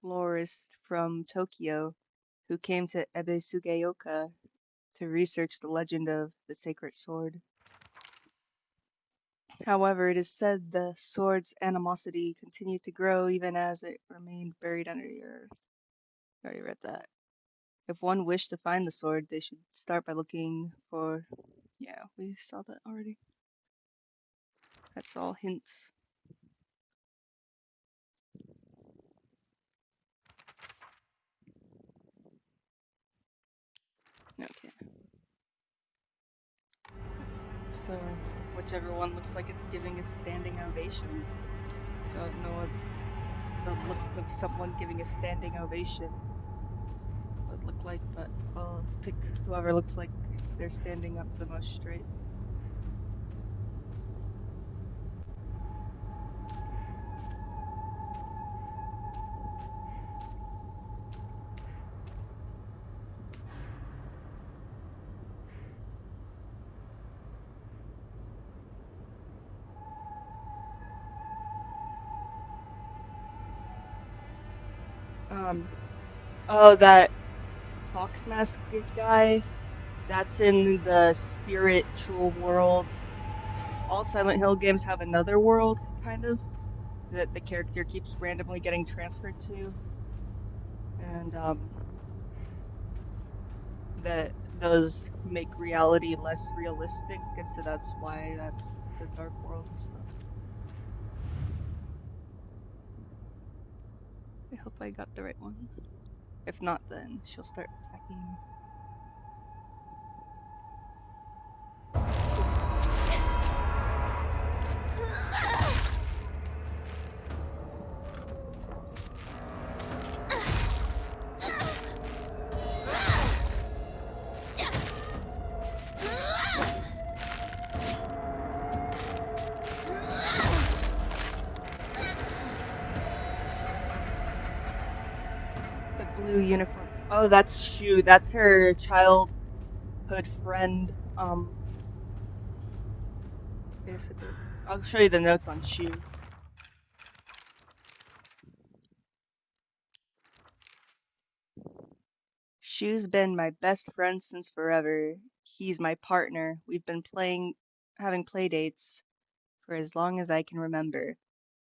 folklorist from Tokyo who came to Ebe Sugaoka to research the legend of the sacred sword. However, it is said the sword's animosity continued to grow even as it remained buried under the earth. I already read that. If one wished to find the sword, they should start by looking for... Yeah, we saw that already. That's all hints. Okay. So, whichever one looks like it's giving a standing ovation. Don't know what the look of someone giving a standing ovation would look like, but I'll pick whoever looks like they're standing up the most straight. Oh, that Fox Mask guy, that's in the spiritual world. All Silent Hill games have another world, kind of, that the character keeps randomly getting transferred to. And, that those make reality less realistic, and so that's why that's the Dark World and stuff. I hope I got the right one. If not, then she'll start attacking me. Blue uniform. Oh, that's Shu. That's her childhood friend. Basically. I'll show you the notes on Shu. Shu's been my best friend since forever. He's my partner. We've been having play dates for as long as I can remember.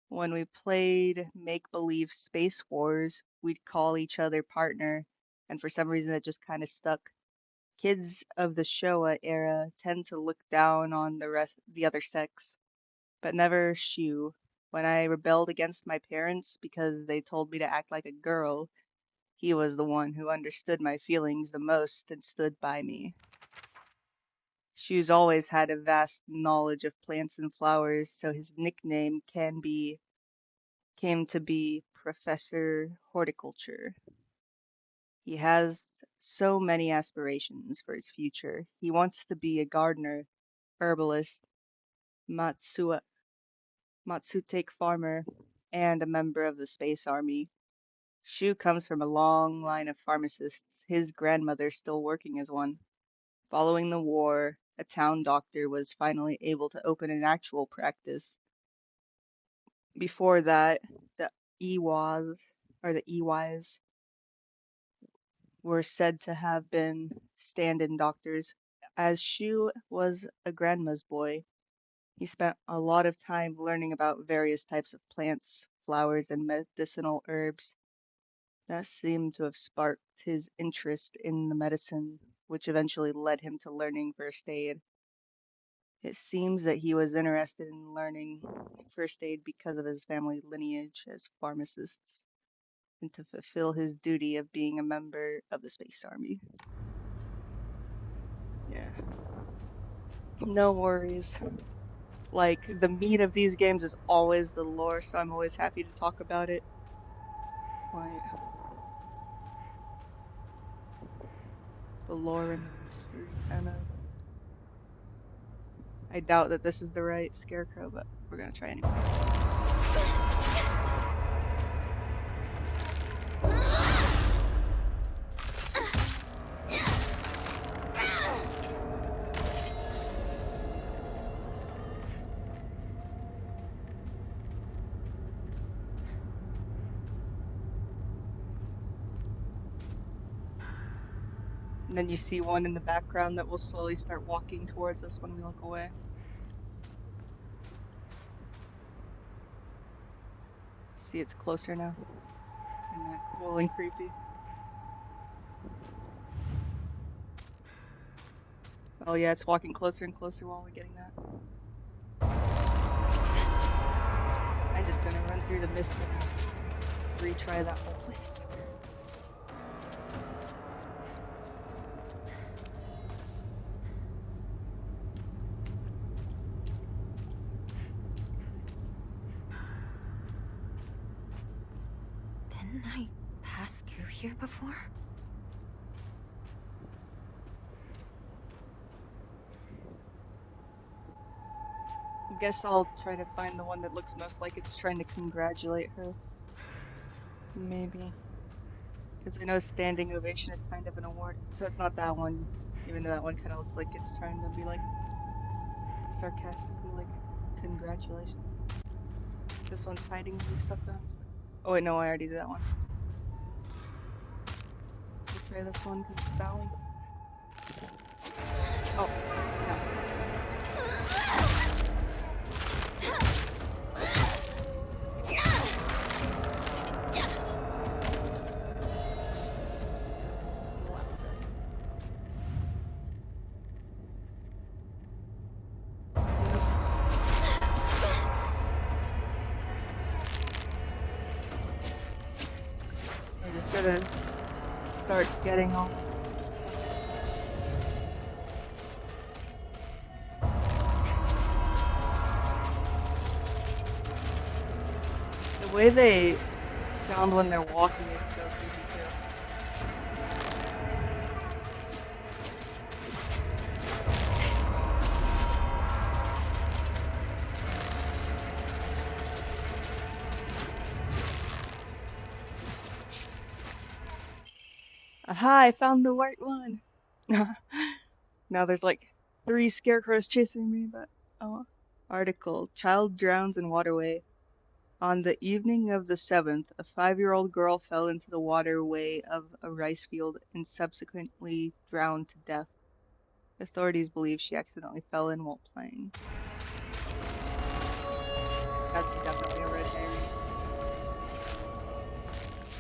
When we played make-believe Space Wars, we'd call each other partner, and for some reason it just kind of stuck. Kids of the Showa era tend to look down on the other sex, but never Shu. When I rebelled against my parents because they told me to act like a girl, he was the one who understood my feelings the most and stood by me. Shu's always had a vast knowledge of plants and flowers, so his nickname came to be Professor Horticulture. He has so many aspirations for his future. He wants to be a gardener, herbalist, Matsutake farmer, and a member of the Space Army. Shu comes from a long line of pharmacists, his grandmother still working as one. Following the war, a town doctor was finally able to open an actual practice. Before that, the Iwais were said to have been stand-in doctors. As Shu was a grandma's boy, he spent a lot of time learning about various types of plants, flowers, and medicinal herbs. That seemed to have sparked his interest in the medicine, which eventually led him to learning first aid. It seems that he was interested in learning first aid because of his family lineage as pharmacists and to fulfill his duty of being a member of the Space Army. Yeah. No worries. Like, the meat of these games is always the lore, so I'm always happy to talk about it. Like, the lore and the mystery, kind of. I doubt that this is the right scarecrow, but we're gonna try anyway. And then you see one in the background that will slowly start walking towards us when we look away. See, it's closer now. Isn't that cool and creepy? Oh yeah, it's walking closer and closer while we're getting that. I'm just gonna run through the mist and retry that whole place. Didn't I pass through here before? I guess I'll try to find the one that looks most like it's trying to congratulate her. Maybe. Because I know standing ovation is kind of an award. So it's not that one, even though that one kind of looks like it's trying to be like sarcastically like congratulations. This one's hiding the stuff down. Oh wait, no, I already did that one. We'll try this one because it's bowing. Oh, no. I'm just gonna start getting all. The way they sound when they're walking is so creepy too. Aha, I found the white one. Now there's like 3 scarecrows chasing me, but oh. Article: Child drowns in waterway. On the evening of the 7th, a 5-year-old girl fell into the waterway of a rice field and subsequently drowned to death. Authorities believe she accidentally fell in while playing. That's definitely a red herring.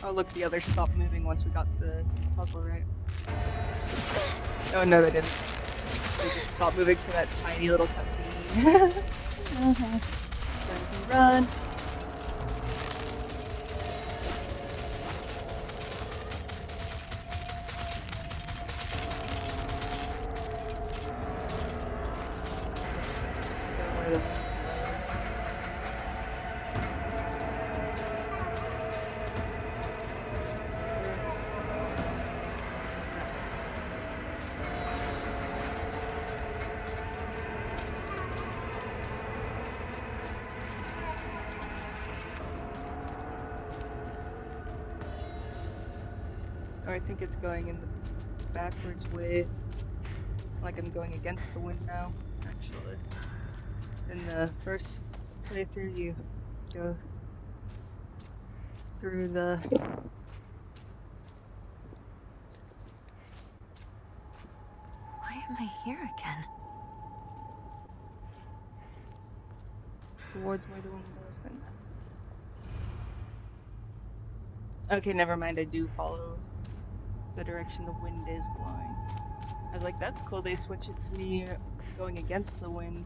Oh look, the others stopped moving once we got the puzzle right. Oh no, they didn't. They just stopped moving for that tiny little cutscene. Run. Or I think it's going in the backwards way. Like I'm going against the wind now, actually. In the first playthrough, you go through the... Why am I here again? towards where the wind goes, but no. Okay, never mind, I do follow the direction the wind is blowing. I was like, that's cool, they switch it to me going against the wind,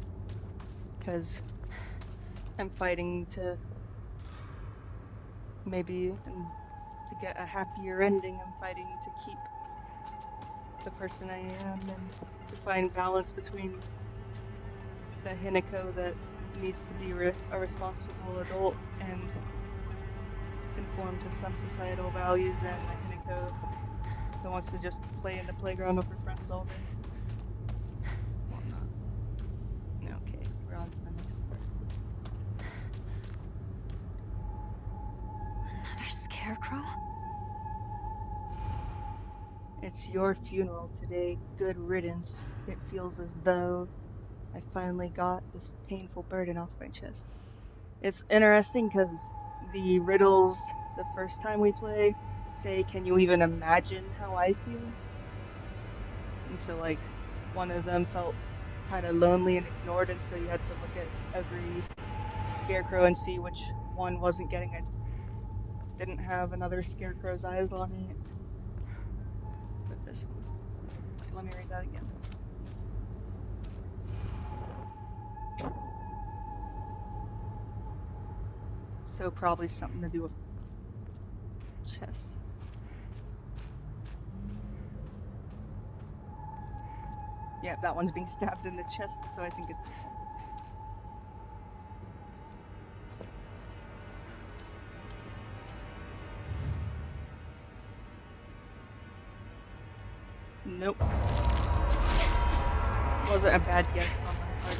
because I'm fighting to maybe, to get a happier ending, I'm fighting to keep the person I am and to find balance between the Hinako that needs to be a responsible adult and conform to some societal values, and the Hinako that wants to just play in the playground with her friends all day. Well, not. Okay, we're on to the next part. Another scarecrow? It's your funeral today. Good riddance. It feels as though I finally got this painful burden off my chest. It's interesting because the riddles, the first time we play, say, can you even imagine how I feel? And so, like, one of them felt kind of lonely and ignored, and so you had to look at every scarecrow and see which one wasn't getting it. Didn't have another scarecrow's eyes on it. But this one. Okay, let me read that again. So probably something to do with chess. Yeah, that one's being stabbed in the chest, so I think it's this one. Nope. Wasn't a bad guess on my part.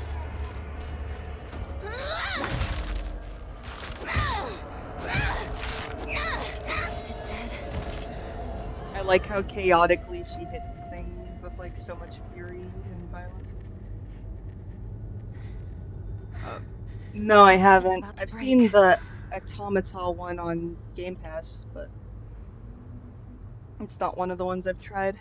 I like how chaotically she hits things with like so much fury and violence. No, I haven't. I've seen the Automata one on Game Pass, but it's not one of the ones I've tried.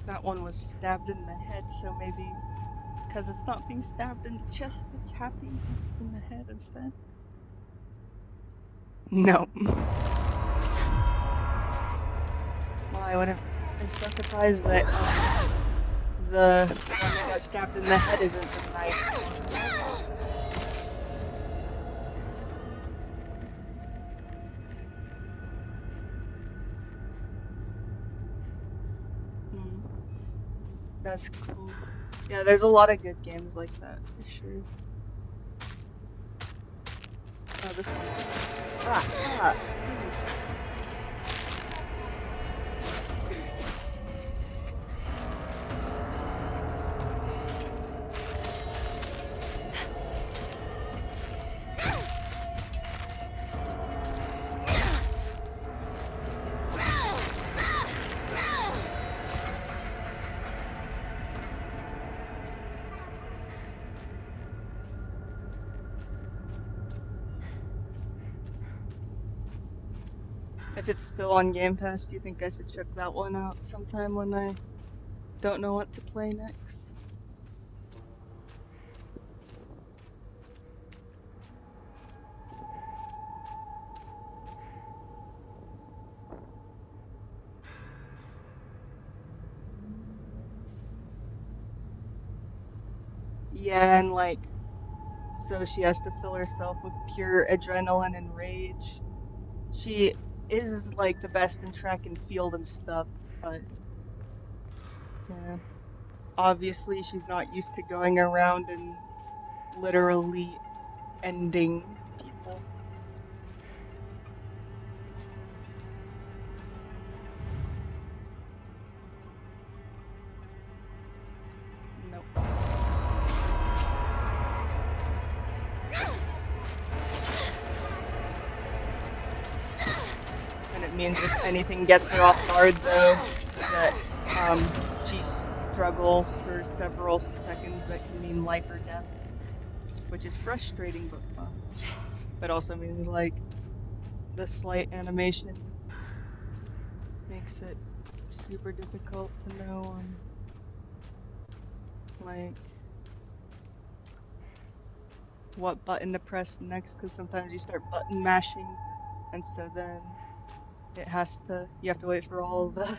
That one was stabbed in the head, so maybe because it's not being stabbed in the chest, it's happy because it's in the head instead. No. Why? I'm so surprised that the one that got stabbed in the head isn't the nice one. That's cool. Yeah, there's a lot of good games like that, for sure. Oh, this one. Ah! If it's still on Game Pass, do you think I should check that one out sometime when I don't know what to play next? Yeah, and like, so she has to fill herself with pure adrenaline and rage. She is like the best in track and field and stuff, but yeah, obviously she's not used to going around and literally ending people. Nope. And it means if anything gets her off guard, though, that she struggles for several seconds that can mean life or death, which is frustrating but fun. But also means like the slight animation makes it super difficult to know like what button to press next, because sometimes you start button mashing and so then you have to wait for all the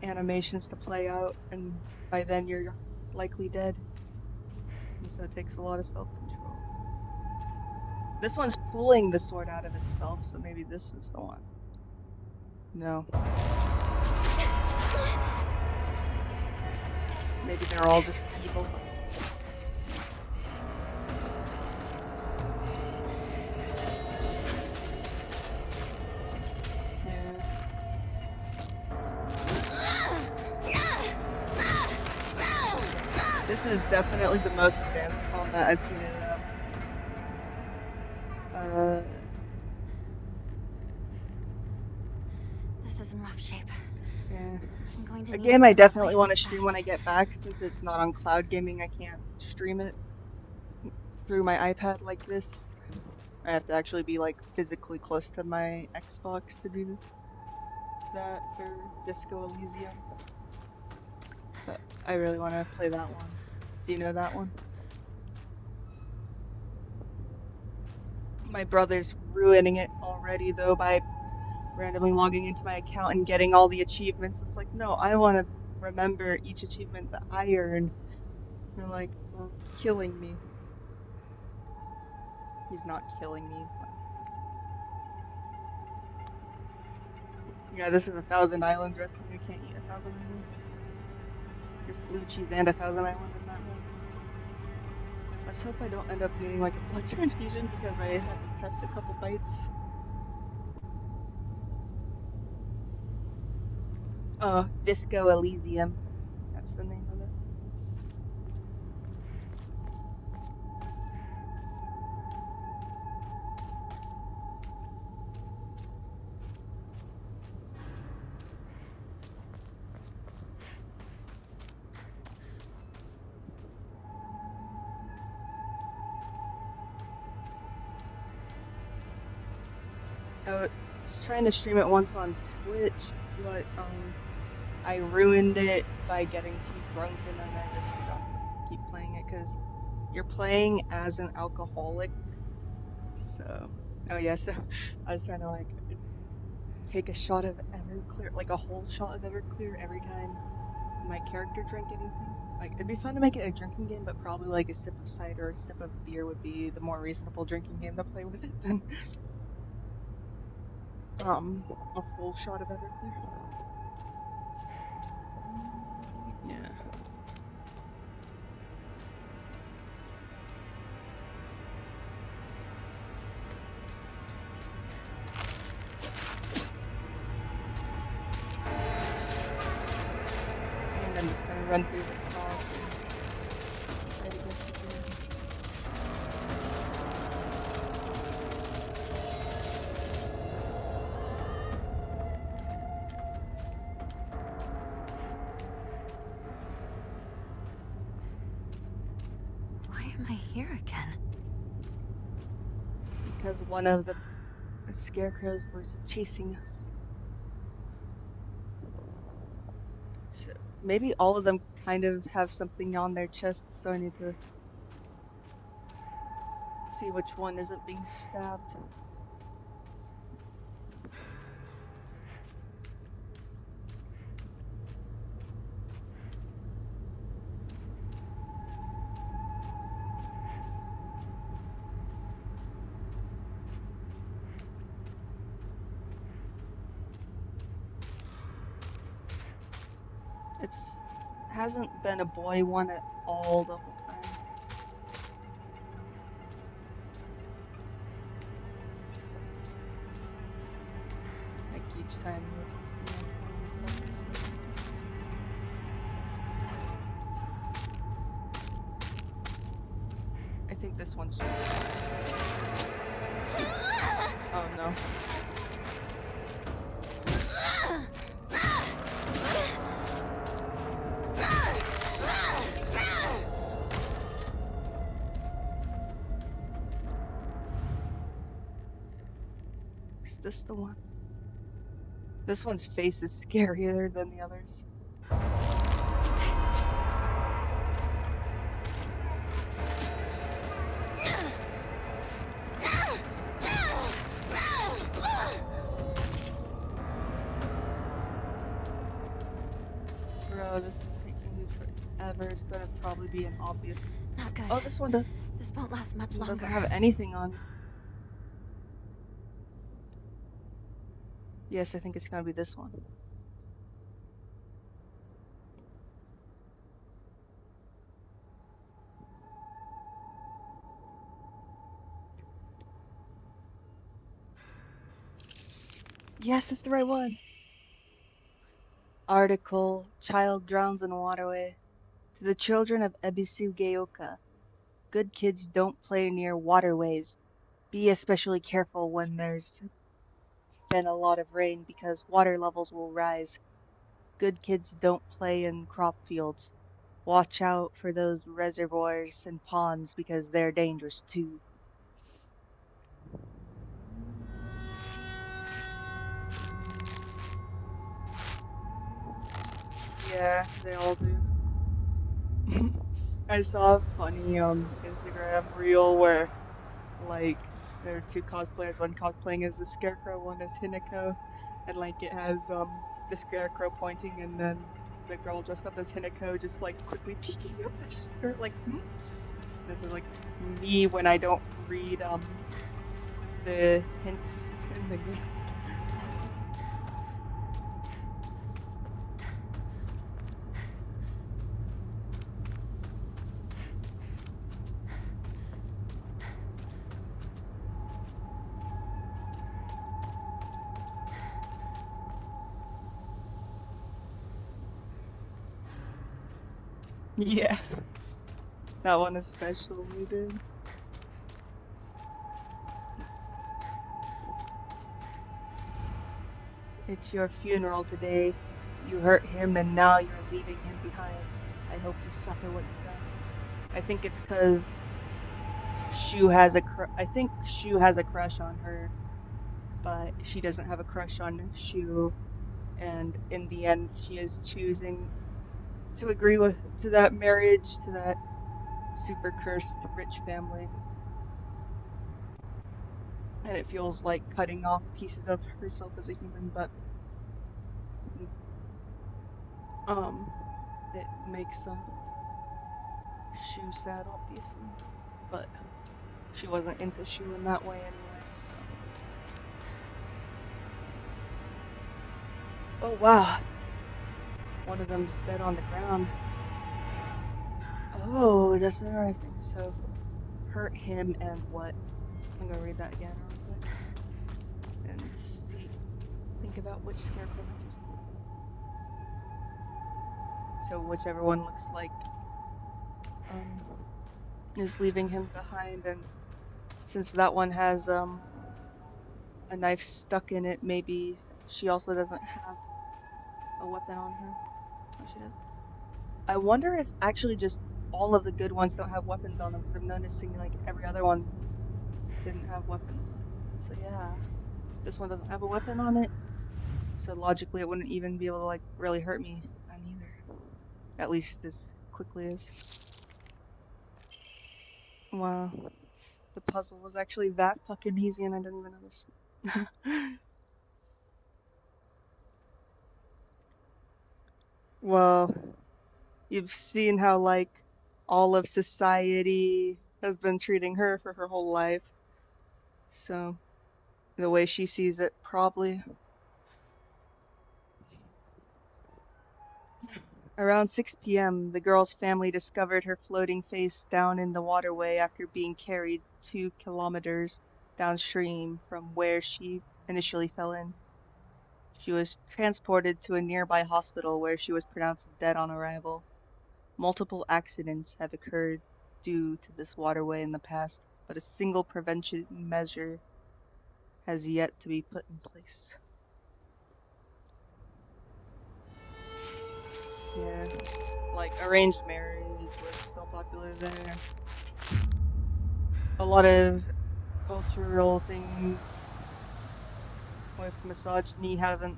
animations to play out, and by then you're likely dead, and so it takes a lot of self-control. This one's pulling the sword out of itself, so maybe this is the one. No. Maybe they're all just evil. This is definitely the most advanced combat I've seen in This is in rough shape. yeah. I'm going to A need game I couple of definitely want to stream when I fast. get back, since it's not on cloud gaming. I can't stream it through my iPad like this. I have to actually be like physically close to my Xbox to do that for Disco Elysium. But I really want to play that one. Do you know that one? My brother's ruining it already though by randomly logging into my account and getting all the achievements. It's like, no, I want to remember each achievement that I earn. You're like, killing me. He's not killing me. Yeah, this is 1,000 Island wrestling. You can't eat 1,000 Island. There's blue cheese and 1,000 Island in that one. Let's hope I don't end up needing like a blood transfusion, because I had to test a couple bites. Disco Elysium. That's the name of it. I was trying to stream it once on Twitch, but I ruined it by getting too drunk, and then I just forgot to keep playing it, because you're playing as an alcoholic. So, oh yeah, so I was trying to like take a shot of Everclear, like a whole shot of Everclear every time my character drank anything. Like, it'd be fun to make it a drinking game, but probably like a sip of cider or a sip of beer would be the more reasonable drinking game to play with it than a full shot of Everclear. Yeah. And I'm just gonna run through the top and try to guess the game. Why am I here again? Because one of the The scarecrows were chasing us. So maybe all of them kind of have something on their chests, so I need to see which one isn't being stabbed. It's hasn't been a boy one at all the whole time. Like each time it's the next one that does this. I think this one's just... Oh no. Is this the one? This one's face is scarier than the others. Bro, this is taking me forever. It's gonna probably be an obvious. Not good. Oh, this one does. This won't last much longer. Doesn't have anything on. Yes, I think it's gonna be this one. Yes, it's the right one. Article: Child drowns in waterway. To the children of Ebisu Gaoka, good kids don't play near waterways. Be especially careful when there's been a lot of rain because water levels will rise. Good kids don't play in crop fields. Watch out for those reservoirs and ponds because they're dangerous too. Yeah, they all do. I saw a funny Instagram reel where like there are two cosplayers, one cosplaying as the Scarecrow, one as Hinako, and like it has the Scarecrow pointing and then the girl dressed up as Hinako just like quickly peeking up the skirt like This is like me when I don't read the hints in the game. Yeah, that one especially, dude. It's your funeral today. You hurt him and now you're leaving him behind. I hope you suffer what you've done. I think it's because I think Shu has a crush on her, but she doesn't have a crush on Shu, and in the end she is choosing to agree to that marriage to that super cursed rich family. And it feels like cutting off pieces of herself as a human, but it makes Shu sad, obviously, but she wasn't into Shu in that way anyway, so. Oh wow, one of them's dead on the ground. Oh, that's interesting. So, hurt him and what? I'm gonna read that again real quick and see. Think about which scarecrow matches. So whichever one looks like is leaving him behind, and since that one has a knife stuck in it, maybe she also doesn't have a weapon on her. Oh, she does. I wonder if actually just all of the good ones don't have weapons on them, because I'm noticing like every other one didn't have weapons on them. So yeah. This one doesn't have a weapon on it, so logically it wouldn't even be able to like really hurt me then either. At least as quickly as. Wow, the puzzle was actually that fucking easy and I didn't even notice. Well, you've seen how like all of society has been treating her for her whole life. So the way she sees it, probably. Around 6 p.m., the girl's family discovered her floating face down in the waterway after being carried 2 kilometers downstream from where she initially fell in. She was transported to a nearby hospital where she was pronounced dead on arrival. Multiple accidents have occurred due to this waterway in the past, but a single prevention measure has yet to be put in place. Yeah, like arranged marriage was still popular there. A lot of cultural things with misogyny haven't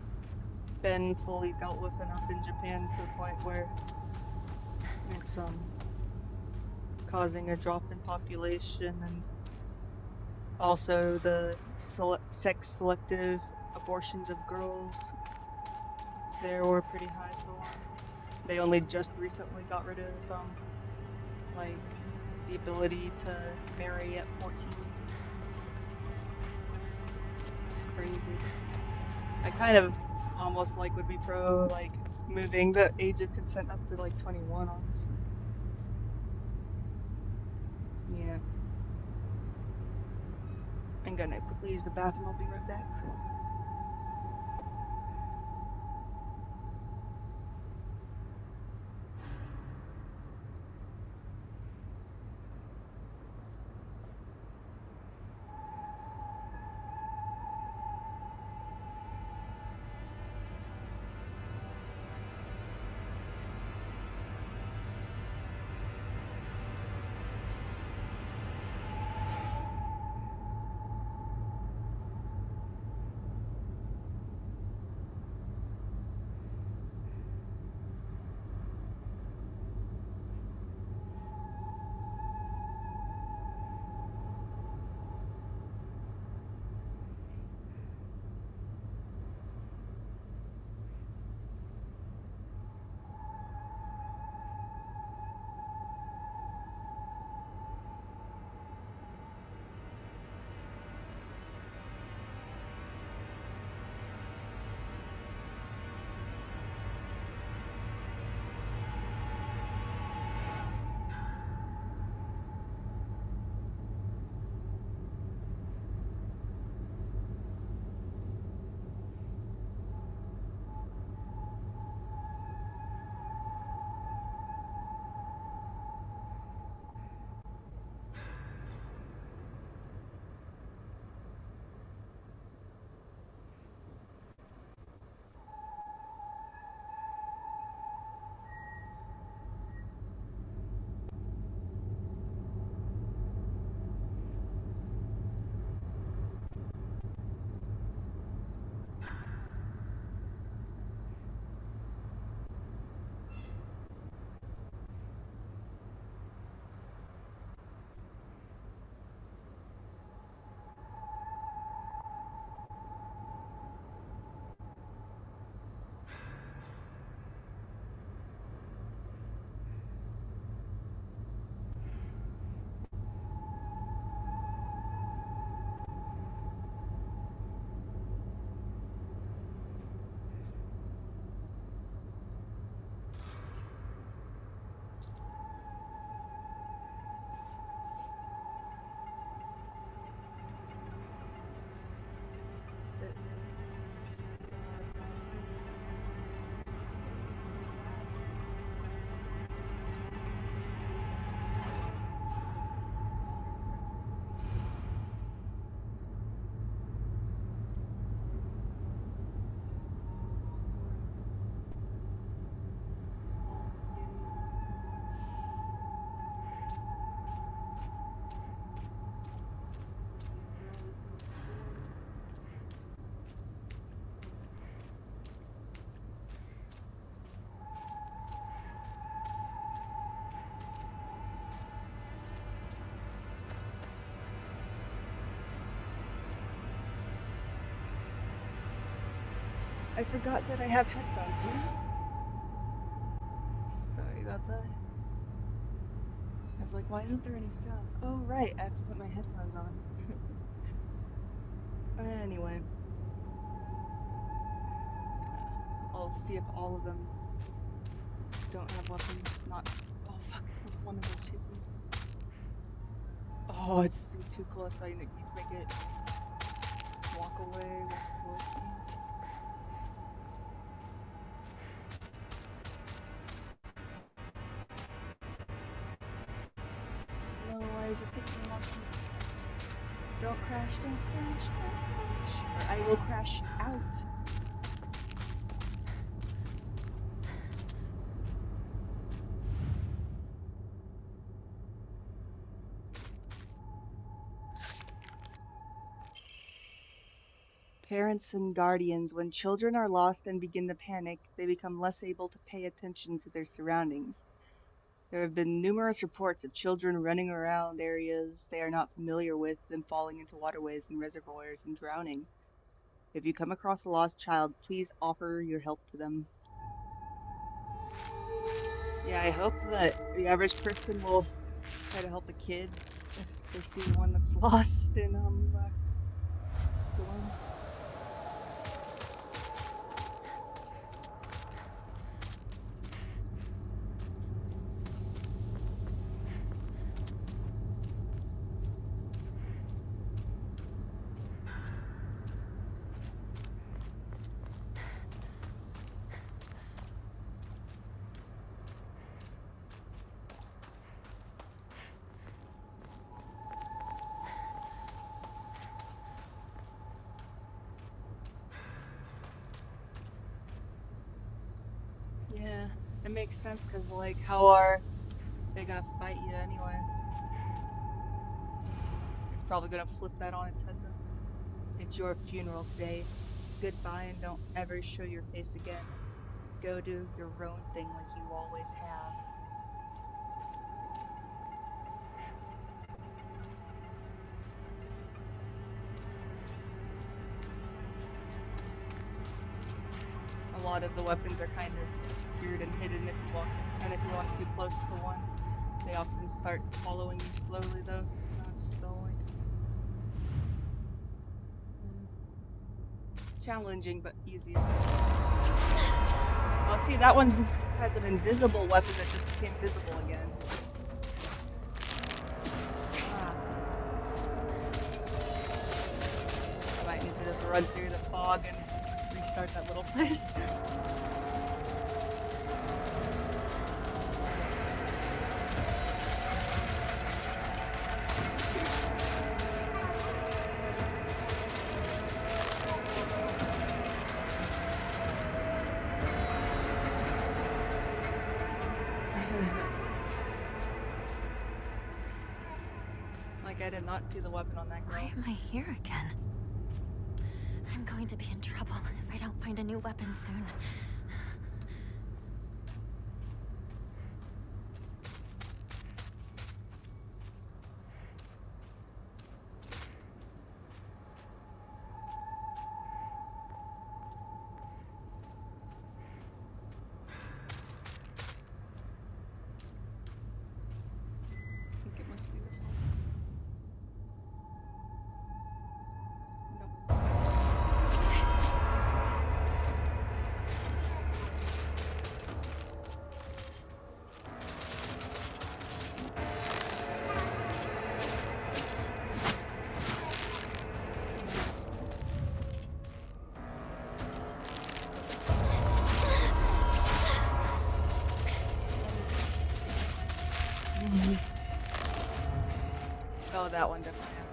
been fully dealt with enough in Japan to the point where it's causing a drop in population, and also the sex selective abortions of girls there were pretty high for a while. They only just recently got rid of like the ability to marry at 14. It's crazy. I kind of almost like would be pro like moving the age of consent up to like 21, honestly. Yeah. I'm gonna quickly use the bathroom. I'll be right back. I forgot that I have headphones in. Sorry about that. I was like, why isn't there any sound? Oh, right, I have to put my headphones on. Anyway, I'll see if all of them don't have weapons. Not. Oh, fuck, it's one of them chasing me. Oh, it's too close. I need to make it walk away, walk towards these. No, why is it taking me longer? Don't crash, don't crash, don't crash. Or I will crash out. Parents and guardians, when children are lost and begin to panic, they become less able to pay attention to their surroundings. There have been numerous reports of children running around areas they are not familiar with and falling into waterways and reservoirs and drowning. If you come across a lost child, please offer your help to them. Yeah, I hope that the average person will try to help a kid if they see one that's lost in a storm. Yeah, it makes sense because, like, how are they gonna fight you anyway? It's probably gonna flip that on its head though. It's your funeral today. Goodbye and don't ever show your face again. Go do your own thing like you always have. A lot of the weapons are kind of obscured and hidden if you walk too close to one. They often start following you slowly though, so it's still like challenging but easy. Oh, see, that one has an invisible weapon that just became visible again. I might need to just run through the fog and restart that little place. Like, I did not see the weapon on that girl. Why am I here again? I'm going to be in trouble if I don't find a new weapon soon. I think it must be this one. Nope. Oh, that one definitely has.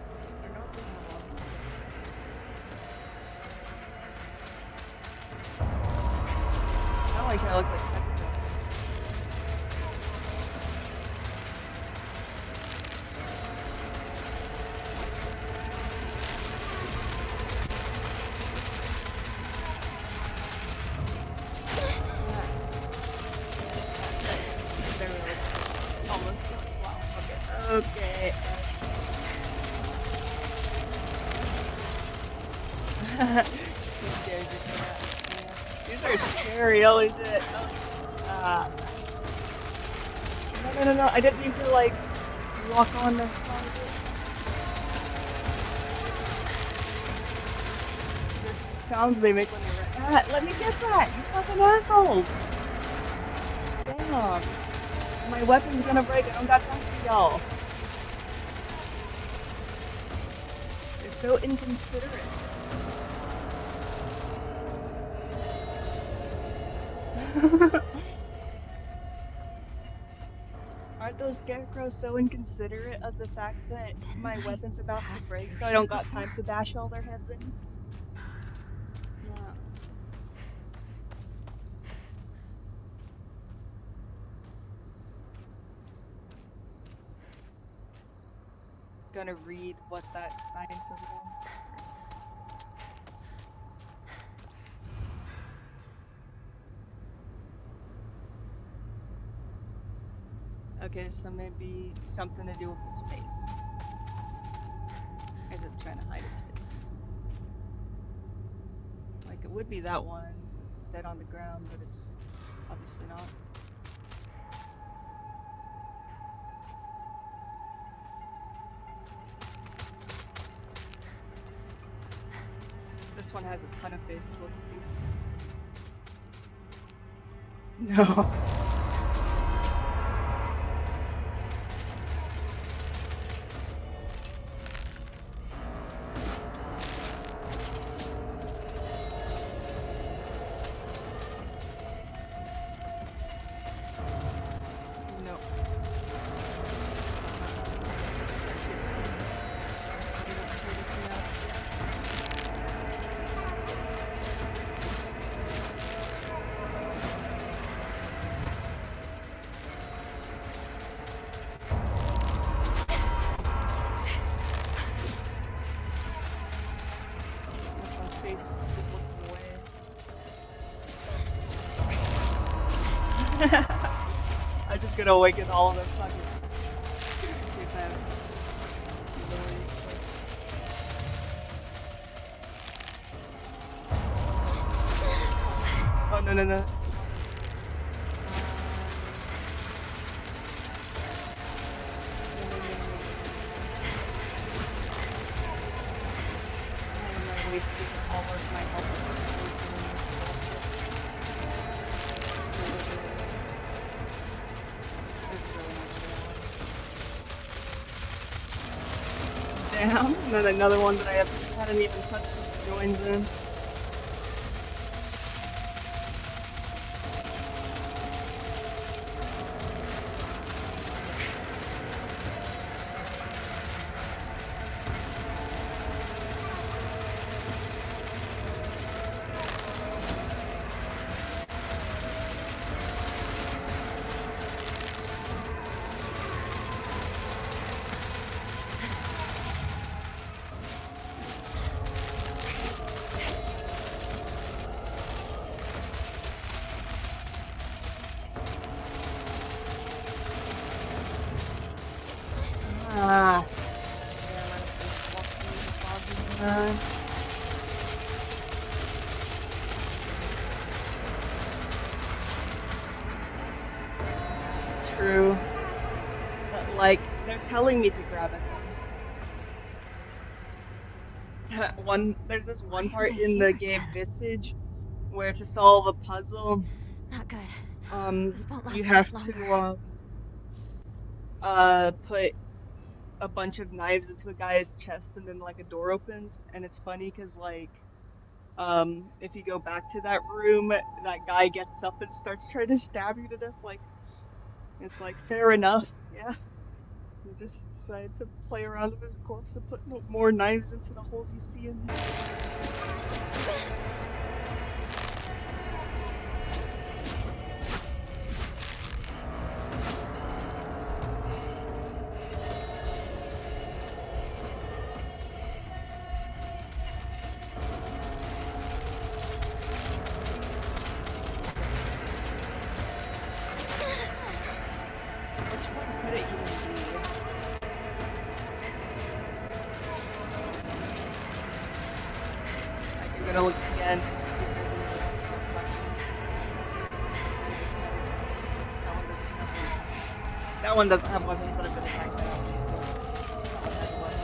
Or no, it doesn't have one. Not like that looks like second. There we go. Almost killed. Wow. Okay. Okay. Too scared to do that. These are scary, holy shit. Ah. No. I didn't mean to, like, walk on the side of it. The sounds they make when they run. Ah, let me get that! You fucking assholes! Damn. My weapon's gonna break. I don't got time for y'all. They're so inconsiderate. Aren't those scarecrows so inconsiderate of the fact that my weapon's about to break, so I don't got time to bash all their heads in? Yeah. Gonna read what that sign says again. Okay, so maybe something to do with his face. Is it trying to hide his face? Like, it would be that one. It's dead on the ground, but it's obviously not. This one has a ton of faces. Let's see. No. No. This one's face is looking away. I'm just gonna awaken all of them fucking. See if I have abilities, but... Oh, no. I'm wasting all of my health. Damn, and then another one that I hadn't even touched joins in. Ah. Damn, I just walked through the fog. True. But, like, they're telling me to grab at them. There's this one part in the game Visage where to solve a puzzle, Not good. This won't you last have much to put a bunch of knives into a guy's chest and then like a door opens, and it's funny because like if you go back to that room, that guy gets up and starts trying to stab you to death. Like, it's like, fair enough, yeah. He just decided to play around with his corpse and put more knives into the holes you see in his... Which one could it even be? Like, you're gonna look again and see if there's anything. That one doesn't have weapons, but I've been attacked by it. It has a weapon.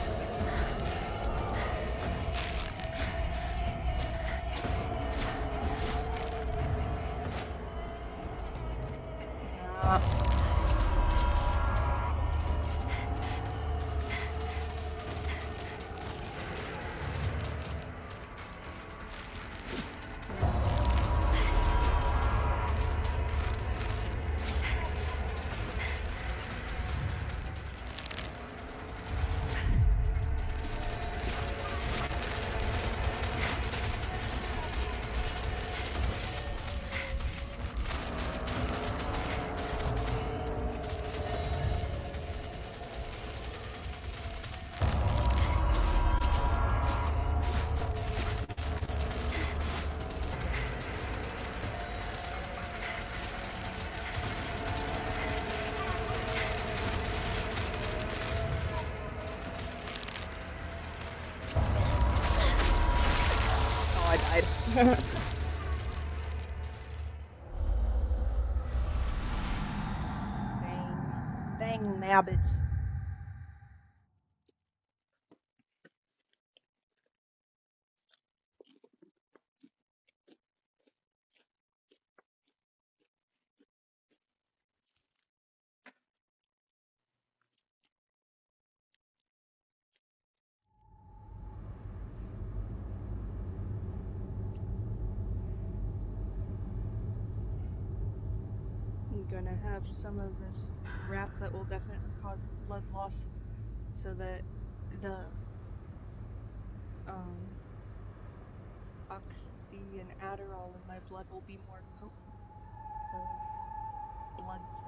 I died. Dang nabbits. I'm gonna have some of this wrap that will definitely cause blood loss so that the Oxy and Adderall in my blood will be more potent because blood to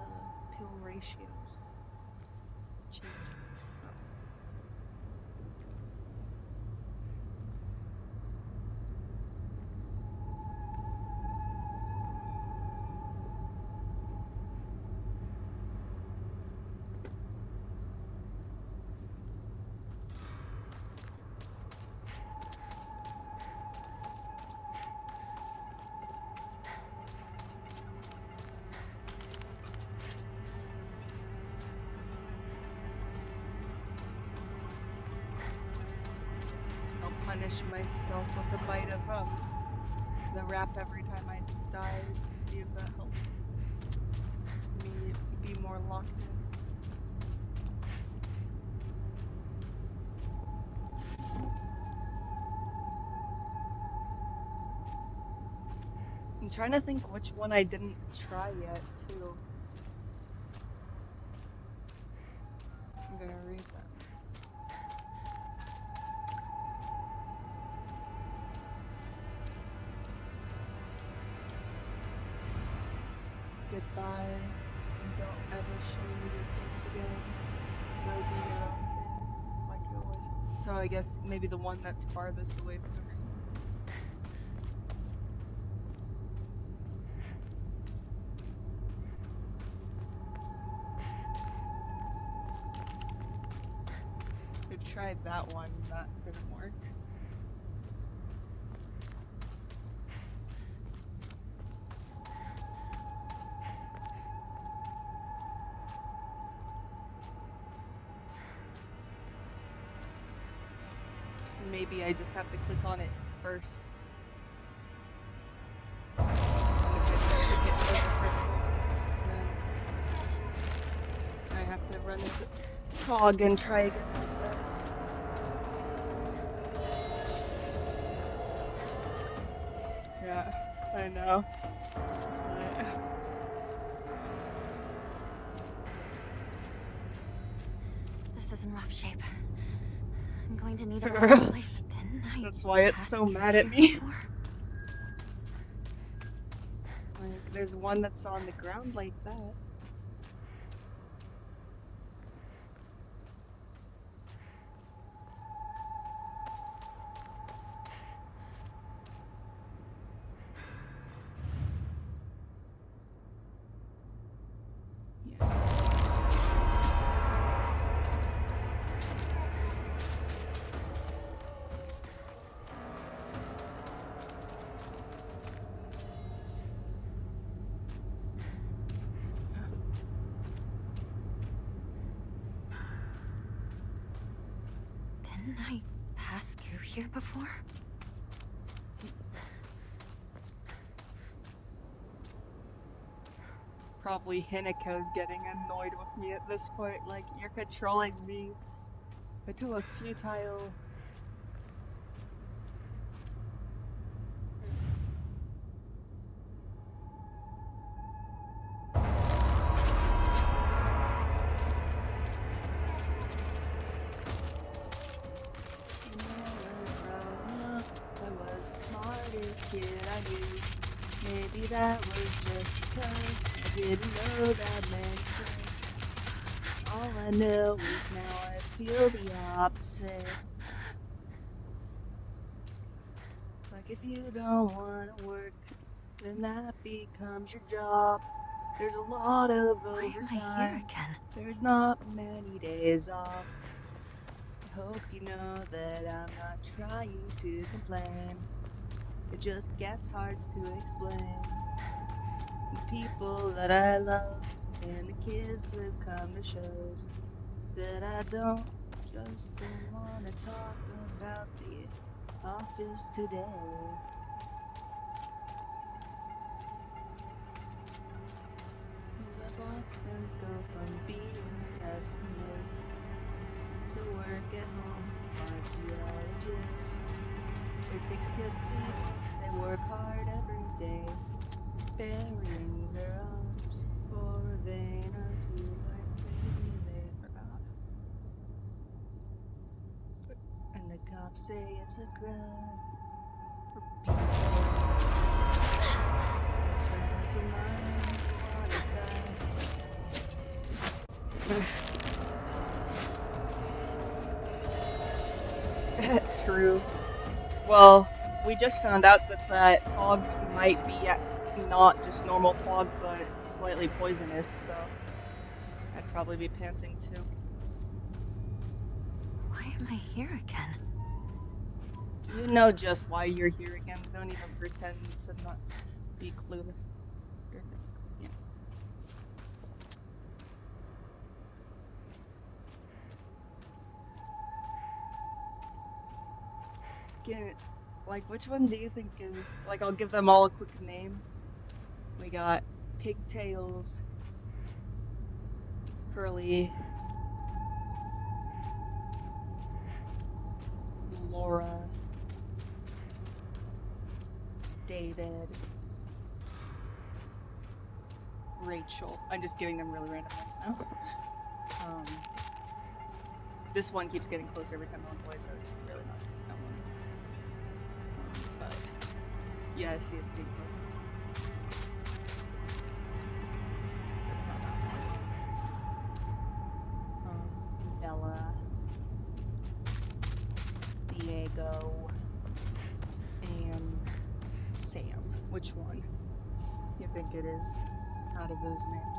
pill ratios changing. So. I'll punish myself with a bite of the wrap every time I die to see if that helps me be more locked in. I'm trying to think which one I didn't try yet, too. I'm gonna read that. Goodbye, and don't ever show me your face again. Go do your own thing, like you always. So I guess maybe the one that's farthest away from everyone. I tried that one, that didn't work. Maybe I just have to click on it first. And if I click it over first, then I have to run into Cog and try again like that. Yeah, I know. This is in rough shape. I'm going to need a better place. That's why it's so mad at me. Like, there's one that's on the ground like that. Didn't I pass through here before? Probably Hinako's getting annoyed with me at this point, like, you're controlling me into a futile... I was the smartest kid I knew. Maybe that was just because I didn't know that meant things. All I know is now I feel the opposite. Like if you don't want to work, then that becomes your job. There's a lot of overtime. There's not many days off. I hope you know that I'm not trying to complain. It just gets hard to explain. The people that I love and the kids that come to shows that I don't want to talk about the office today. Cause I've watched friends go from being pessimists to work at home archaeologists. Their ticks get deep, they work hard every day, burying their arms for a vein or two, like maybe they forgot. And the cops say it's a crime for people. Friends of mine wanna die. That's true. Well, we just found out that that fog might be not just normal fog, but slightly poisonous, so I'd probably be panting too. Why am I here again? You know just why you're here again. Don't even pretend to not be clueless. Yeah. Like, which one do you think is... Like, I'll give them all a quick name. We got Pigtails, Curly, Laura, David, Rachel. I'm just giving them really random names now. This one keeps getting closer every time one voice, so it's really not that one. But yes, he is getting closer. So it's not that one. Bella, Diego, and Sam. Which one you think it is out of those names?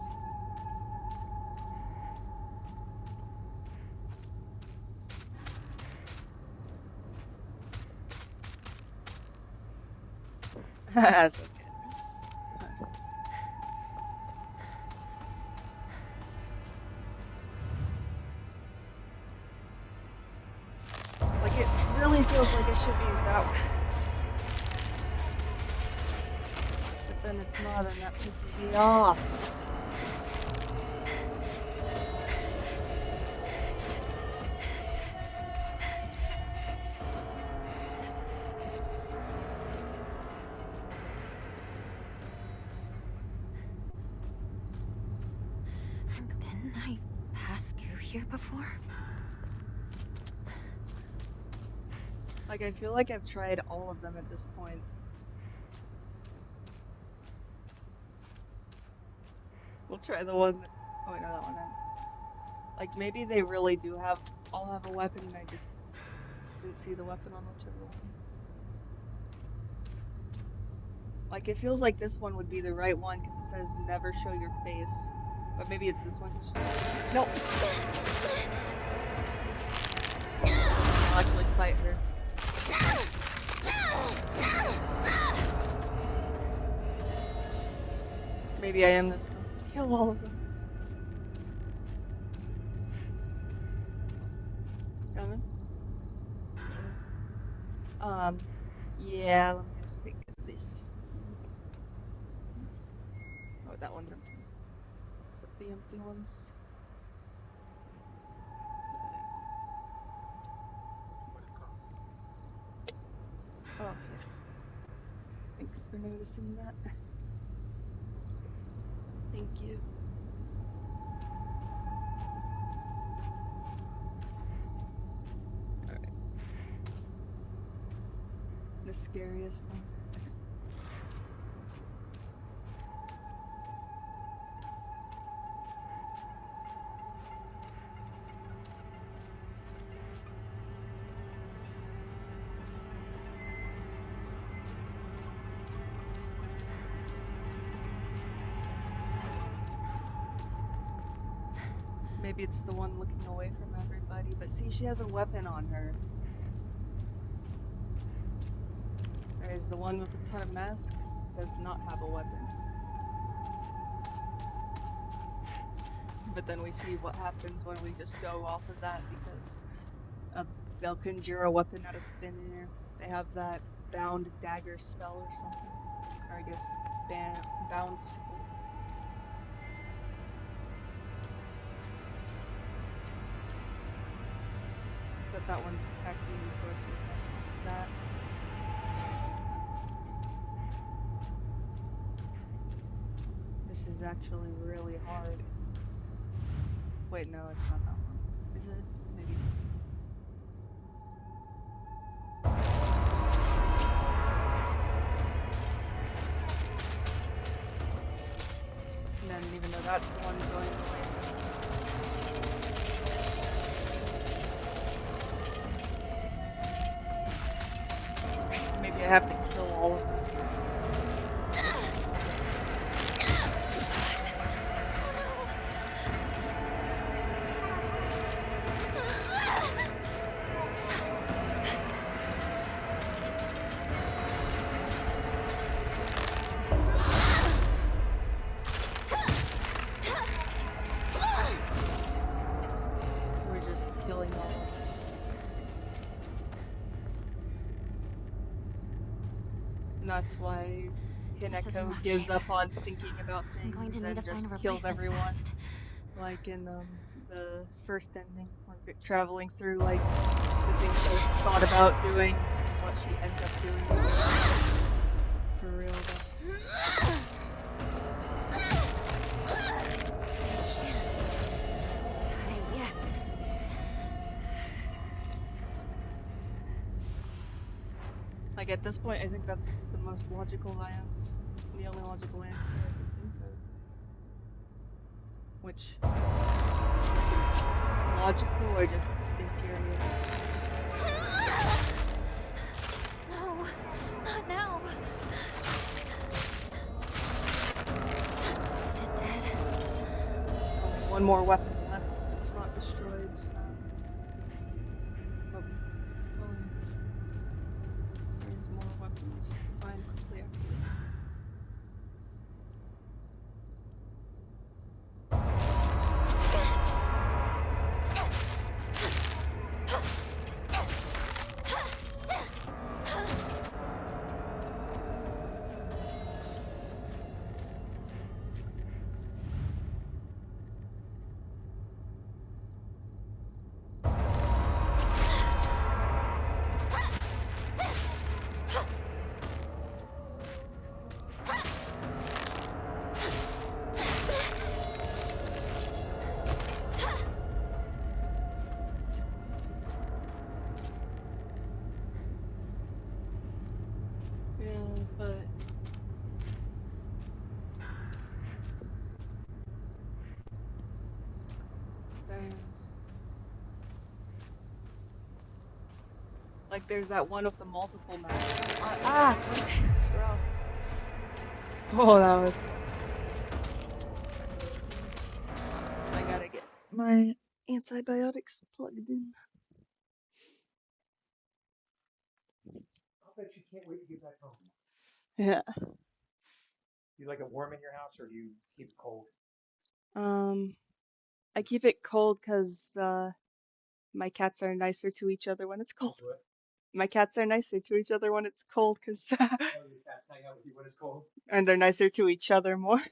That's okay. Like, it really feels like it should be that way. But then it's not, and that pisses me off. Didn't I pass through here before? Like, I feel like I've tried all of them at this point. We'll try the one that... Oh wait, no, that one ends. Like, maybe they really do all have a weapon, and I just didn't see the weapon on whichever one. Like, it feels like this one would be the right one, because it says never show your face. But maybe it's this one. Nope. I'll actually fight her. Maybe I am supposed to kill all of them. Coming? Yeah, let me just take this. Oh, that one's empty. Put the empty ones. Oh, yeah. Thanks for noticing that. Thank you. Alright. The scariest one. Maybe it's the one looking away from everybody, but see, she has a weapon on her. Whereas the one with a ton of masks does not have a weapon. But then we see what happens when we just go off of that because they'll conjure a weapon out of thin air. They have that bound dagger spell or something. Or I guess bound sickle. But that one's attacking you first with that. This is actually really hard. Wait, no, it's not that one. Is it? Maybe. And then even though that's the one going away. Maybe I have to kill all of them. We're just killing all of them. And that's why Hinako gives up on thinking about things and just kills everyone. Fast. Like in the first ending, when they're traveling through like the things she thought about doing, what she ends up doing. For real though. Like at this point, I think that's the most logical answer, the only logical answer I can think of. Which, logical or just infuriating? No, not now. Is it dead? Only one more weapon left. It's not destroyed, so. Oh, fine. There's more weapons. Find quickly after this. Yeah, but there's that one with the multiple masks. Bro. Oh, that was. I gotta get my antibiotics plugged in. I'll bet you can't wait to get back home. Yeah. You like it warm in your house, or do you keep it cold? I keep it cold because my cats are nicer to each other when it's cold. What? My cats are nicer to each other when it's cold, cause Oh, your cats hang out with you when it's cold. and they're nicer to each other more.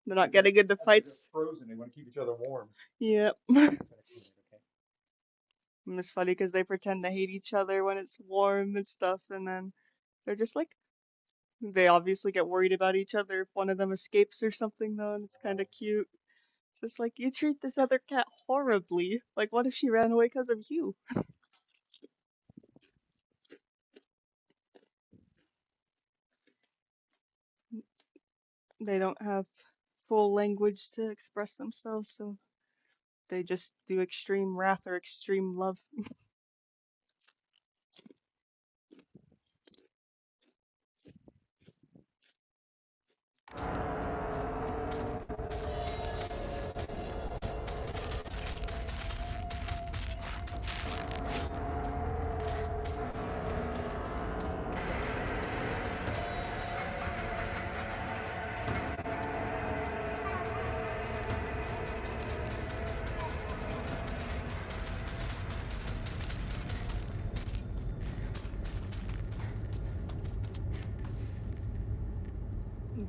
They're not getting into That's 'cause they're fights. frozen. They want to keep each other warm. Yep. Kind of cute, okay. And it's funny because they pretend to hate each other when it's warm and stuff, and then they're just like, they obviously get worried about each other if one of them escapes or something, though, and it's kind of cute. It's just like, you treat this other cat horribly. Like, what if she ran away because of you? They don't have full language to express themselves, so they just do extreme wrath or extreme love.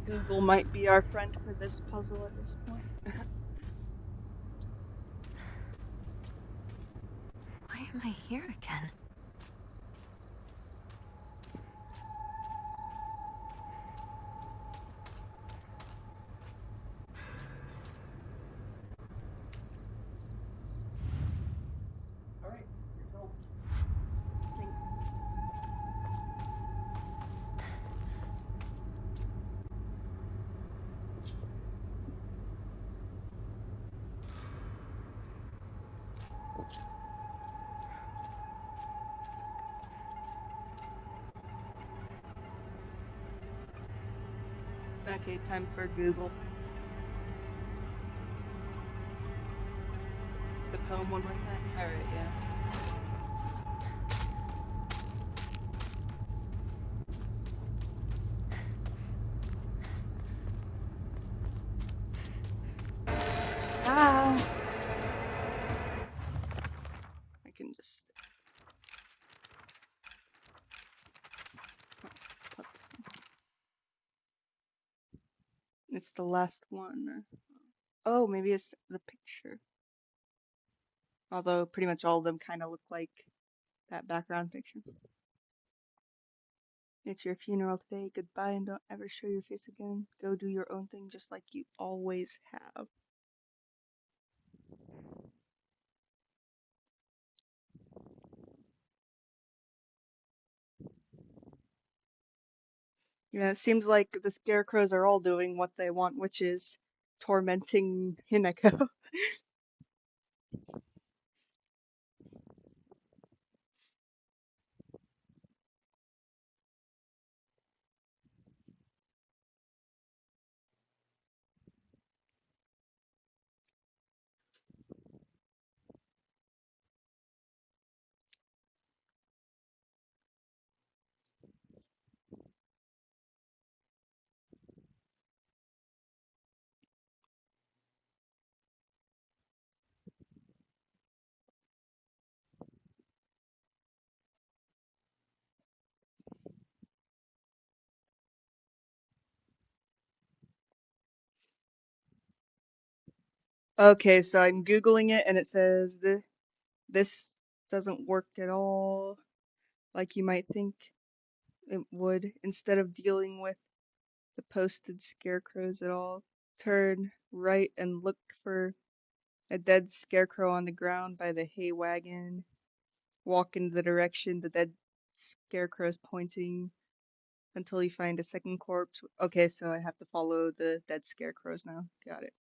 Google might be our friend for this puzzle at this point. Why am I here again? All right, you're filled. Thanks. Okay, time for Google. The poem one more time? Alright, yeah. Ah! I can just... Oh, pause this one. It's the last one. Oh, maybe it's the picture. Although pretty much all of them kind of look like that background picture. It's your funeral today. Goodbye and don't ever show your face again. Go do your own thing just like you always have. Yeah, it seems like the scarecrows are all doing what they want, which is tormenting Hinako. Okay, so I'm Googling it and it says this doesn't work at all like you might think it would. Instead of dealing with the posted scarecrows at all, turn right and look for a dead scarecrow on the ground by the hay wagon. Walk in the direction the dead scarecrow is pointing until you find a second corpse. Okay, so I have to follow the dead scarecrows now. Got it.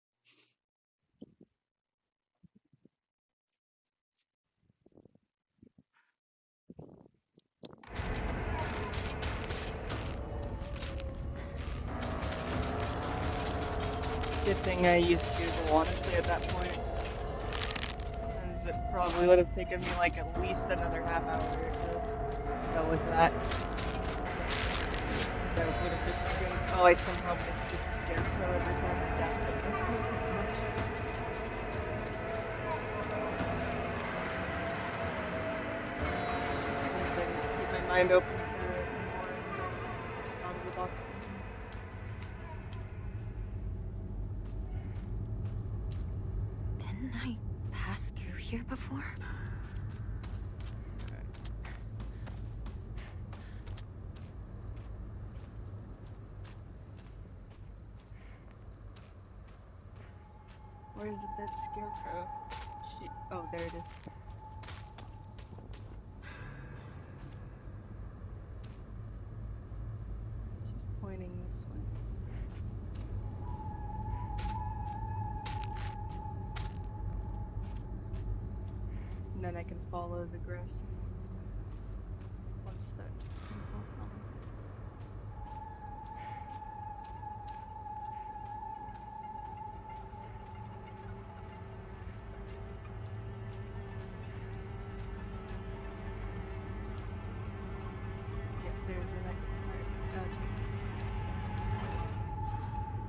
Good thing I used Google, honestly, at that point. Because it probably would have taken me like at least another half hour to go with that. So I would have just assumed, oh, I somehow missed the scarecrow every time I guessed it myself. Means I need to keep my mind open to more out of the box thinking. Didn't I pass through here before? Where's the dead scarecrow? Oh, there it is. She's pointing this way. And then I can follow the grass once that comes off. Yep, there's the next part. Okay.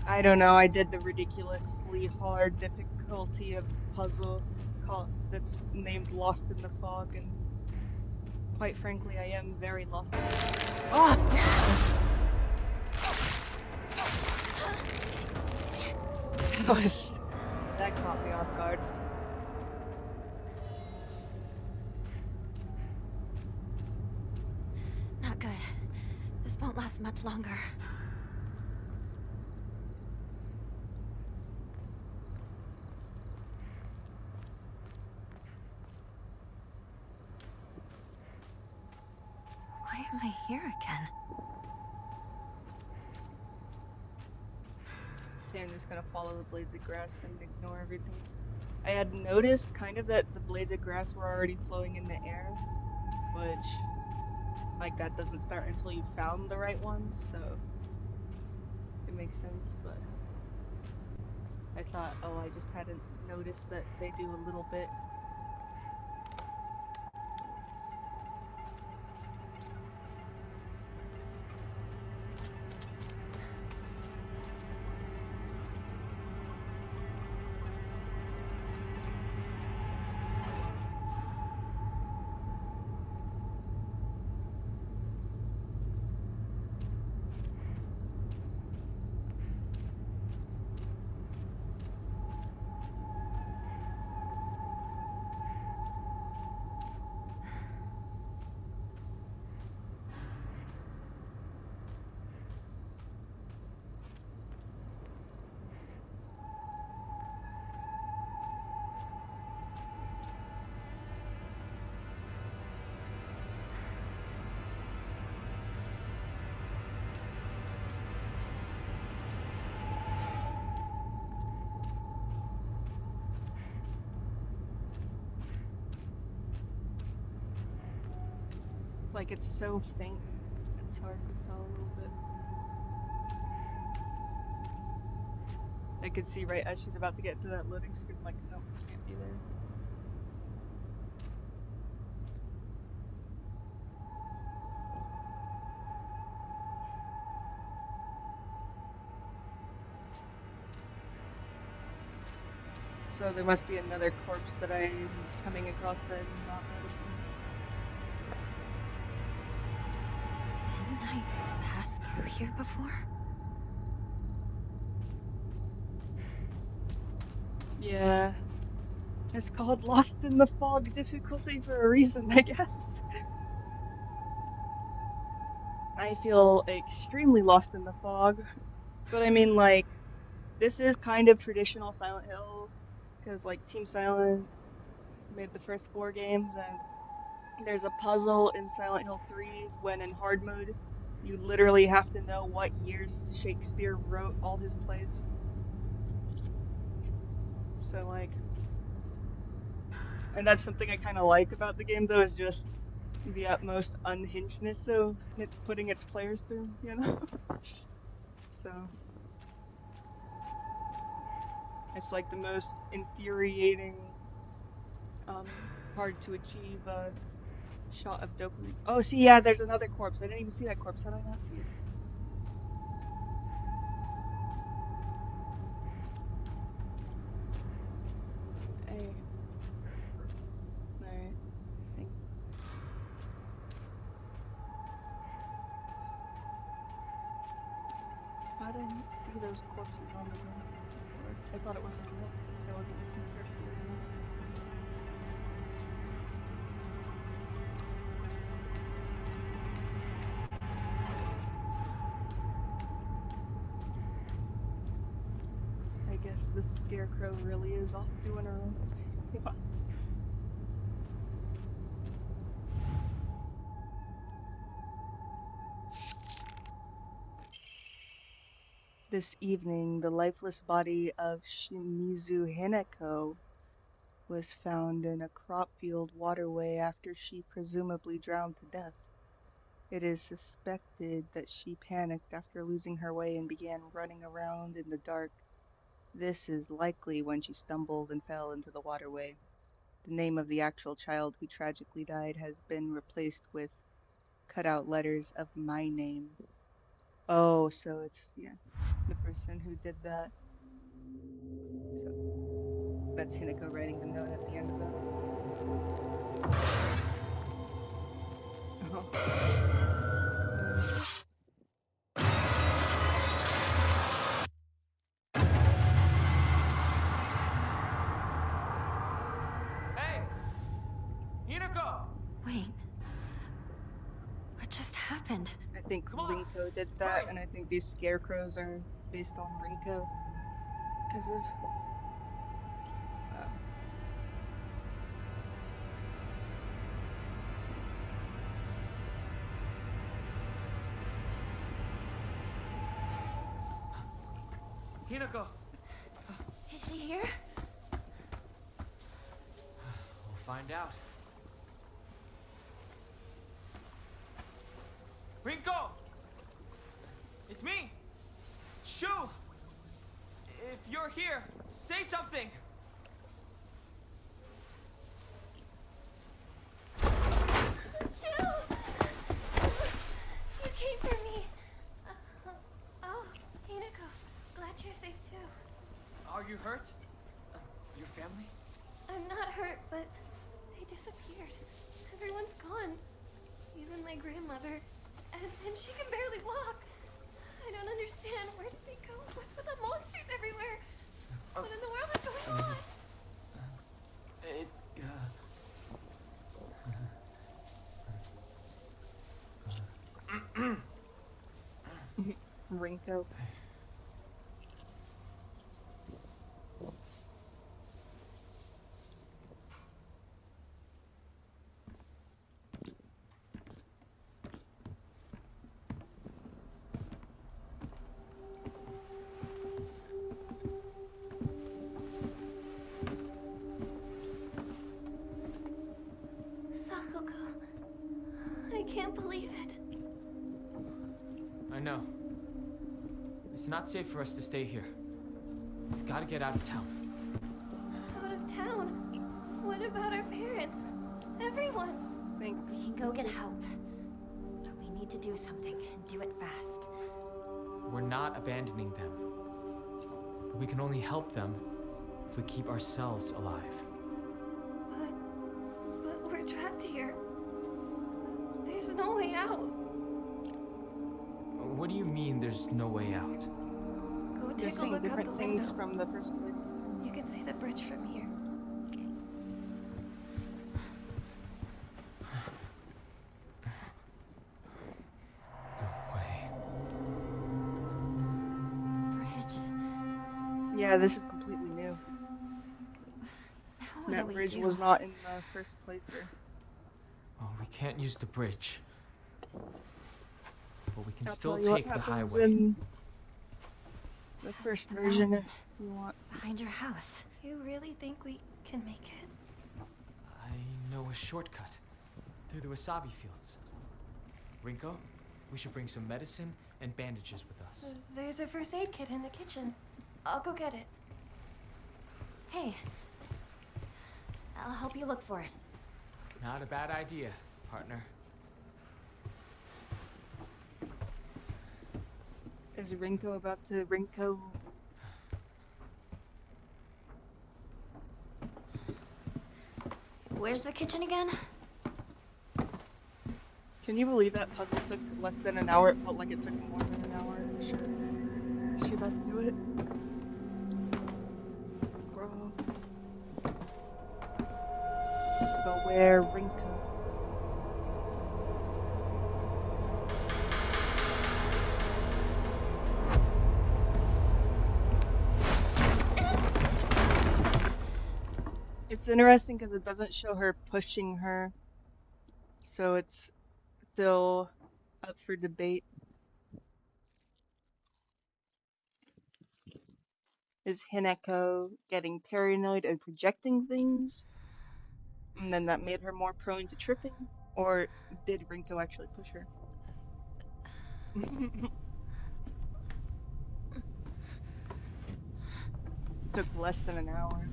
I don't know, I did the ridiculously hard difficulty of puzzle that's named Lost in the Fog, and quite frankly, I am very lost in this. Ah! That caught me off guard. Not good. This won't last much longer. Why am I here again? Okay, I'm just gonna follow the blades of grass and ignore everything. I had noticed kind of that the blades of grass were already flowing in the air, which, like, that doesn't start until you found the right ones, so it makes sense, but I thought, oh, I just hadn't noticed that they do a little bit. Like, it's so faint, it's hard to tell a little bit. I could see right as she's about to get to that loading screen, like, no, it can't be there. So there must be another corpse that I'm coming across that I'm not noticing. Didn't I pass through here before? Yeah. It's called Lost in the Fog difficulty for a reason, I guess. I feel extremely lost in the fog. But I mean, like, this is kind of traditional Silent Hill, because, like, Team Silent made the first 4 games, and there's a puzzle in Silent Hill 3 when in hard mode, you literally have to know what years Shakespeare wrote all his plays. So, like, and that's something I kind of like about the game, though, is just the utmost unhingedness of it's putting its players through, you know? So, it's like the most infuriating, hard to achieve, shot of dopamine. Oh, see, yeah, there's another corpse. I didn't even see that corpse. How did I not see it? Hey. Alright. Thanks. How did I not see those corpses on the ground before? I thought it was a girl. I wasn't looking carefully enough. I guess the scarecrow really is off doing her own thing. This evening, the lifeless body of Shimizu Hinako was found in a crop field waterway after she presumably drowned to death. It is suspected that she panicked after losing her way and began running around in the dark. This is likely when she stumbled and fell into the waterway. The name of the actual child who tragically died has been replaced with cutout letters of my name. Oh, so it's, yeah, the person who did that. So that's Hinako writing the note at the end of that. Oh. Hey! Hinako! Wait. What just happened? I think Rinko did that, and I think these scarecrows are based on Rinko because of Hinako! Is she here? We'll find out. Rinko! It's me! Shu! If you're here, say something! Shu! You came for me. Oh, Hinako, glad you're safe too. Are you hurt? Your family? I'm not hurt, but they disappeared. Everyone's gone. Even my grandmother. And she can barely walk. I don't understand. Where did they go? What's with the monsters everywhere? What in the world is going on? Rinko. Sakuga. I can't believe it. I know. It's not safe for us to stay here. We've got to get out of town. Out of town? What about our parents? Everyone? Thanks. We can go get help. But we need to do something and do it fast. We're not abandoning them. But we can only help them if we keep ourselves alive. But we're trapped here. There's no way out. What do you mean there's no way out? Go You're take a saying look out different the things window. from the first place. You can see the bridge from here. Bridge. Yeah, this is completely new. Now what do That we bridge do? was not in the first playthrough. Well, we can't use the bridge. But we can I'll still tell you what take the happens highway. in the Past first the version mountain. if you want. Behind your house. You really think we can make it? I know a shortcut through the wasabi fields. Rinko, we should bring some medicine and bandages with us. There's a first aid kit in the kitchen. I'll go get it. Hey. I'll help you look for it. Not a bad idea, partner. Is Rinko about to Rinko? Where's the kitchen again? Can you believe that puzzle took less than an hour? It felt like it took more than an hour. Sure. how to do it. Bro. But where Rinko? It's interesting because it doesn't show her pushing her, so it's still up for debate. Is Hineko getting paranoid and projecting things, and then that made her more prone to tripping? Or did Rinko actually push her? Took less than an hour.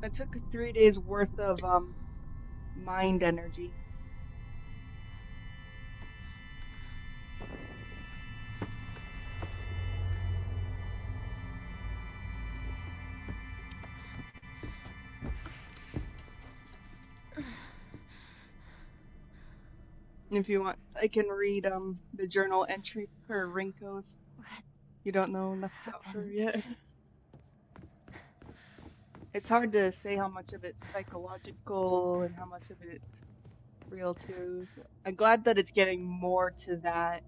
It took 3 days worth of mind energy. If you want, I can read the journal entry for Rinko if you don't know enough about her yet. It's hard to say how much of it's psychological and how much of it's real too. So I'm glad that it's getting more to that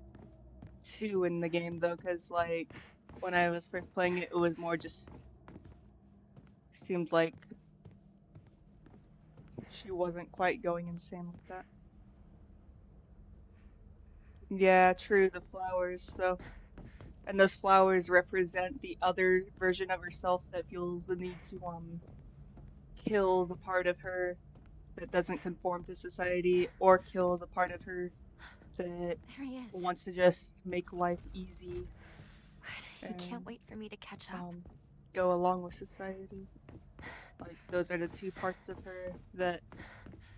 too in the game though, because like when I was first playing it, it was more just seemed like she wasn't quite going insane like that. Yeah, true, the flowers. So, and those flowers represent the other version of herself that feels the need to kill the part of her that doesn't conform to society, or kill the part of her that There he is. wants to just make life easy He can't and wait for me to catch up. go along with society. Like those are the two parts of her that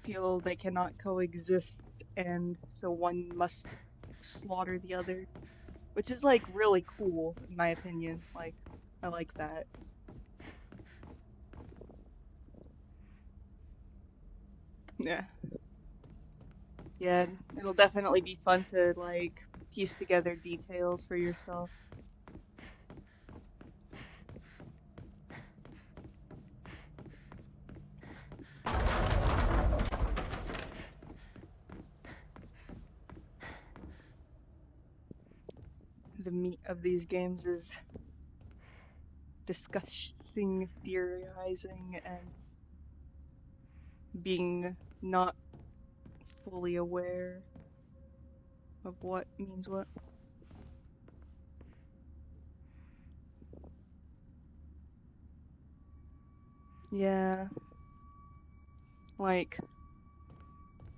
feel they cannot coexist, and so one must slaughter the other, which is like really cool in my opinion. Like I like that. Yeah. Yeah, it'll definitely be fun to like piece together details for yourself. The meat of these games is discussing, theorizing, and being not fully aware of what means what. Yeah, like,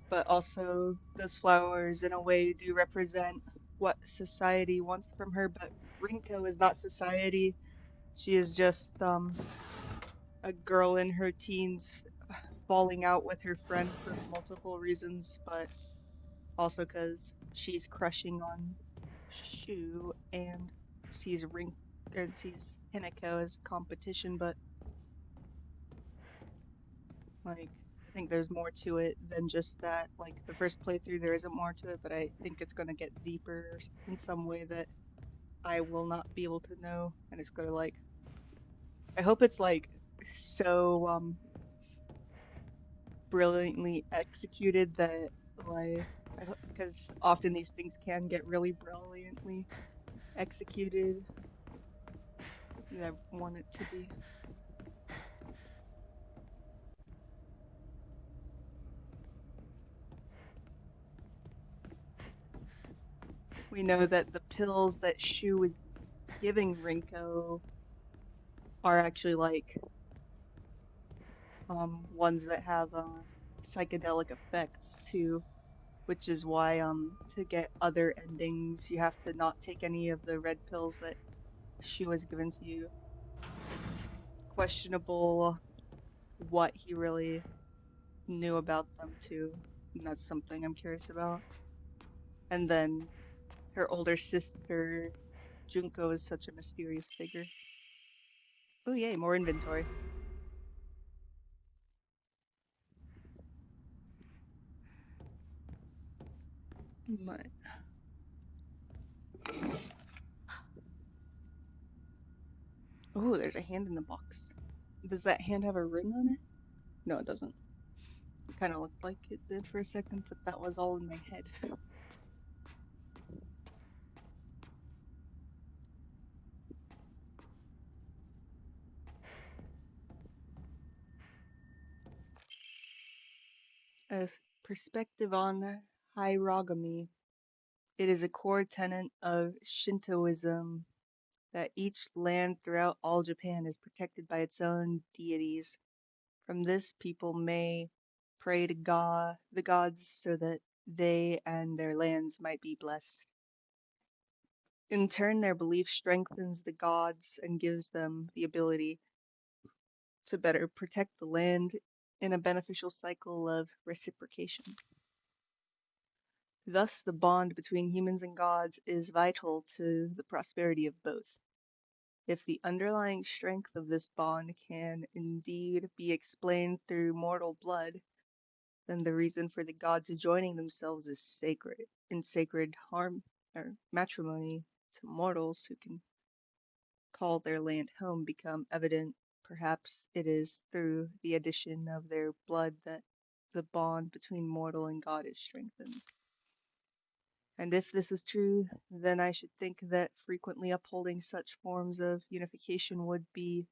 but also those flowers in a way do represent what society wants from her, but Rinko is not society. She is just a girl in her teens falling out with her friend for multiple reasons, but also because she's crushing on Shu and sees Hinako as competition, but like I think there's more to it than just that. Like the first playthrough, there isn't more to it, but I think it's gonna get deeper in some way that I will not be able to know, and it's gonna like I hope it's like so brilliantly executed that like because often these things can get really brilliantly executed. I want it to be. We know that the pills that Shu is giving Rinko are actually like ones that have psychedelic effects too, which is why to get other endings you have to not take any of the red pills that Shu has given to you. It's questionable what he really knew about them too, and that's something I'm curious about. And then her older sister Junko is such a mysterious figure. Oh yay, more inventory. My Oh, there's a hand in the box. Does that hand have a ring on it? No, it doesn't. It kind of looked like it did for a second, but that was all in my head. A perspective on hierogamy. It is a core tenet of Shintoism that each land throughout all Japan is protected by its own deities. From this, people may pray to the gods so that they and their lands might be blessed. In turn, their belief strengthens the gods and gives them the ability to better protect the land in a beneficial cycle of reciprocation. Thus, the bond between humans and gods is vital to the prosperity of both. If the underlying strength of this bond can indeed be explained through mortal blood, then the reason for the gods joining themselves is sacred, in sacred harm or matrimony to mortals who can call their land home become evident. Perhaps it is through the addition of their blood that the bond between mortal and God is strengthened. And if this is true, then I should think that frequently upholding such forms of unification would be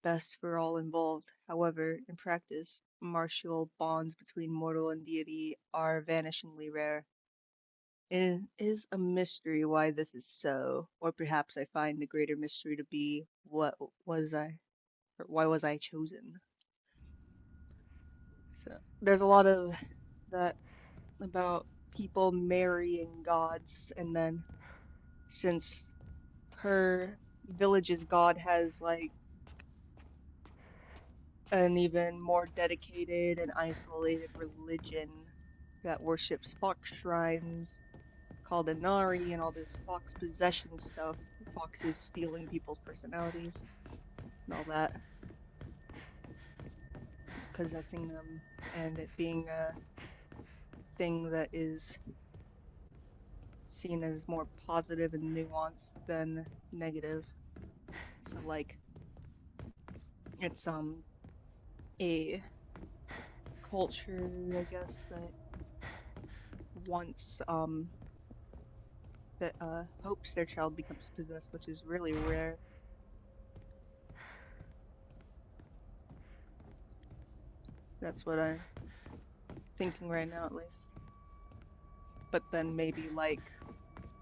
best for all involved. However, in practice, martial bonds between mortal and deity are vanishingly rare. It is a mystery why this is so, or perhaps I find the greater mystery to be why was I chosen? So there's a lot of that about people marrying gods, and then since her village's god has like an even more dedicated and isolated religion that worships fox shrines called Inari and all this fox possession stuff, foxes stealing people's personalities and all that, possessing them, and it being a thing that is seen as more positive and nuanced than negative. So like it's a culture, I guess, that wants that hopes their child becomes possessed, which is really rare. That's what I'm thinking right now, at least. But then maybe like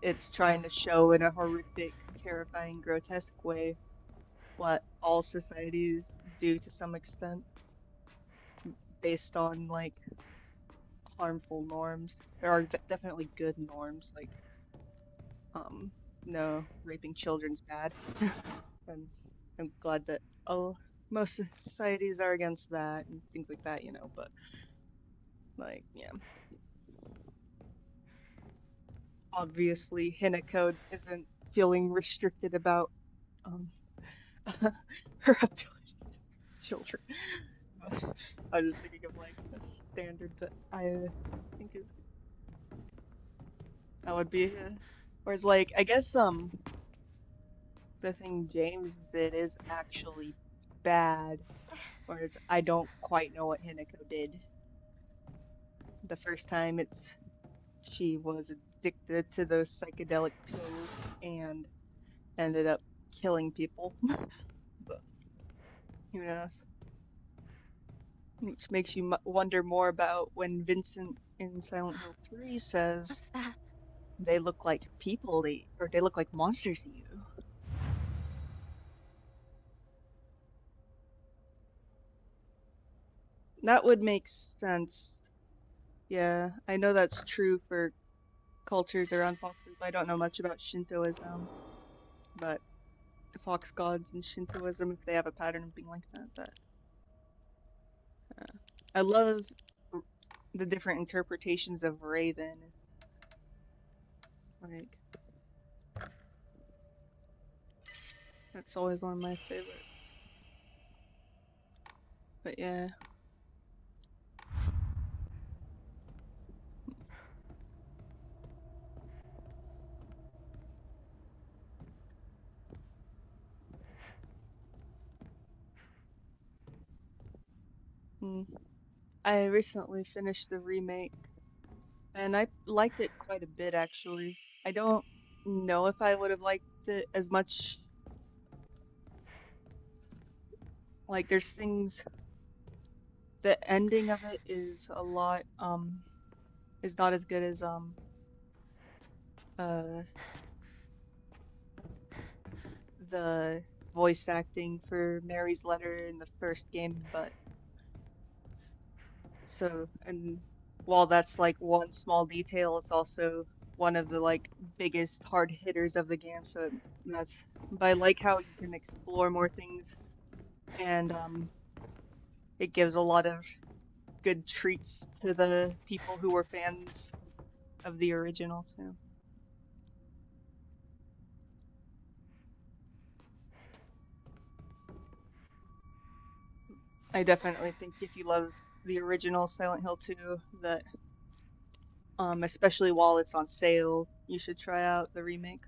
it's trying to show in a horrific, terrifying, grotesque way what all societies do to some extent based on like harmful norms. There are definitely good norms, like no, raping children's bad. And I'm glad that most societies are against that and things like that, but like yeah. Obviously Hinako isn't feeling restricted about um her ability to children. I was just thinking of like a standard that I think is that would be whereas like I guess the thing James did is actually bad, whereas I don't quite know what Hinako did. The first time she was addicted to those psychedelic pills and ended up killing people. But who knows? Which makes you wonder more about when Vincent in Silent Hill 3 says What's that? they look like people or they look like monsters to you. That would make sense. Yeah, I know that's true for cultures around foxes, but I don't know much about Shintoism. But fox gods and Shintoism, if they have a pattern of being like that. I love the different interpretations of Raven. Like, that's always one of my favorites. But yeah. Mm. I recently finished the remake, and I liked it quite a bit actually. I don't know if I would have liked it as much. Like, there's things. The ending of it is a lot is not as good as uh the voice acting for Mary's letter in the first game, but so, and while that's like one small detail, it's also one of the like biggest hard hitters of the game. So that's, but I like how you can explore more things, and it gives a lot of good treats to the people who were fans of the original too. I definitely think if you love the original Silent Hill 2, that especially while it's on sale, you should try out the remake.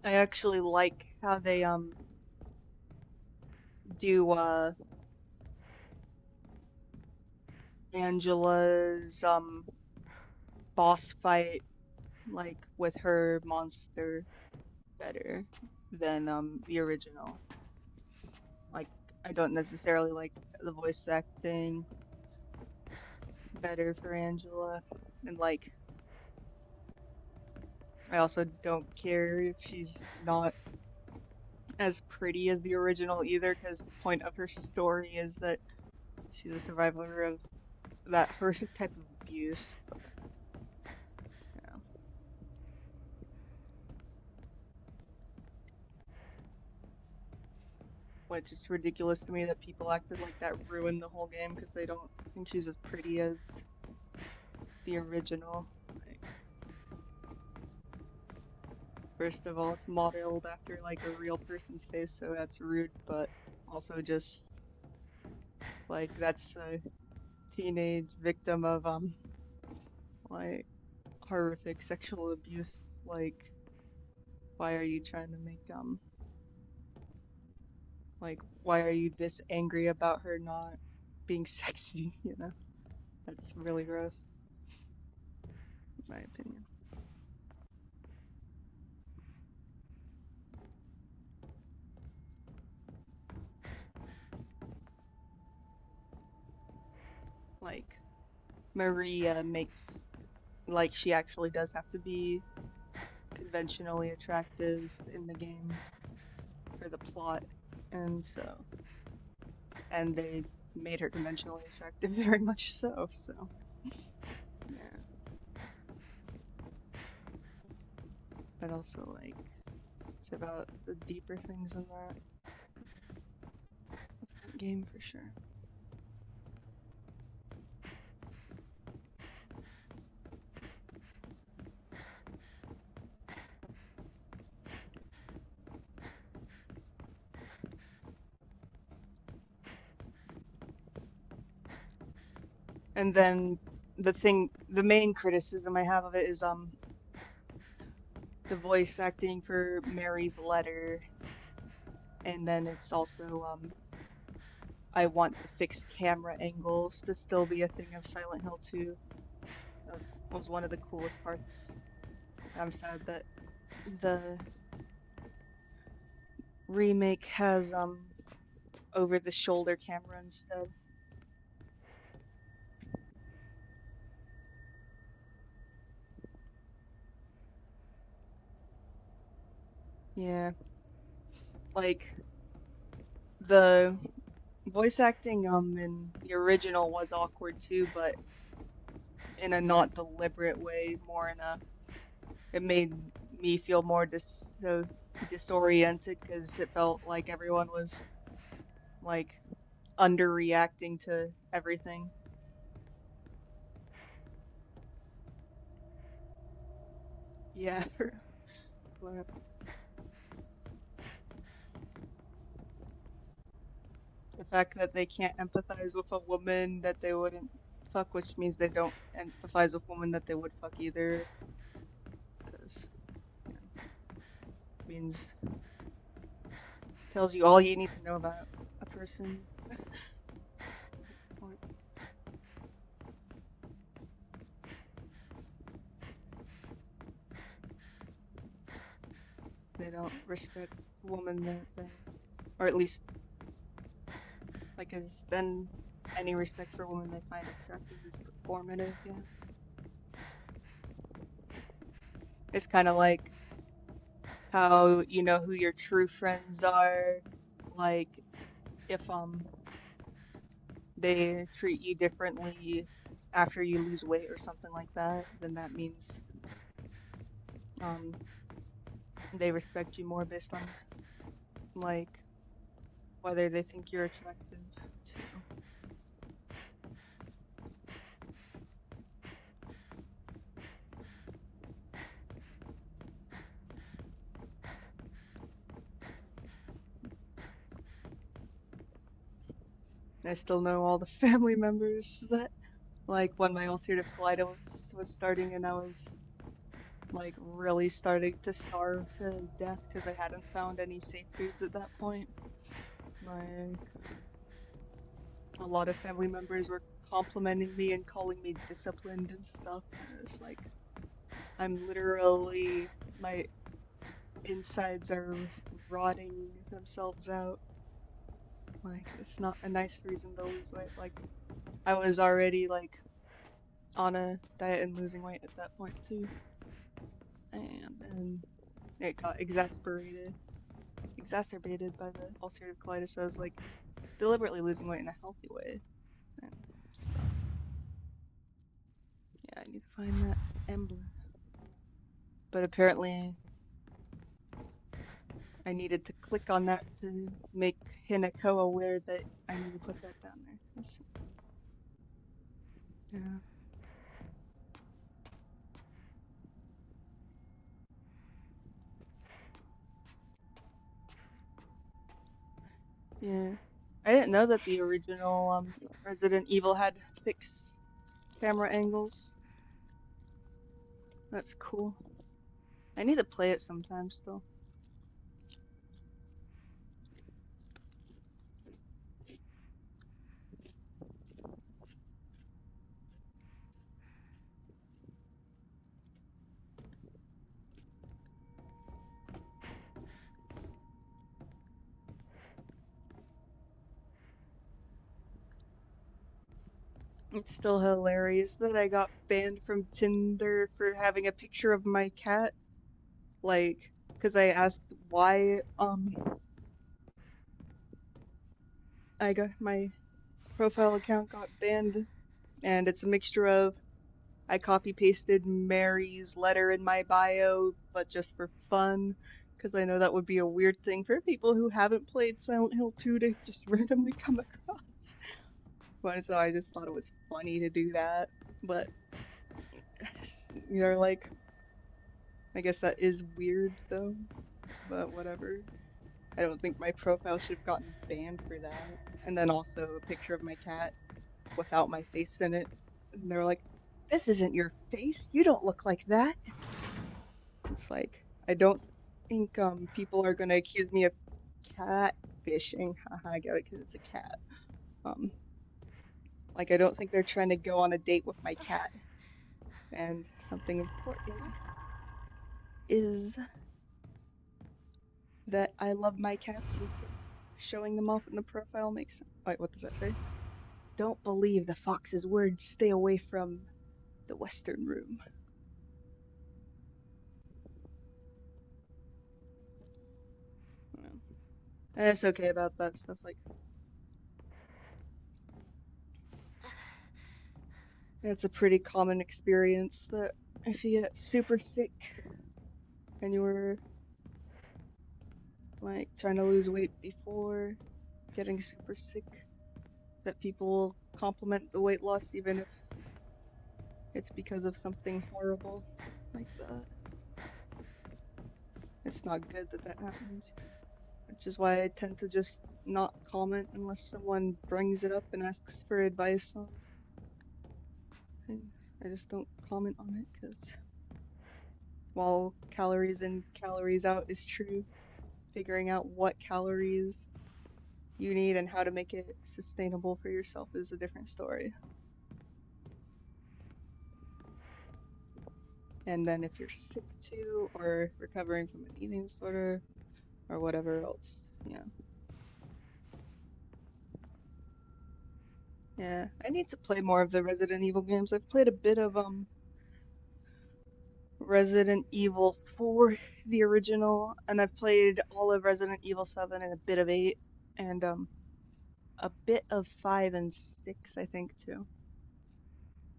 I actually like how they do Angela's boss fight like with her monster better than the original. Like, I don't necessarily like the voice acting better for Angela, and like I also don't care if she's not as pretty as the original either, because the point of her story is that she's a survivor of that horrific type of abuse. But yeah, which is ridiculous to me that people acted like that ruined the whole game because they don't think she's as pretty as the original. Like, first of all, it's modeled after like a real person's face, so that's rude, but also just like that's a teenage victim of like horrific sexual abuse. Like, why are you trying to make like, why are you this angry about her not being sexy, you know? That's really gross, in my opinion. Like, Maria makes, like, she actually does have to be conventionally attractive in the game for the plot, and so, and they made her conventionally attractive very much so, so, yeah. But also, like, it's about the deeper things in that game for sure. And then the main criticism I have of it is the voice acting for Mary's letter, and then it's also I want the fixed camera angles to still be a thing of Silent Hill 2. That was one of the coolest parts. I'm sad that the remake has over the shoulder camera instead. Yeah, like the voice acting in the original was awkward too, but in a not deliberate way, more in a it made me feel more disoriented because it felt like everyone was like underreacting to everything. Yeah, but the fact that they can't empathize with a woman that they wouldn't fuck, which means they don't empathize with women that they would fuck either, because means tells you all you need to know about a person. Or they don't respect women that they, or at least like has been any respect for women they find attractive is performative. Yeah, it's kind of like how you know who your true friends are, like if they treat you differently after you lose weight or something like that, then that means um they respect you more based on like whether they think you're attractive too. I still know all the family members that like when my ulcerative colitis was starting and I was like really starting to starve to death because I hadn't found any safe foods at that point. Like a lot of family members were complimenting me and calling me disciplined and stuff. And it's like I'm literally my insides are rotting themselves out. Like it's not a nice reason to lose weight. Like I was already like on a diet and losing weight at that point too. And then it got exacerbated by the ulcerative colitis. So I was like deliberately losing weight in a healthy way and stuff. Yeah, I need to find that emblem. But apparently I needed to click on that to make Hinako aware that I need to put that down there. Yeah. Yeah. I didn't know that the original Resident Evil had fixed camera angles. That's cool. I need to play it sometime still. It's still hilarious that I got banned from Tinder for having a picture of my cat. Like, because I asked why I got my profile account got banned, and it's a mixture of I copy pasted Mary's letter in my bio, but just for fun, because I know that would be a weird thing for people who haven't played Silent Hill 2 to just randomly come across. But so I just thought it was funny to do that. But you're like, I guess that is weird though. But whatever. I don't think my profile should have gotten banned for that. And then also a picture of my cat without my face in it. And they're like, This isn't your face. You don't look like that. It's like, I don't think people are gonna accuse me of catfishing. Haha, I get it because it's a cat. Like I don't think they're trying to go on a date with my cat. And something important is that I love my cats, and so showing them off in the profile makes sense. Wait, what does that say? Don't believe the fox's words. Stay away from the Western room. Yeah. And it's okay about that stuff. Like, it's a pretty common experience that if you get super sick and you were like trying to lose weight before getting super sick, that people will compliment the weight loss even if it's because of something horrible like that. It's not good that that happens, which is why I tend to just not comment unless someone brings it up and asks for advice on things. I just don't comment on it because while calories in, calories out is true, figuring out what calories you need and how to make it sustainable for yourself is a different story. And then if you're sick too, or recovering from an eating disorder, or whatever else, yeah. Yeah, I need to play more of the Resident Evil games. I've played a bit of Resident Evil 4, the original, and I've played all of Resident Evil 7 and a bit of 8, and a bit of 5 and 6, I think, too.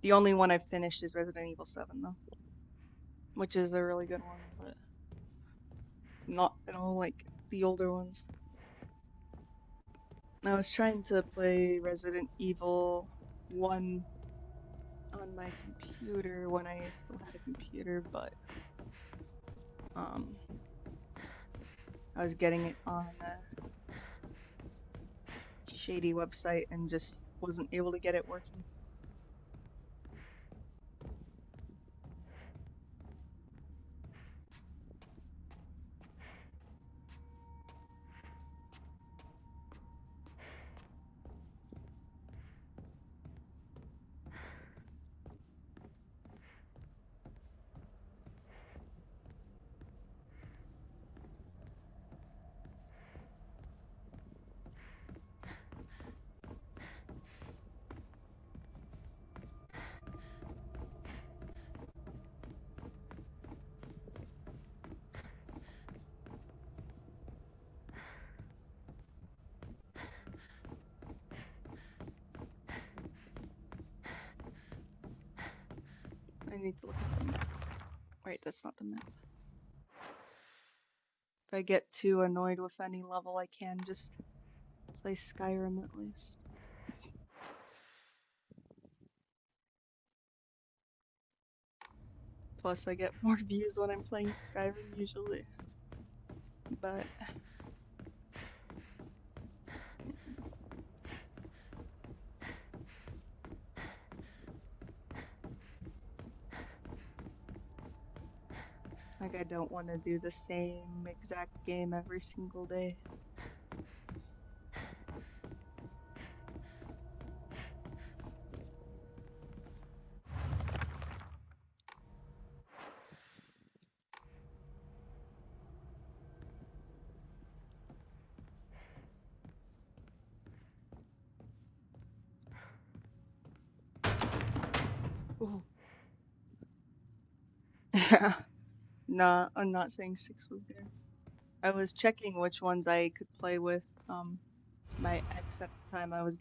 The only one I've finished is Resident Evil 7, though, which is a really good one, but not at all like the older ones. I was trying to play Resident Evil 1 on my computer when I still had a computer, but I was getting it on a shady website and just wasn't able to get it working. I need to look at the map. Wait, that's not the map. If I get too annoyed with any level, I can just play Skyrim at least. Plus, I get more views when I'm playing Skyrim usually. But like, I don't want to do the same exact game every single day. Ooh. Yeah. Nah, I'm not saying 6 was good. I was checking which ones I could play with. My ex at the time, I was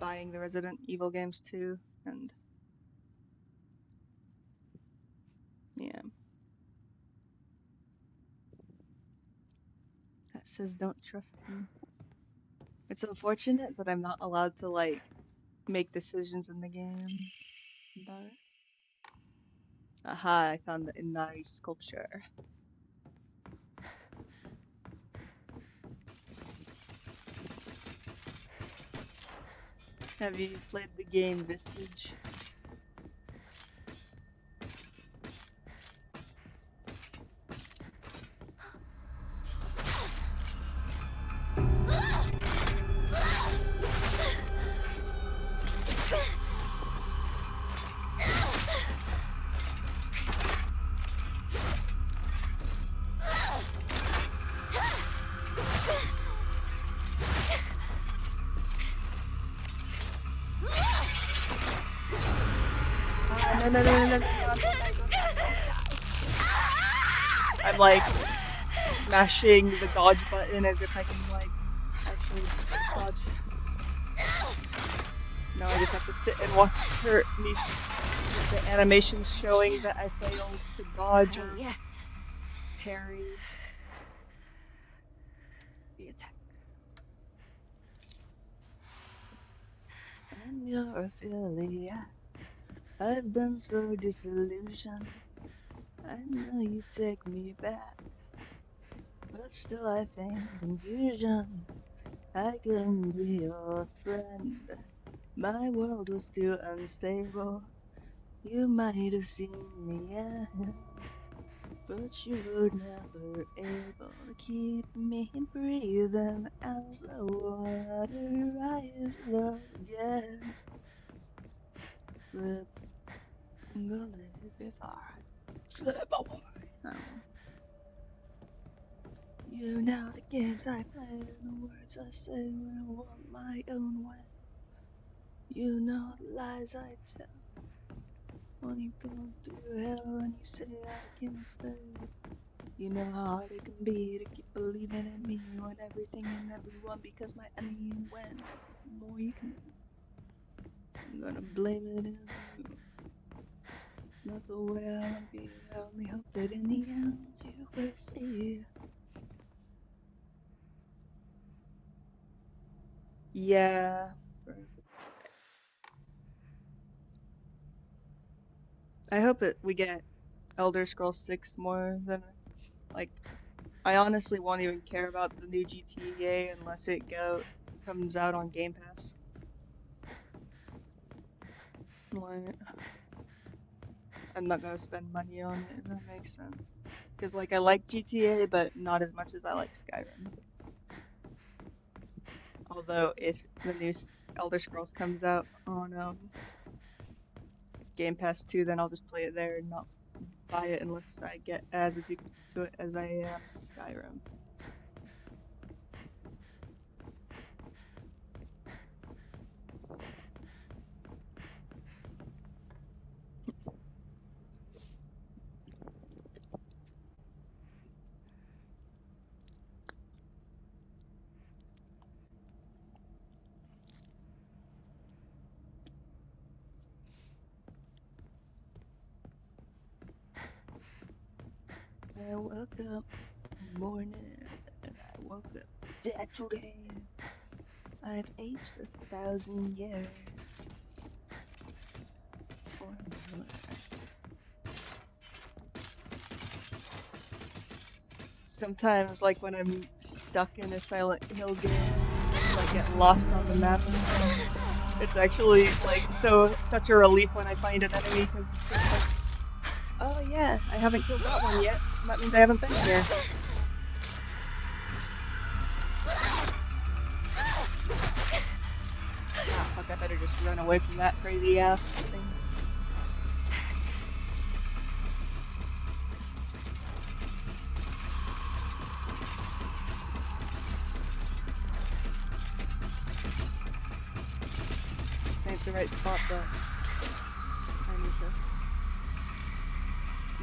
buying the Resident Evil games too, and yeah. That says don't trust him. It's unfortunate that I'm not allowed to like make decisions in the game, but aha, I found the Inari sculpture. Have you played the game Visage? No, no, no, no, no, no, I'm like smashing the dodge button as if I can like actually dodge. No, I just have to sit and watch me the animations showing that I failed to dodge or parry the attack. I'm your affiliate. I've been so disillusioned. I know you take me back, but still I feign confusion. I couldn't be your friend. My world was too unstable. You might have seen the end, but you were never able to keep me breathing as the water rises again. Slip, go a little bit far. Slip away. Oh. You know the games I play and the words I say when I want my own way. You know the lies I tell when you've gone through hell and you say I can stay. You know how hard it can be to keep believing in me when everything and everyone because my enemy wins. There's more you can do. I'm gonna blame it on you. It's not the way I wanna be. I only hope that in the end you will see. Yeah. I hope that we get Elder Scrolls 6 more than like I honestly won't even care about the new GTA unless it comes out on Game Pass. Like, I'm not gonna spend money on it if that makes sense. Cause like I like GTA, but not as much as I like Skyrim. Although if the new Elder Scrolls comes out on Game Pass 2, then I'll just play it there and not buy it unless I get as addicted to it as I am Skyrim. I woke up one morning and I woke up dead today. I've aged 1,000 years or more. Sometimes, like when I'm stuck in a Silent Hill game, like get lost on the map and stuff, it's actually like such a relief when I find an enemy because it's like, oh yeah, I haven't killed that one yet. That means I haven't been here. Ah, fuck, I better just run away from that crazy ass thing. This ain't the right spot, but I need to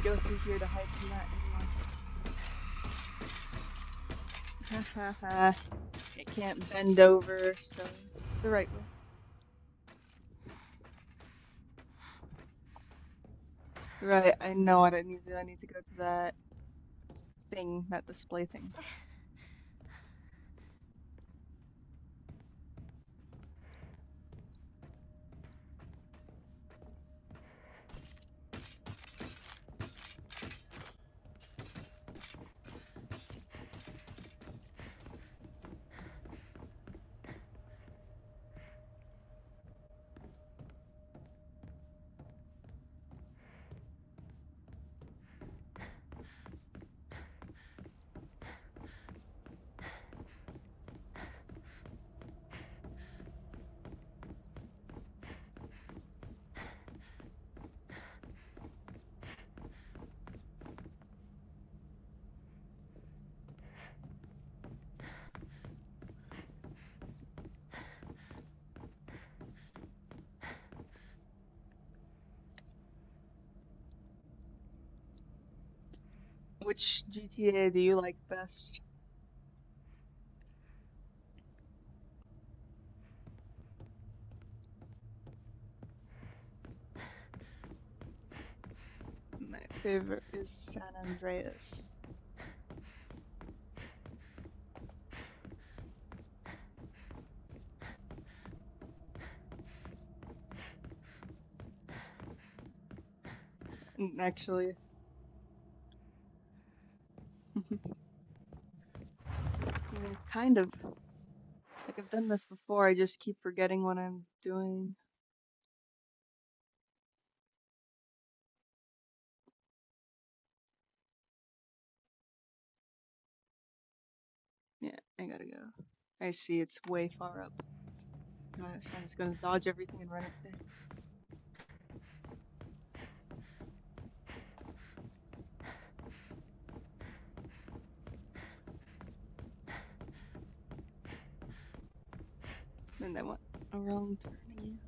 go through here to hide from that anymore. Hahaha. It can't bend over, so the right way. Right, I know what I need to do. I need to go to that thing, that display thing. Which GTA do you like best? My favorite is San Andreas. Actually, yeah, kind of. Like I've done this before, I just keep forgetting what I'm doing. Yeah, I gotta go. I see it's way far up. Nice, I'm just gonna dodge everything and run up there. And I went a wrong turn again.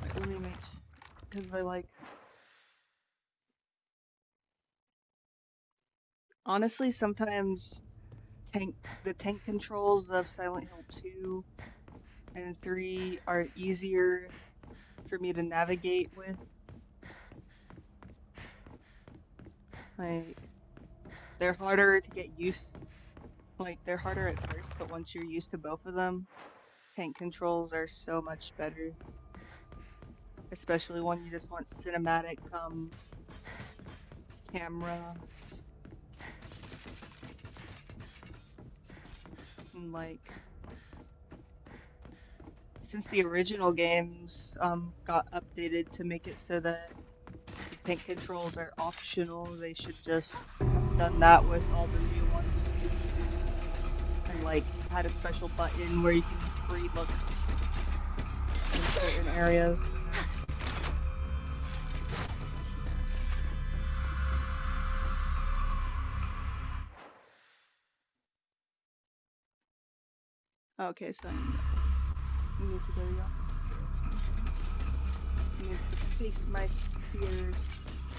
Wait, let me make sure. Because I like. Honestly, sometimes the tank controls of Silent Hill 2 and 3 are easier for me to navigate with. Like, they're harder to get used. Like, they're harder at first, but once you're used to both of them, tank controls are so much better. Especially when you just want cinematic camera. And like, since the original games got updated to make it so that the tank controls are optional, they should just have done that with all the new ones. And like had a special button where you can free look in certain areas. Okay, so I need to go the opposite direction. I need to face my fears.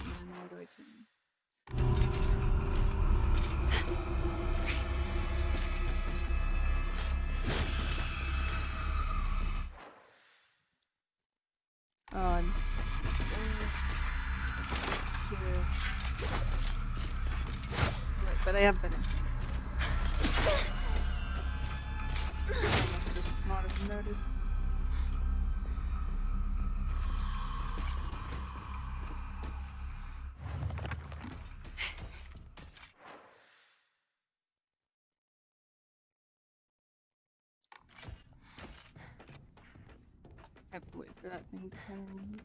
And then where do I turn? On here. Right, but I have been in. I must just not have noticed. I have to wait for that thing to turn.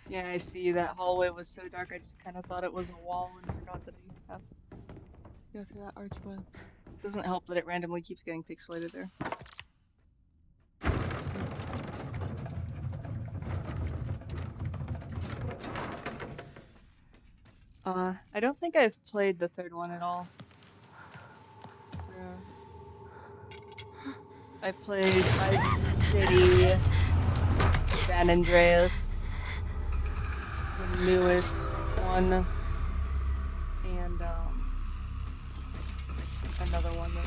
Yeah, I see that hallway was so dark I just kind of thought it was a wall and forgot that I have to go through that archway. Doesn't help that it randomly keeps getting pixelated there. I don't think I've played the third one at all. Yeah. I've played Vice City, San Andreas, the newest one, and another one that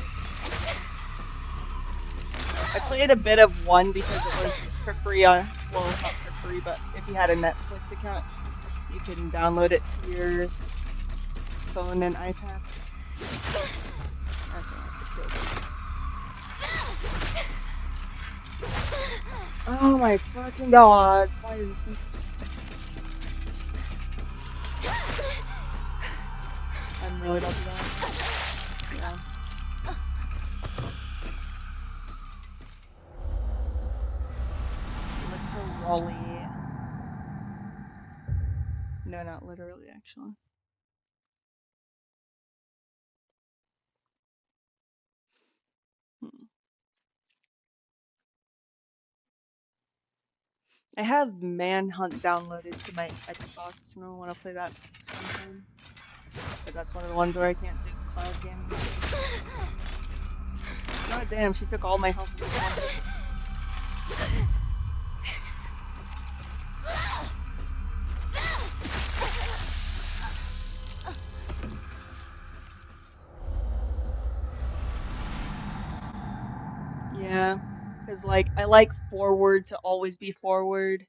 I played a bit of one because it was for free on, well, not for free, but if you had a Netflix account, you can download it to your phone and iPad. Oh my fucking god, why is this? I'm really about to die. Yeah. Literally. No, not literally, actually. I have Manhunt downloaded to my Xbox, and I want to play that sometime. But that's one of the ones where I can't do cloud gaming. God damn, she took all my health in one hit. Yeah, because like I like forward to always be forward,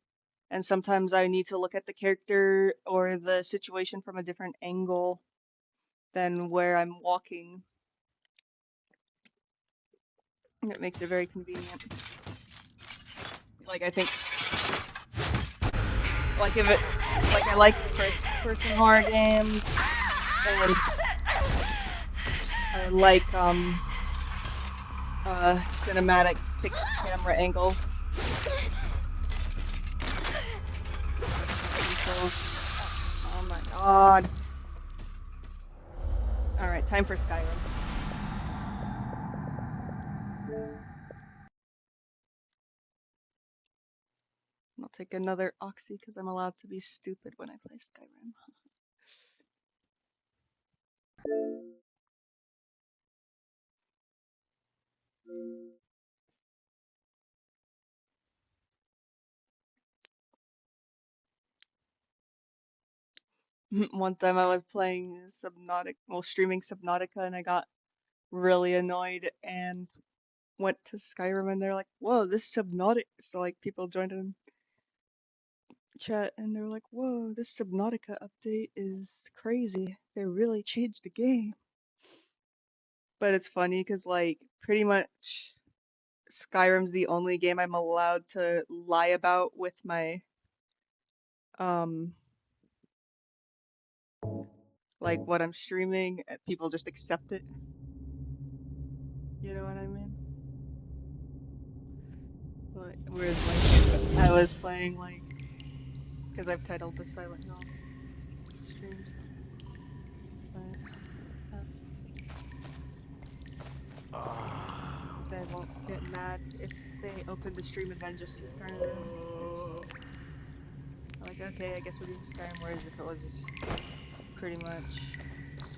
and sometimes I need to look at the character or the situation from a different angle than where I'm walking. It makes it very convenient. Like I think, like if it, like I like first-person horror games, and I like cinematic fixed camera angles. Oh my god. Alright, time for Skyrim. I'll take another Oxy because I'm allowed to be stupid when I play Skyrim. One time I was playing Subnautica, well, streaming Subnautica, and I got really annoyed and went to Skyrim, and they're like, "Whoa, this Subnautica!" So like people joined in chat, and they're like, "Whoa, this Subnautica update is crazy. They really changed the game." But it's funny because like pretty much Skyrim's the only game I'm allowed to lie about with my um like what I'm streaming. People just accept it. You know what I mean? Like, whereas like I was playing like because I've titled the Silent Hill streams, but they won't get mad if they open the stream and then just start it. Like, okay, I guess we're doing Skyrim. Whereas if it was just pretty much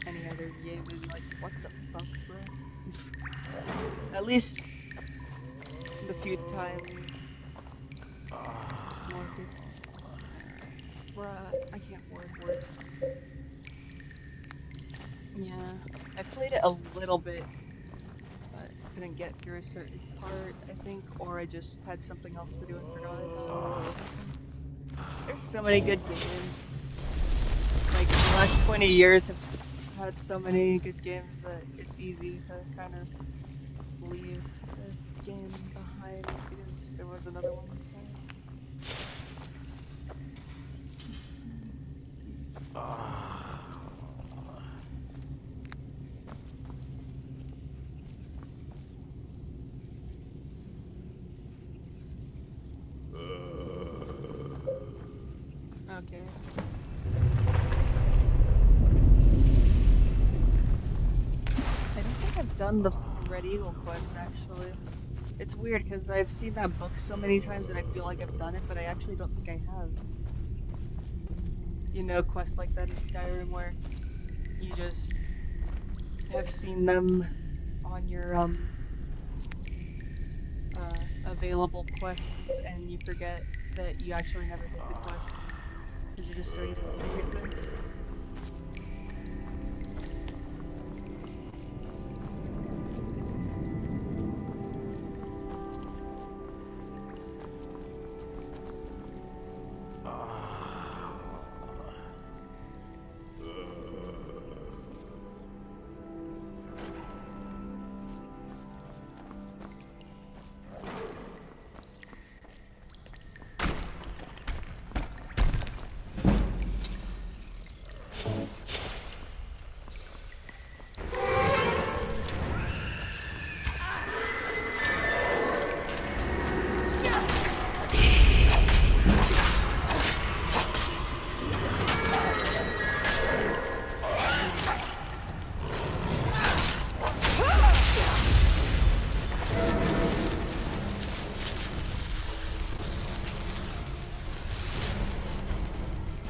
any other game, they'd be like, what the fuck, bro? At least the few times it's more good. Bruh, I can't word words. Yeah, I played it a little bit, but couldn't get through a certain part, I think, or I just had something else to do and forgot it. There's so many good games. Like, the last 20 years have had so many good games that it's easy to kind of leave the game behind because there was another one to play. Okay. I don't think I've done the Red Eagle quest actually. It's weird because I've seen that book so many times that I feel like I've done it, but I actually don't think I have. You know, quests like that in Skyrim where you just have seen them on your available quests and you forget that you actually never did the quest because you're just so used to seeing it there.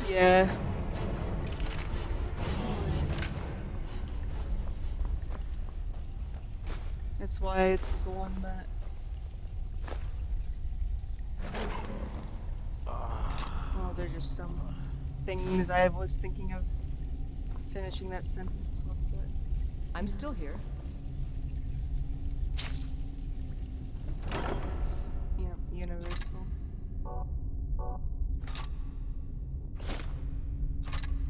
Yeah. That's why it's the one that. Oh, there's just some things I was thinking of finishing that sentence with, but I'm still here. it's, you know, universal.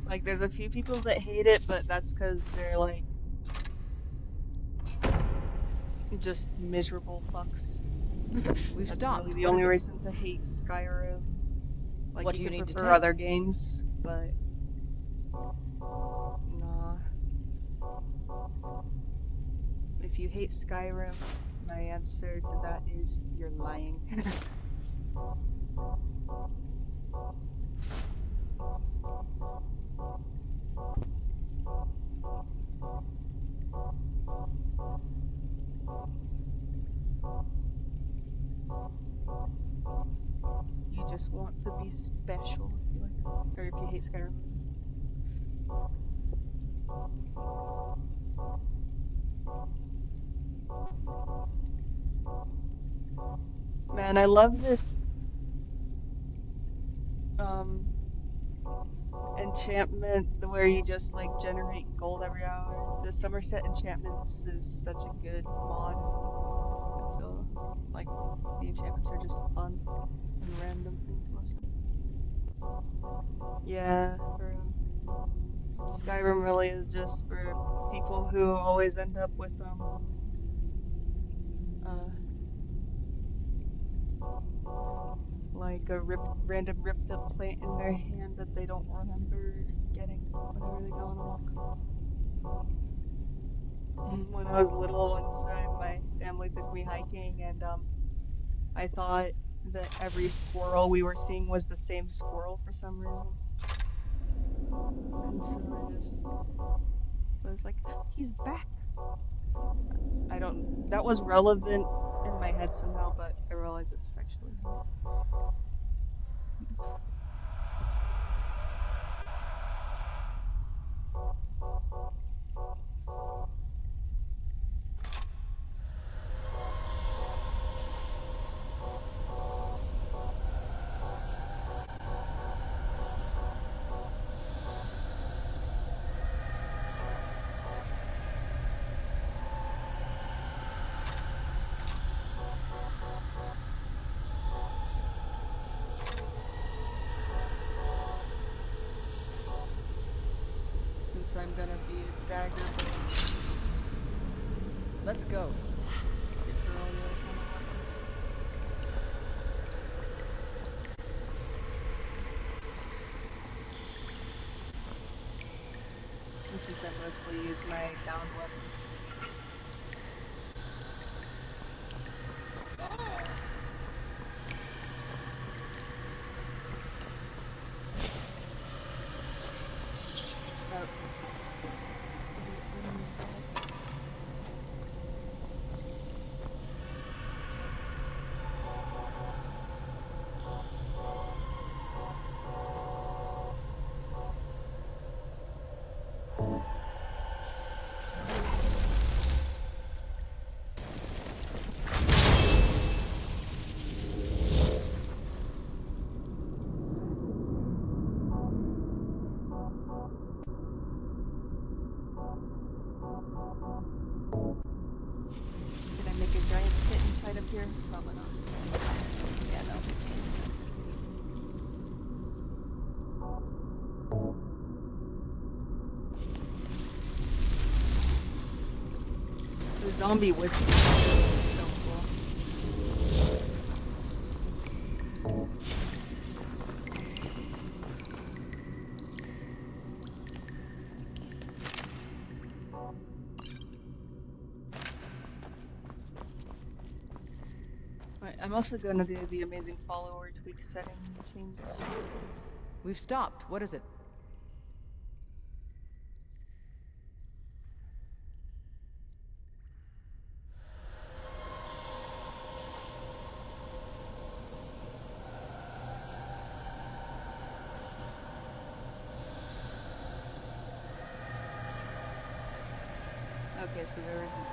Like, there's a few people that hate it, but that's because they're, like, just miserable fucks. We've That's stopped. really the What only is it? reason to hate Skyrim. Like, What do you you can need to prefer take? other games, but nah. If you hate Skyrim, my answer to that is you're lying. You just want to be special if you like, or if you hate Skyrim. Man, I love this enchantment where you just like generate gold every hour. The Somerset Enchantments is such a good mod. I feel like the enchantments are just fun and random things mostly. Yeah, Skyrim really is just for people who always end up with like a random ripped up plant in their hand that they don't remember getting whenever they go on a walk. When I was little, one time my family took me hiking, and I thought that every squirrel we were seeing was the same squirrel for some reason. And so I was like, he's back. That was relevant in my head somehow, but I realized it's actually not. Since I'm gonna be a dagger, Let's go. for all the other kind of weapons. And since I mostly use my bound weapon. Oh. Can I make a giant pit inside up here? Probably not. Yeah, no. The zombie whiskey is so cool. Right, I'm also gonna do the amazing follower tweak setting changes. We've stopped. What is it? Okay, so there isn't.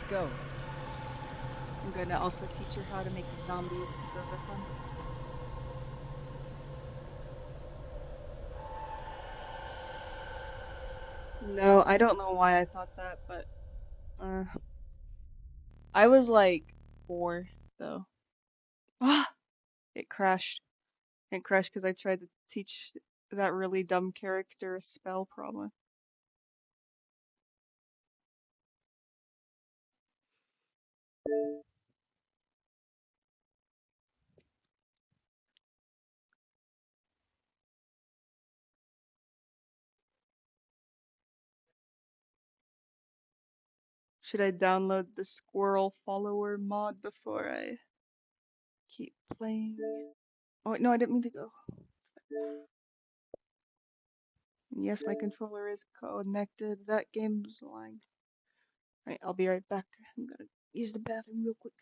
go. I'm gonna also teach her how to make zombies, because those are fun. No, I don't know why I thought that, but uh, I was like 4, though. Ah, it crashed. It crashed because I tried to teach that really dumb character a spell, probably. Should I download the squirrel follower mod before I keep playing? Oh, no, I didn't mean to go. Yes, my controller is connected. That game's lying. Alright, I'll be right back. I'm gonna use the bathroom real quick.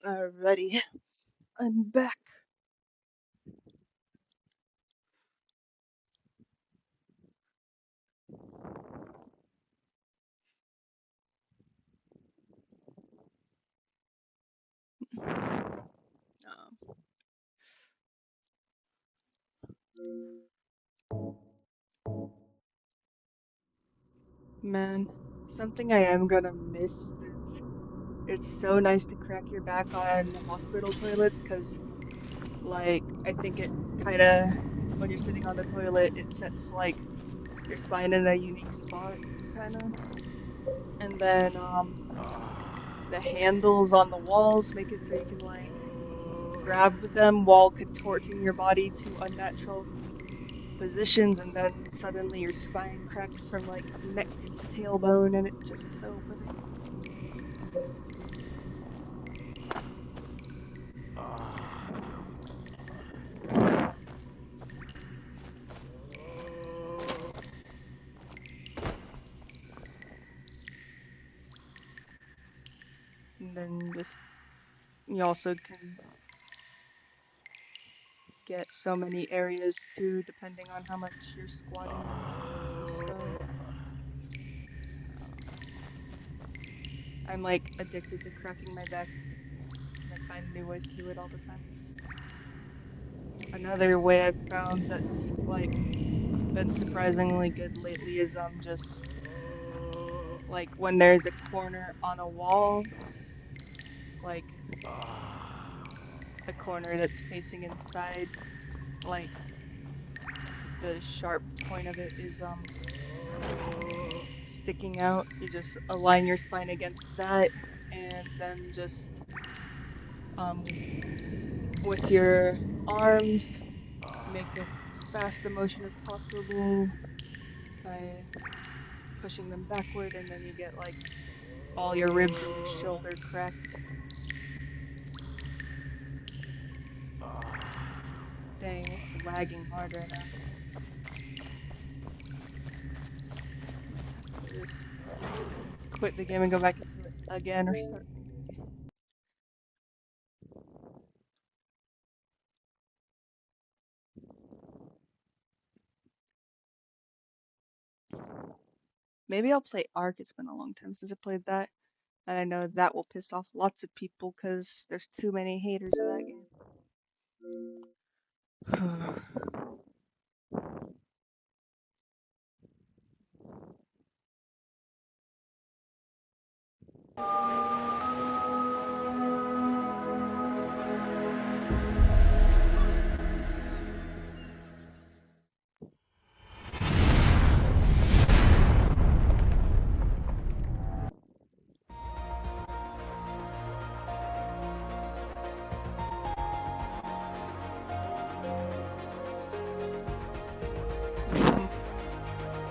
Alrighty, I'm back. Um, Man, something I am gonna miss is it's so nice to crack your back on hospital toilets, 'cause like I think it kind of, when you're sitting on the toilet, it sets like your spine in a unique spot, kind of. And then the handles on the walls make it so you can like grab them while contorting your body to unnatural positions, and then suddenly your spine cracks from like neck to tailbone, and it's just so perfect. And then just you also can get so many areas too, depending on how much you're squatting and so. I'm like addicted to cracking my back, and I find new ways to do it all the time. Another way I've found that's like been surprisingly good lately is just like when there's a corner on a wall, like a corner that's facing inside, like the sharp point of it is sticking out. You just align your spine against that, and then just um with your arms make as fast a motion as possible by pushing them backward, and then you get like all your ribs and your shoulder cracked. Dang, it's lagging hard right now. Might have to just quit the game and go back into it again or start maybe. Maybe I'll play Ark. It's been a long time since I played that. And I know that will piss off lots of people because there's too many haters of that game.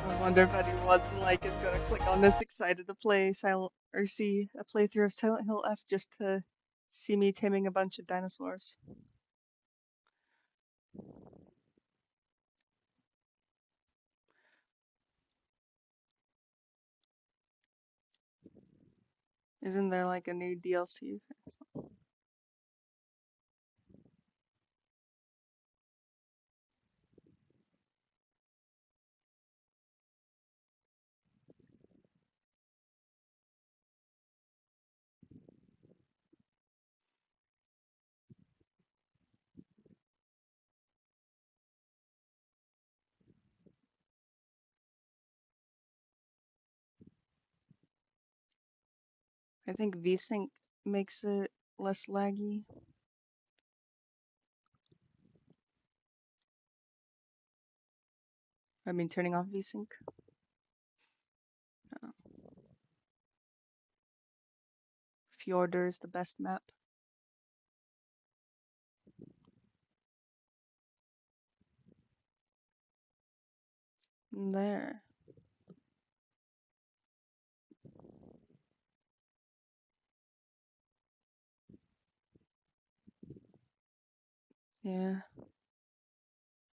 I wonder if anyone like is gonna click on this excited to play Silent or see a playthrough of Silent Hill F just to see me taming a bunch of dinosaurs. Isn't there like a new DLC? I think VSync makes it less laggy. I mean, turning off VSync. Oh. Fjordur is the best map. There. Yeah.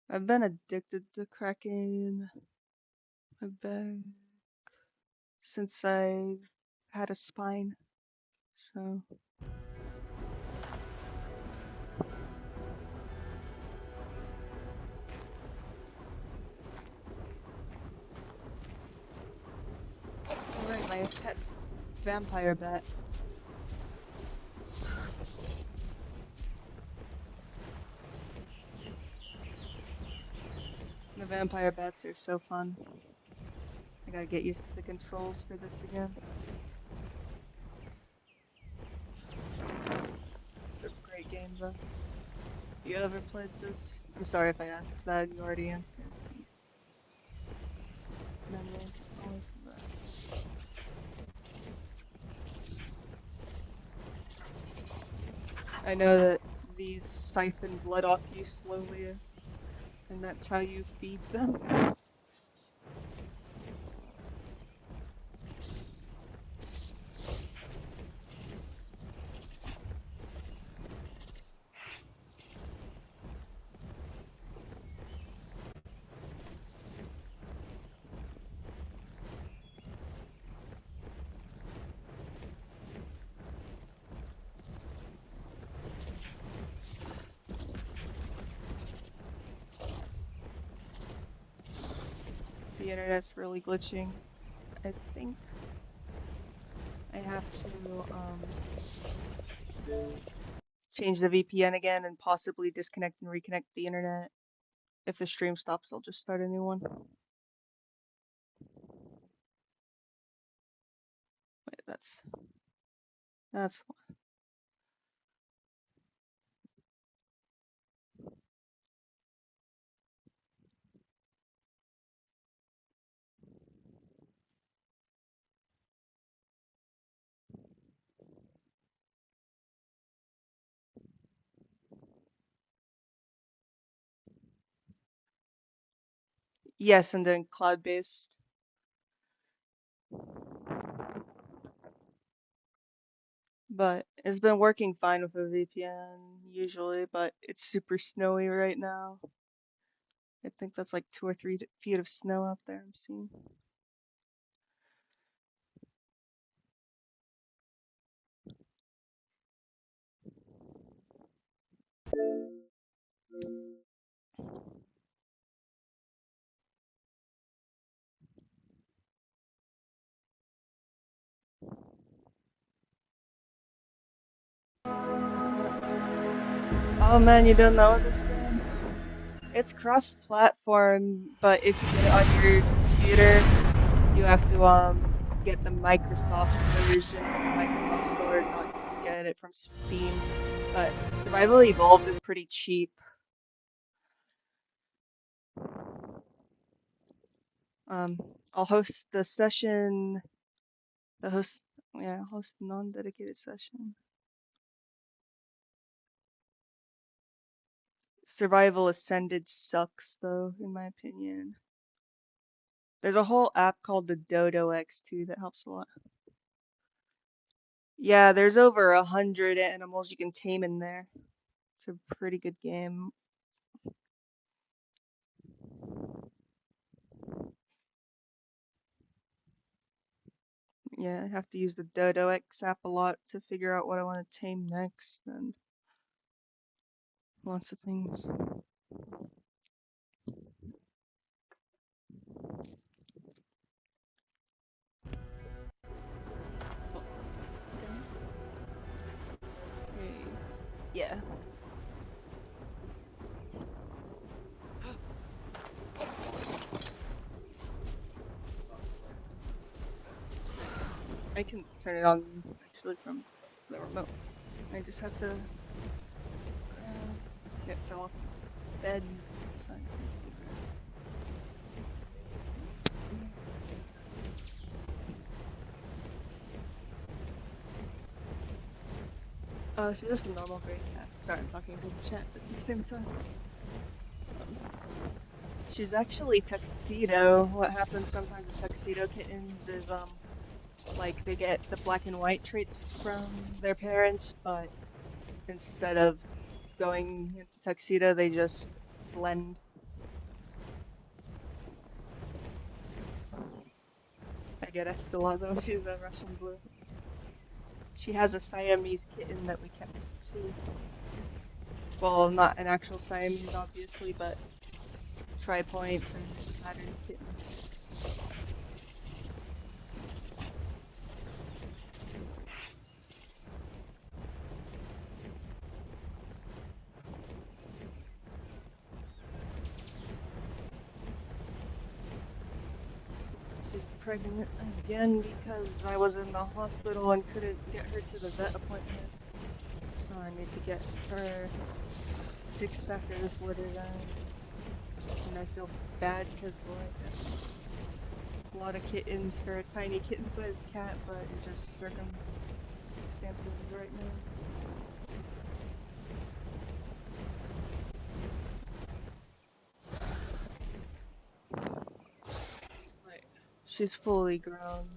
I've been addicted to cracking my back since I had a spine. So. Alright, my pet vampire bat. The vampire bats are so fun. I gotta get used to the controls for this again. It's a great game though. If you ever played this, I'm sorry if I asked that, you already answered. Memories are always the best. I know that these siphon blood off you slowly, and that's how you feed them. The internet's really glitching. I think I have to change the VPN again and possibly disconnect and reconnect the internet. If the stream stops, I'll just start a new one. Wait, that's Yes, I'm doing cloud-based. But it's been working fine with a VPN usually, but it's super snowy right now. I think that's like 2 or 3 feet of snow out there I'm seeing. Oh man, you don't know this game? It's cross-platform, but if you get it on your computer, you have to get the Microsoft version of the Microsoft Store, not get it from Steam. But Survival Evolved is pretty cheap. I'll host the session, host a non-dedicated session. Survival Ascended sucks though, in my opinion. There's a whole app called the Dodo X2 that helps a lot. Yeah, there's over 100 animals you can tame in there. It's a pretty good game. Yeah, I have to use the Dodo X app a lot to figure out what I want to tame next and lots of things. Oh, okay. Yeah. I can turn it on actually from the remote. I just have to grab. It fell off the bed, so I just need to grab. Oh, she's just a normal gray cat. Sorry, I'm talking to the chat at the same time. She's actually tuxedo. What happens sometimes with tuxedo kittens is like they get the black and white traits from their parents, but instead of going into tuxedo, they just blend. I get Estelado. She's a Russian blue. She has a Siamese kitten that we kept too. Well, not an actual Siamese, obviously, but tri-points and this pattern kitten. She's pregnant again because I was in the hospital and couldn't get her to the vet appointment. So I need to get her fixed after this litter then. And I feel bad because like a lot of kittens for a tiny kitten-sized cat, but it's just circumstances right now. Like, she's fully grown.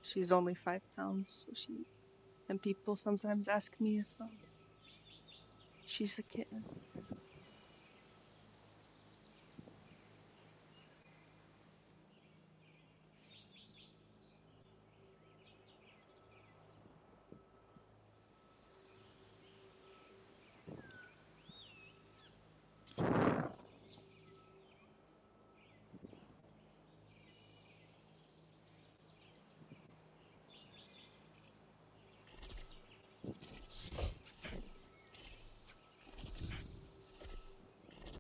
She's only 5 pounds, so and people sometimes ask me if she's a kitten.